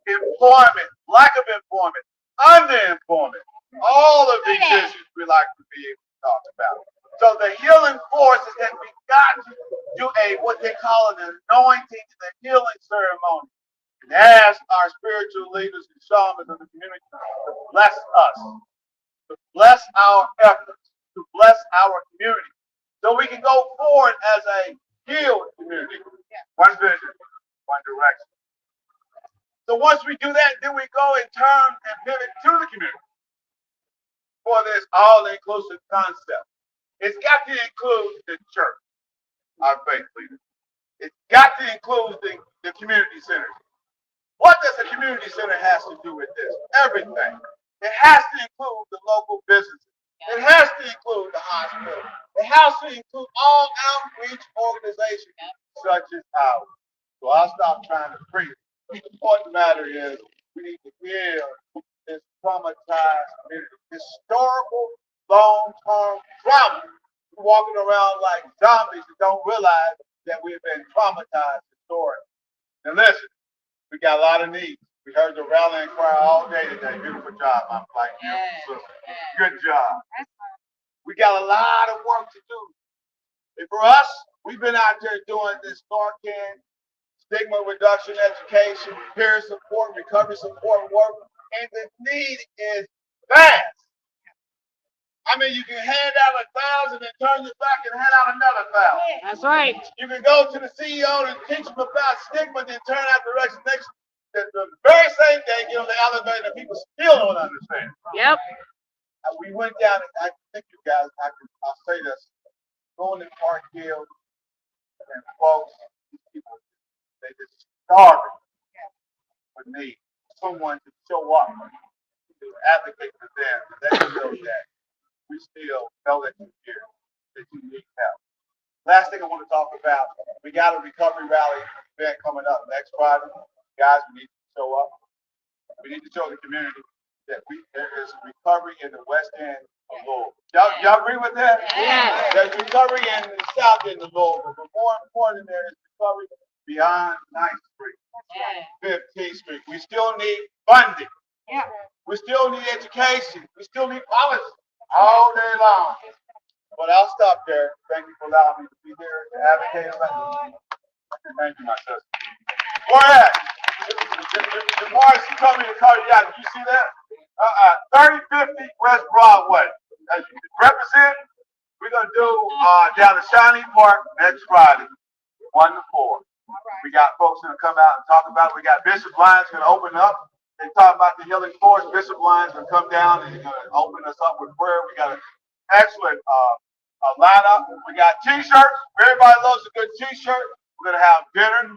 employment, lack of employment, underemployment, all of these issues we like to be able to talk about. So the healing force is that we got to do what they call an anointing and a healing ceremony. And ask our spiritual leaders and shamans of the community to bless us, to bless our efforts, to bless our community, so we can go forward as a healed community. One vision, one direction. So once we do that, then we go and turn and pivot to the community for this all-inclusive concept. It's got to include the church, our faith leaders. It's got to include the community centers. What does a community center has to do with this? Everything. It has to include the local businesses. It has to include the hospital. It has to include all outreach organizations such as ours. So I'll stop trying to preach. The important matter is we need to heal this traumatized community. Historical, long-term trauma. We're walking around like zombies that don't realize that we've been traumatized historically. And listen, we got a lot of needs. We heard the rallying cry all day today. Beautiful job, my flight. Good job. We got a lot of work to do. And for us, we've been out there doing this Narcan, stigma reduction education, peer support, recovery support work, and the need is vast. I mean, you can hand out 1,000 and turn it back and hand out another 1,000. That's right. You can go to the CEO and teach them about stigma, then turn out the next the very same day, get on the elevator, and people still don't understand. Yep. We went down, and I think you guys, I'll say this, going to Park Hill, and folks, these people, they just starving for need. Someone to show up, to advocate for them, and let them know that we still know that you're here, that you need help. Last thing I want to talk about, we got a recovery rally event coming up next Friday. Guys, we need to show up. We need to show the community that there is recovery in the West End of Louisville. Y'all agree with that? Yes. There's recovery in the South End of Louisville, but more important, there is recovery beyond 9th Street, 15th Street. We still need funding. Yeah. We still need education. We still need policy all day long. But I'll stop there. Thank you for allowing me to be here to advocate about it. Thank you, my sister. Where at? The boys told me to call you out. Did you see that? 3050 West Broadway. Represent. We're going to do down at Shawnee Park next Friday, 1 to 4. We got folks going to come out and talk about it. We got Bishop Lyons going to open up. They talk about the healing force. Bishop Lyons going to come down and he's going to open us up with prayer. We got an excellent lineup. We got T-shirts. Everybody loves a good T-shirt. We're going to have dinner.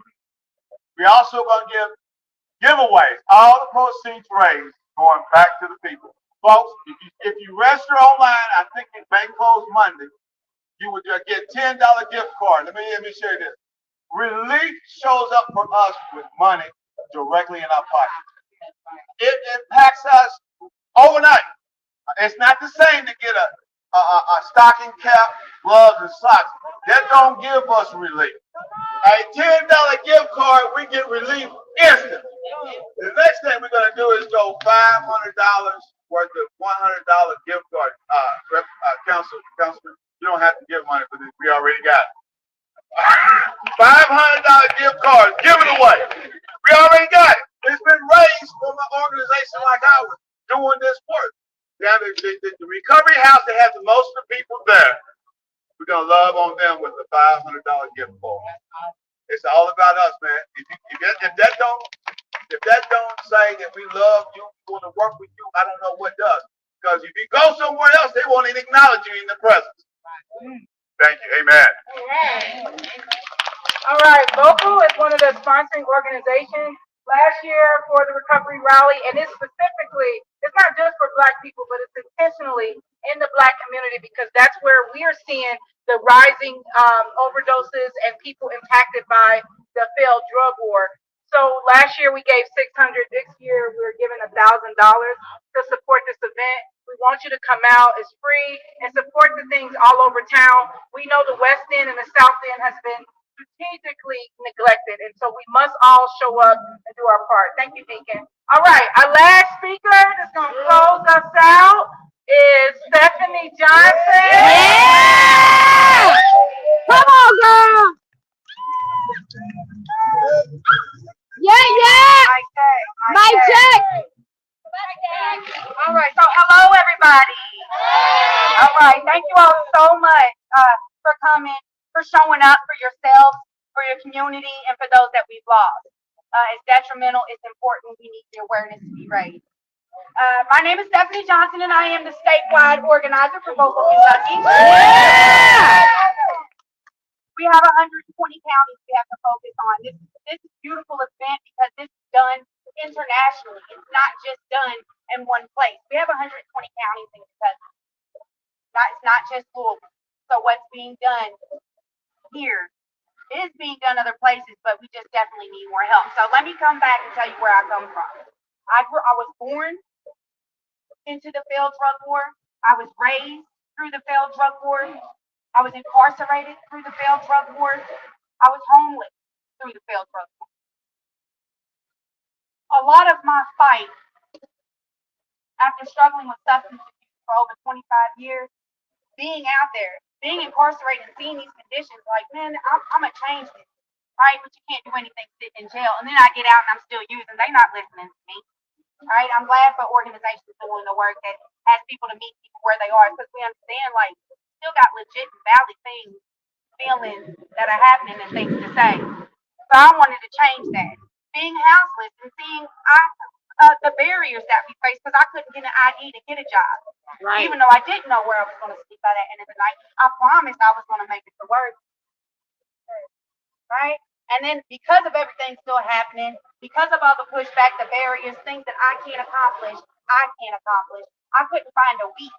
We also going to give giveaways. All the proceeds raised going back to the people. Folks, if you register online, I think it may close Monday, you would get $10 gift card. Let me share this. Relief shows up for us with money directly in our pockets. It impacts us overnight. It's not the same to get a stocking cap, gloves, and socks. That don't give us relief. A $10 gift card, we get relief instantly. The next thing we're going to do is go $500 worth of $100 gift card. Councilman, you don't have to give money for this. We already got it. $500 gift cards, give it away. We already got it. It's been raised from an organization like ours doing this work. They have the recovery house that has the most of the people there. We're going to love on them with the $500 gift card. It's all about us, man. If that don't say that we love you, we want to work with you, I don't know what does. Because if you go somewhere else, they won't even acknowledge you in the presence. Thank you. Amen. All right, Vocal is one of the sponsoring organizations last year for the recovery rally, and it's specifically, it's not just for Black people, but it's intentionally in the Black community because that's where we are seeing the rising overdoses and people impacted by the failed drug war. So last year we gave $600. This year we're giving $1,000 to support this event. We want you to come out. It's free and support the things all over town. We know the West End and the South End has been strategically neglected, and so we must all show up and do our part. Thank you, Deacon. All right, our last speaker that's going to close us out is Stephanie Johnson. Yeah! Come on, girl. Yeah. Mic check. All right, so hello, everybody. All right, thank you all so much for coming, for showing up for yourselves, for your community, and for those that we've lost. It's detrimental. It's important. We need the awareness to be raised. My name is Stephanie Johnson, and I am the statewide organizer for Vocal Kentucky. We have 120 counties we have to focus on. This is a beautiful event because this is done internationally. It's not just done in one place. We have 120 counties in Kentucky. It's not just Louisville. So what's being done here is being done other places, but we just definitely need more help. So let me come back and tell you where I come from. I was born into the failed drug war. I was raised through the failed drug war. I was incarcerated through the failed drug war. I was homeless through the failed drug war. A lot of my fight, after struggling with substance abuse for over 25 years, being out there, being incarcerated, seeing these conditions, like, man, I'm going to change this. Right? But you can't do anything sitting in jail. And then I get out and I'm still using. They're not listening to me. Right? I'm glad for organizations doing the work that has people to meet people where they are, because we understand like still got legit and valid things, feelings that are happening and things to say. So I wanted to change that. Being houseless and seeing the barriers that we face, because I couldn't get an ID to get a job. Right. Even though I didn't know where I was going to sleep by that end of the night, I promised I was going to make it to work. Right? And then because of everything still happening, because of all the pushback, the barriers, things that I can't accomplish, I couldn't find a week.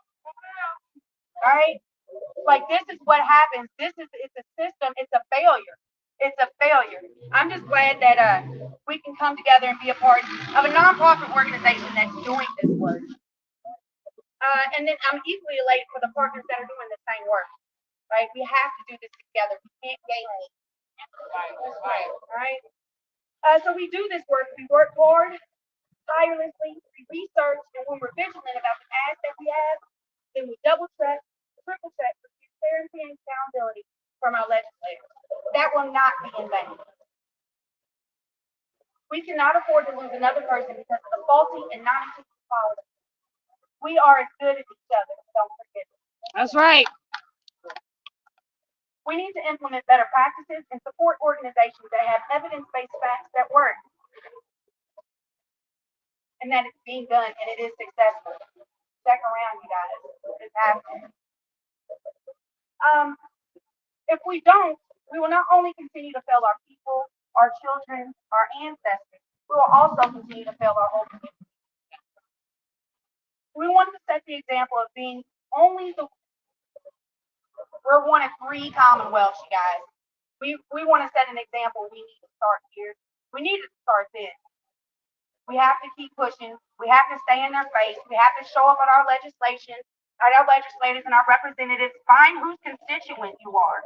Right? Like this is what happens. It's a system, it's a failure. It's a failure. I'm just glad that we can come together and be a part of a nonprofit organization that's doing this work. And then I'm equally elated for the partners that are doing the same work. Right? We have to do this together. We can't gatekeep. Right? So we do this work. We work hard, tirelessly, we research, and when we're vigilant about the ads that we have, then we double check, triple check for transparency and accountability from our legislators. That will not be in vain. We cannot afford to lose another person because of the faulty and non-inclusive policy. We are as good as each other. Don't forget it. That's right. We need to implement better practices and support organizations that have evidence-based facts that work. And that it's being done and it is successful. Check around, you guys. It's happening. If we don't, we will not only continue to fail our people, our children, our ancestors, we will also continue to fail our whole community. We want to set the example of being we're one of 3 commonwealths, you guys. We want to set an example. We need to start here. We need to start this. We have to keep pushing. We have to stay in their face. We have to show up at our legislation, at our legislators and our representatives. Find whose constituent you are.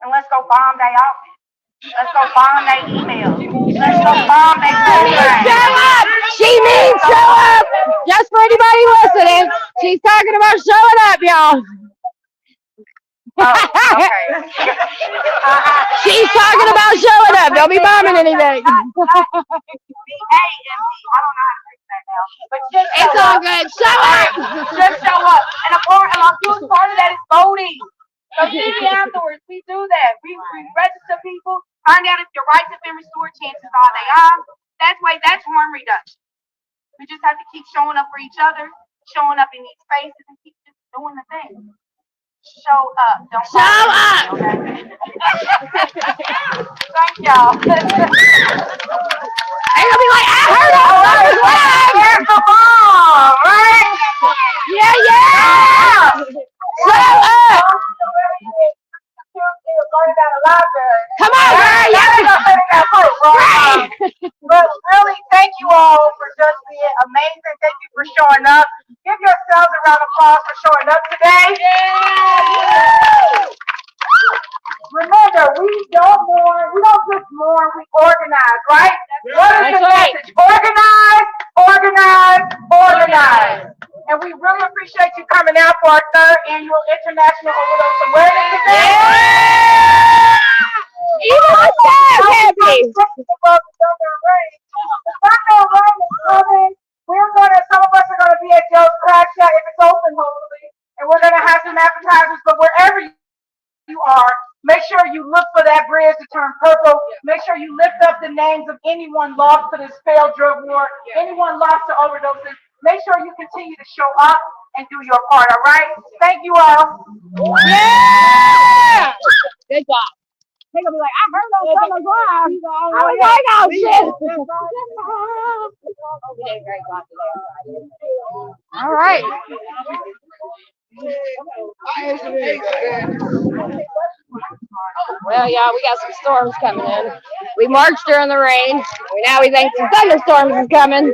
And let's go bomb their office. Let's go bomb their emails. Let's go bomb their programs. Show up! She means show up! Just for anybody listening, she's talking about showing up, y'all. Oh, okay. She's talking about showing up. Don't be bombing anything. I don't know how to fix that now. But just it's all good. Show up. Just show up. And a huge part of that is voting. Community afterwards, we do that. We register people, find out if your rights have been restored. Chances are they are. That's harm reduction. We just have to keep showing up for each other, showing up in these spaces, and keep just doing the thing. Show up. Don't show up. Okay? Thank y'all. They're gonna be like, I heard all those words. There's the bomb, right? Yeah. Show up. Come on, girl. Right. But really, thank you all for just being amazing. Thank you for showing up. Give yourselves a round of applause for showing up today. Remember, we don't just mourn, we organize, right? What is the message? Organize, organize, organize. And we really appreciate you coming out for our 3rd annual International Overdose Awareness event. Even the staff happy. Some of us are gonna be at Joe's Crack Shack if it's open, hopefully, and we're gonna have some appetizers. But wherever you are, make sure you look for that bridge to turn purple. Make sure you lift up the names of anyone lost to this failed drug war, anyone lost to overdoses. Make sure you continue to show up and do your part. All right? Thank you all. Yeah. Good job. They're gonna be like, I heard those on the ground. I was like, oh shit. All right. Well, y'all, we got some storms coming in. We marched during the rain. Now we think some thunderstorms is coming.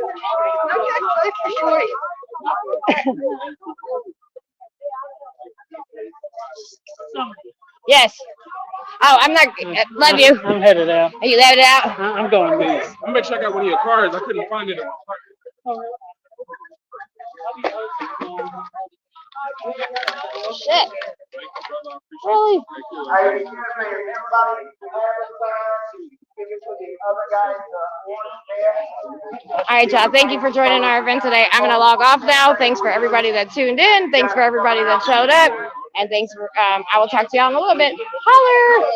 Yes. Oh, I'm not. Love you. I'm headed out. Are you headed out? I'm going to. I'm gonna check out one of your cars. I couldn't find it. Shit. Really? Hey, excuse me, everybody, give it to the other guys, All right, y'all. Thank you for joining our event today. I'm going to log off now. Thanks for everybody that tuned in. Thanks for everybody that showed up. And thanks for, I will talk to y'all in a little bit. Holler!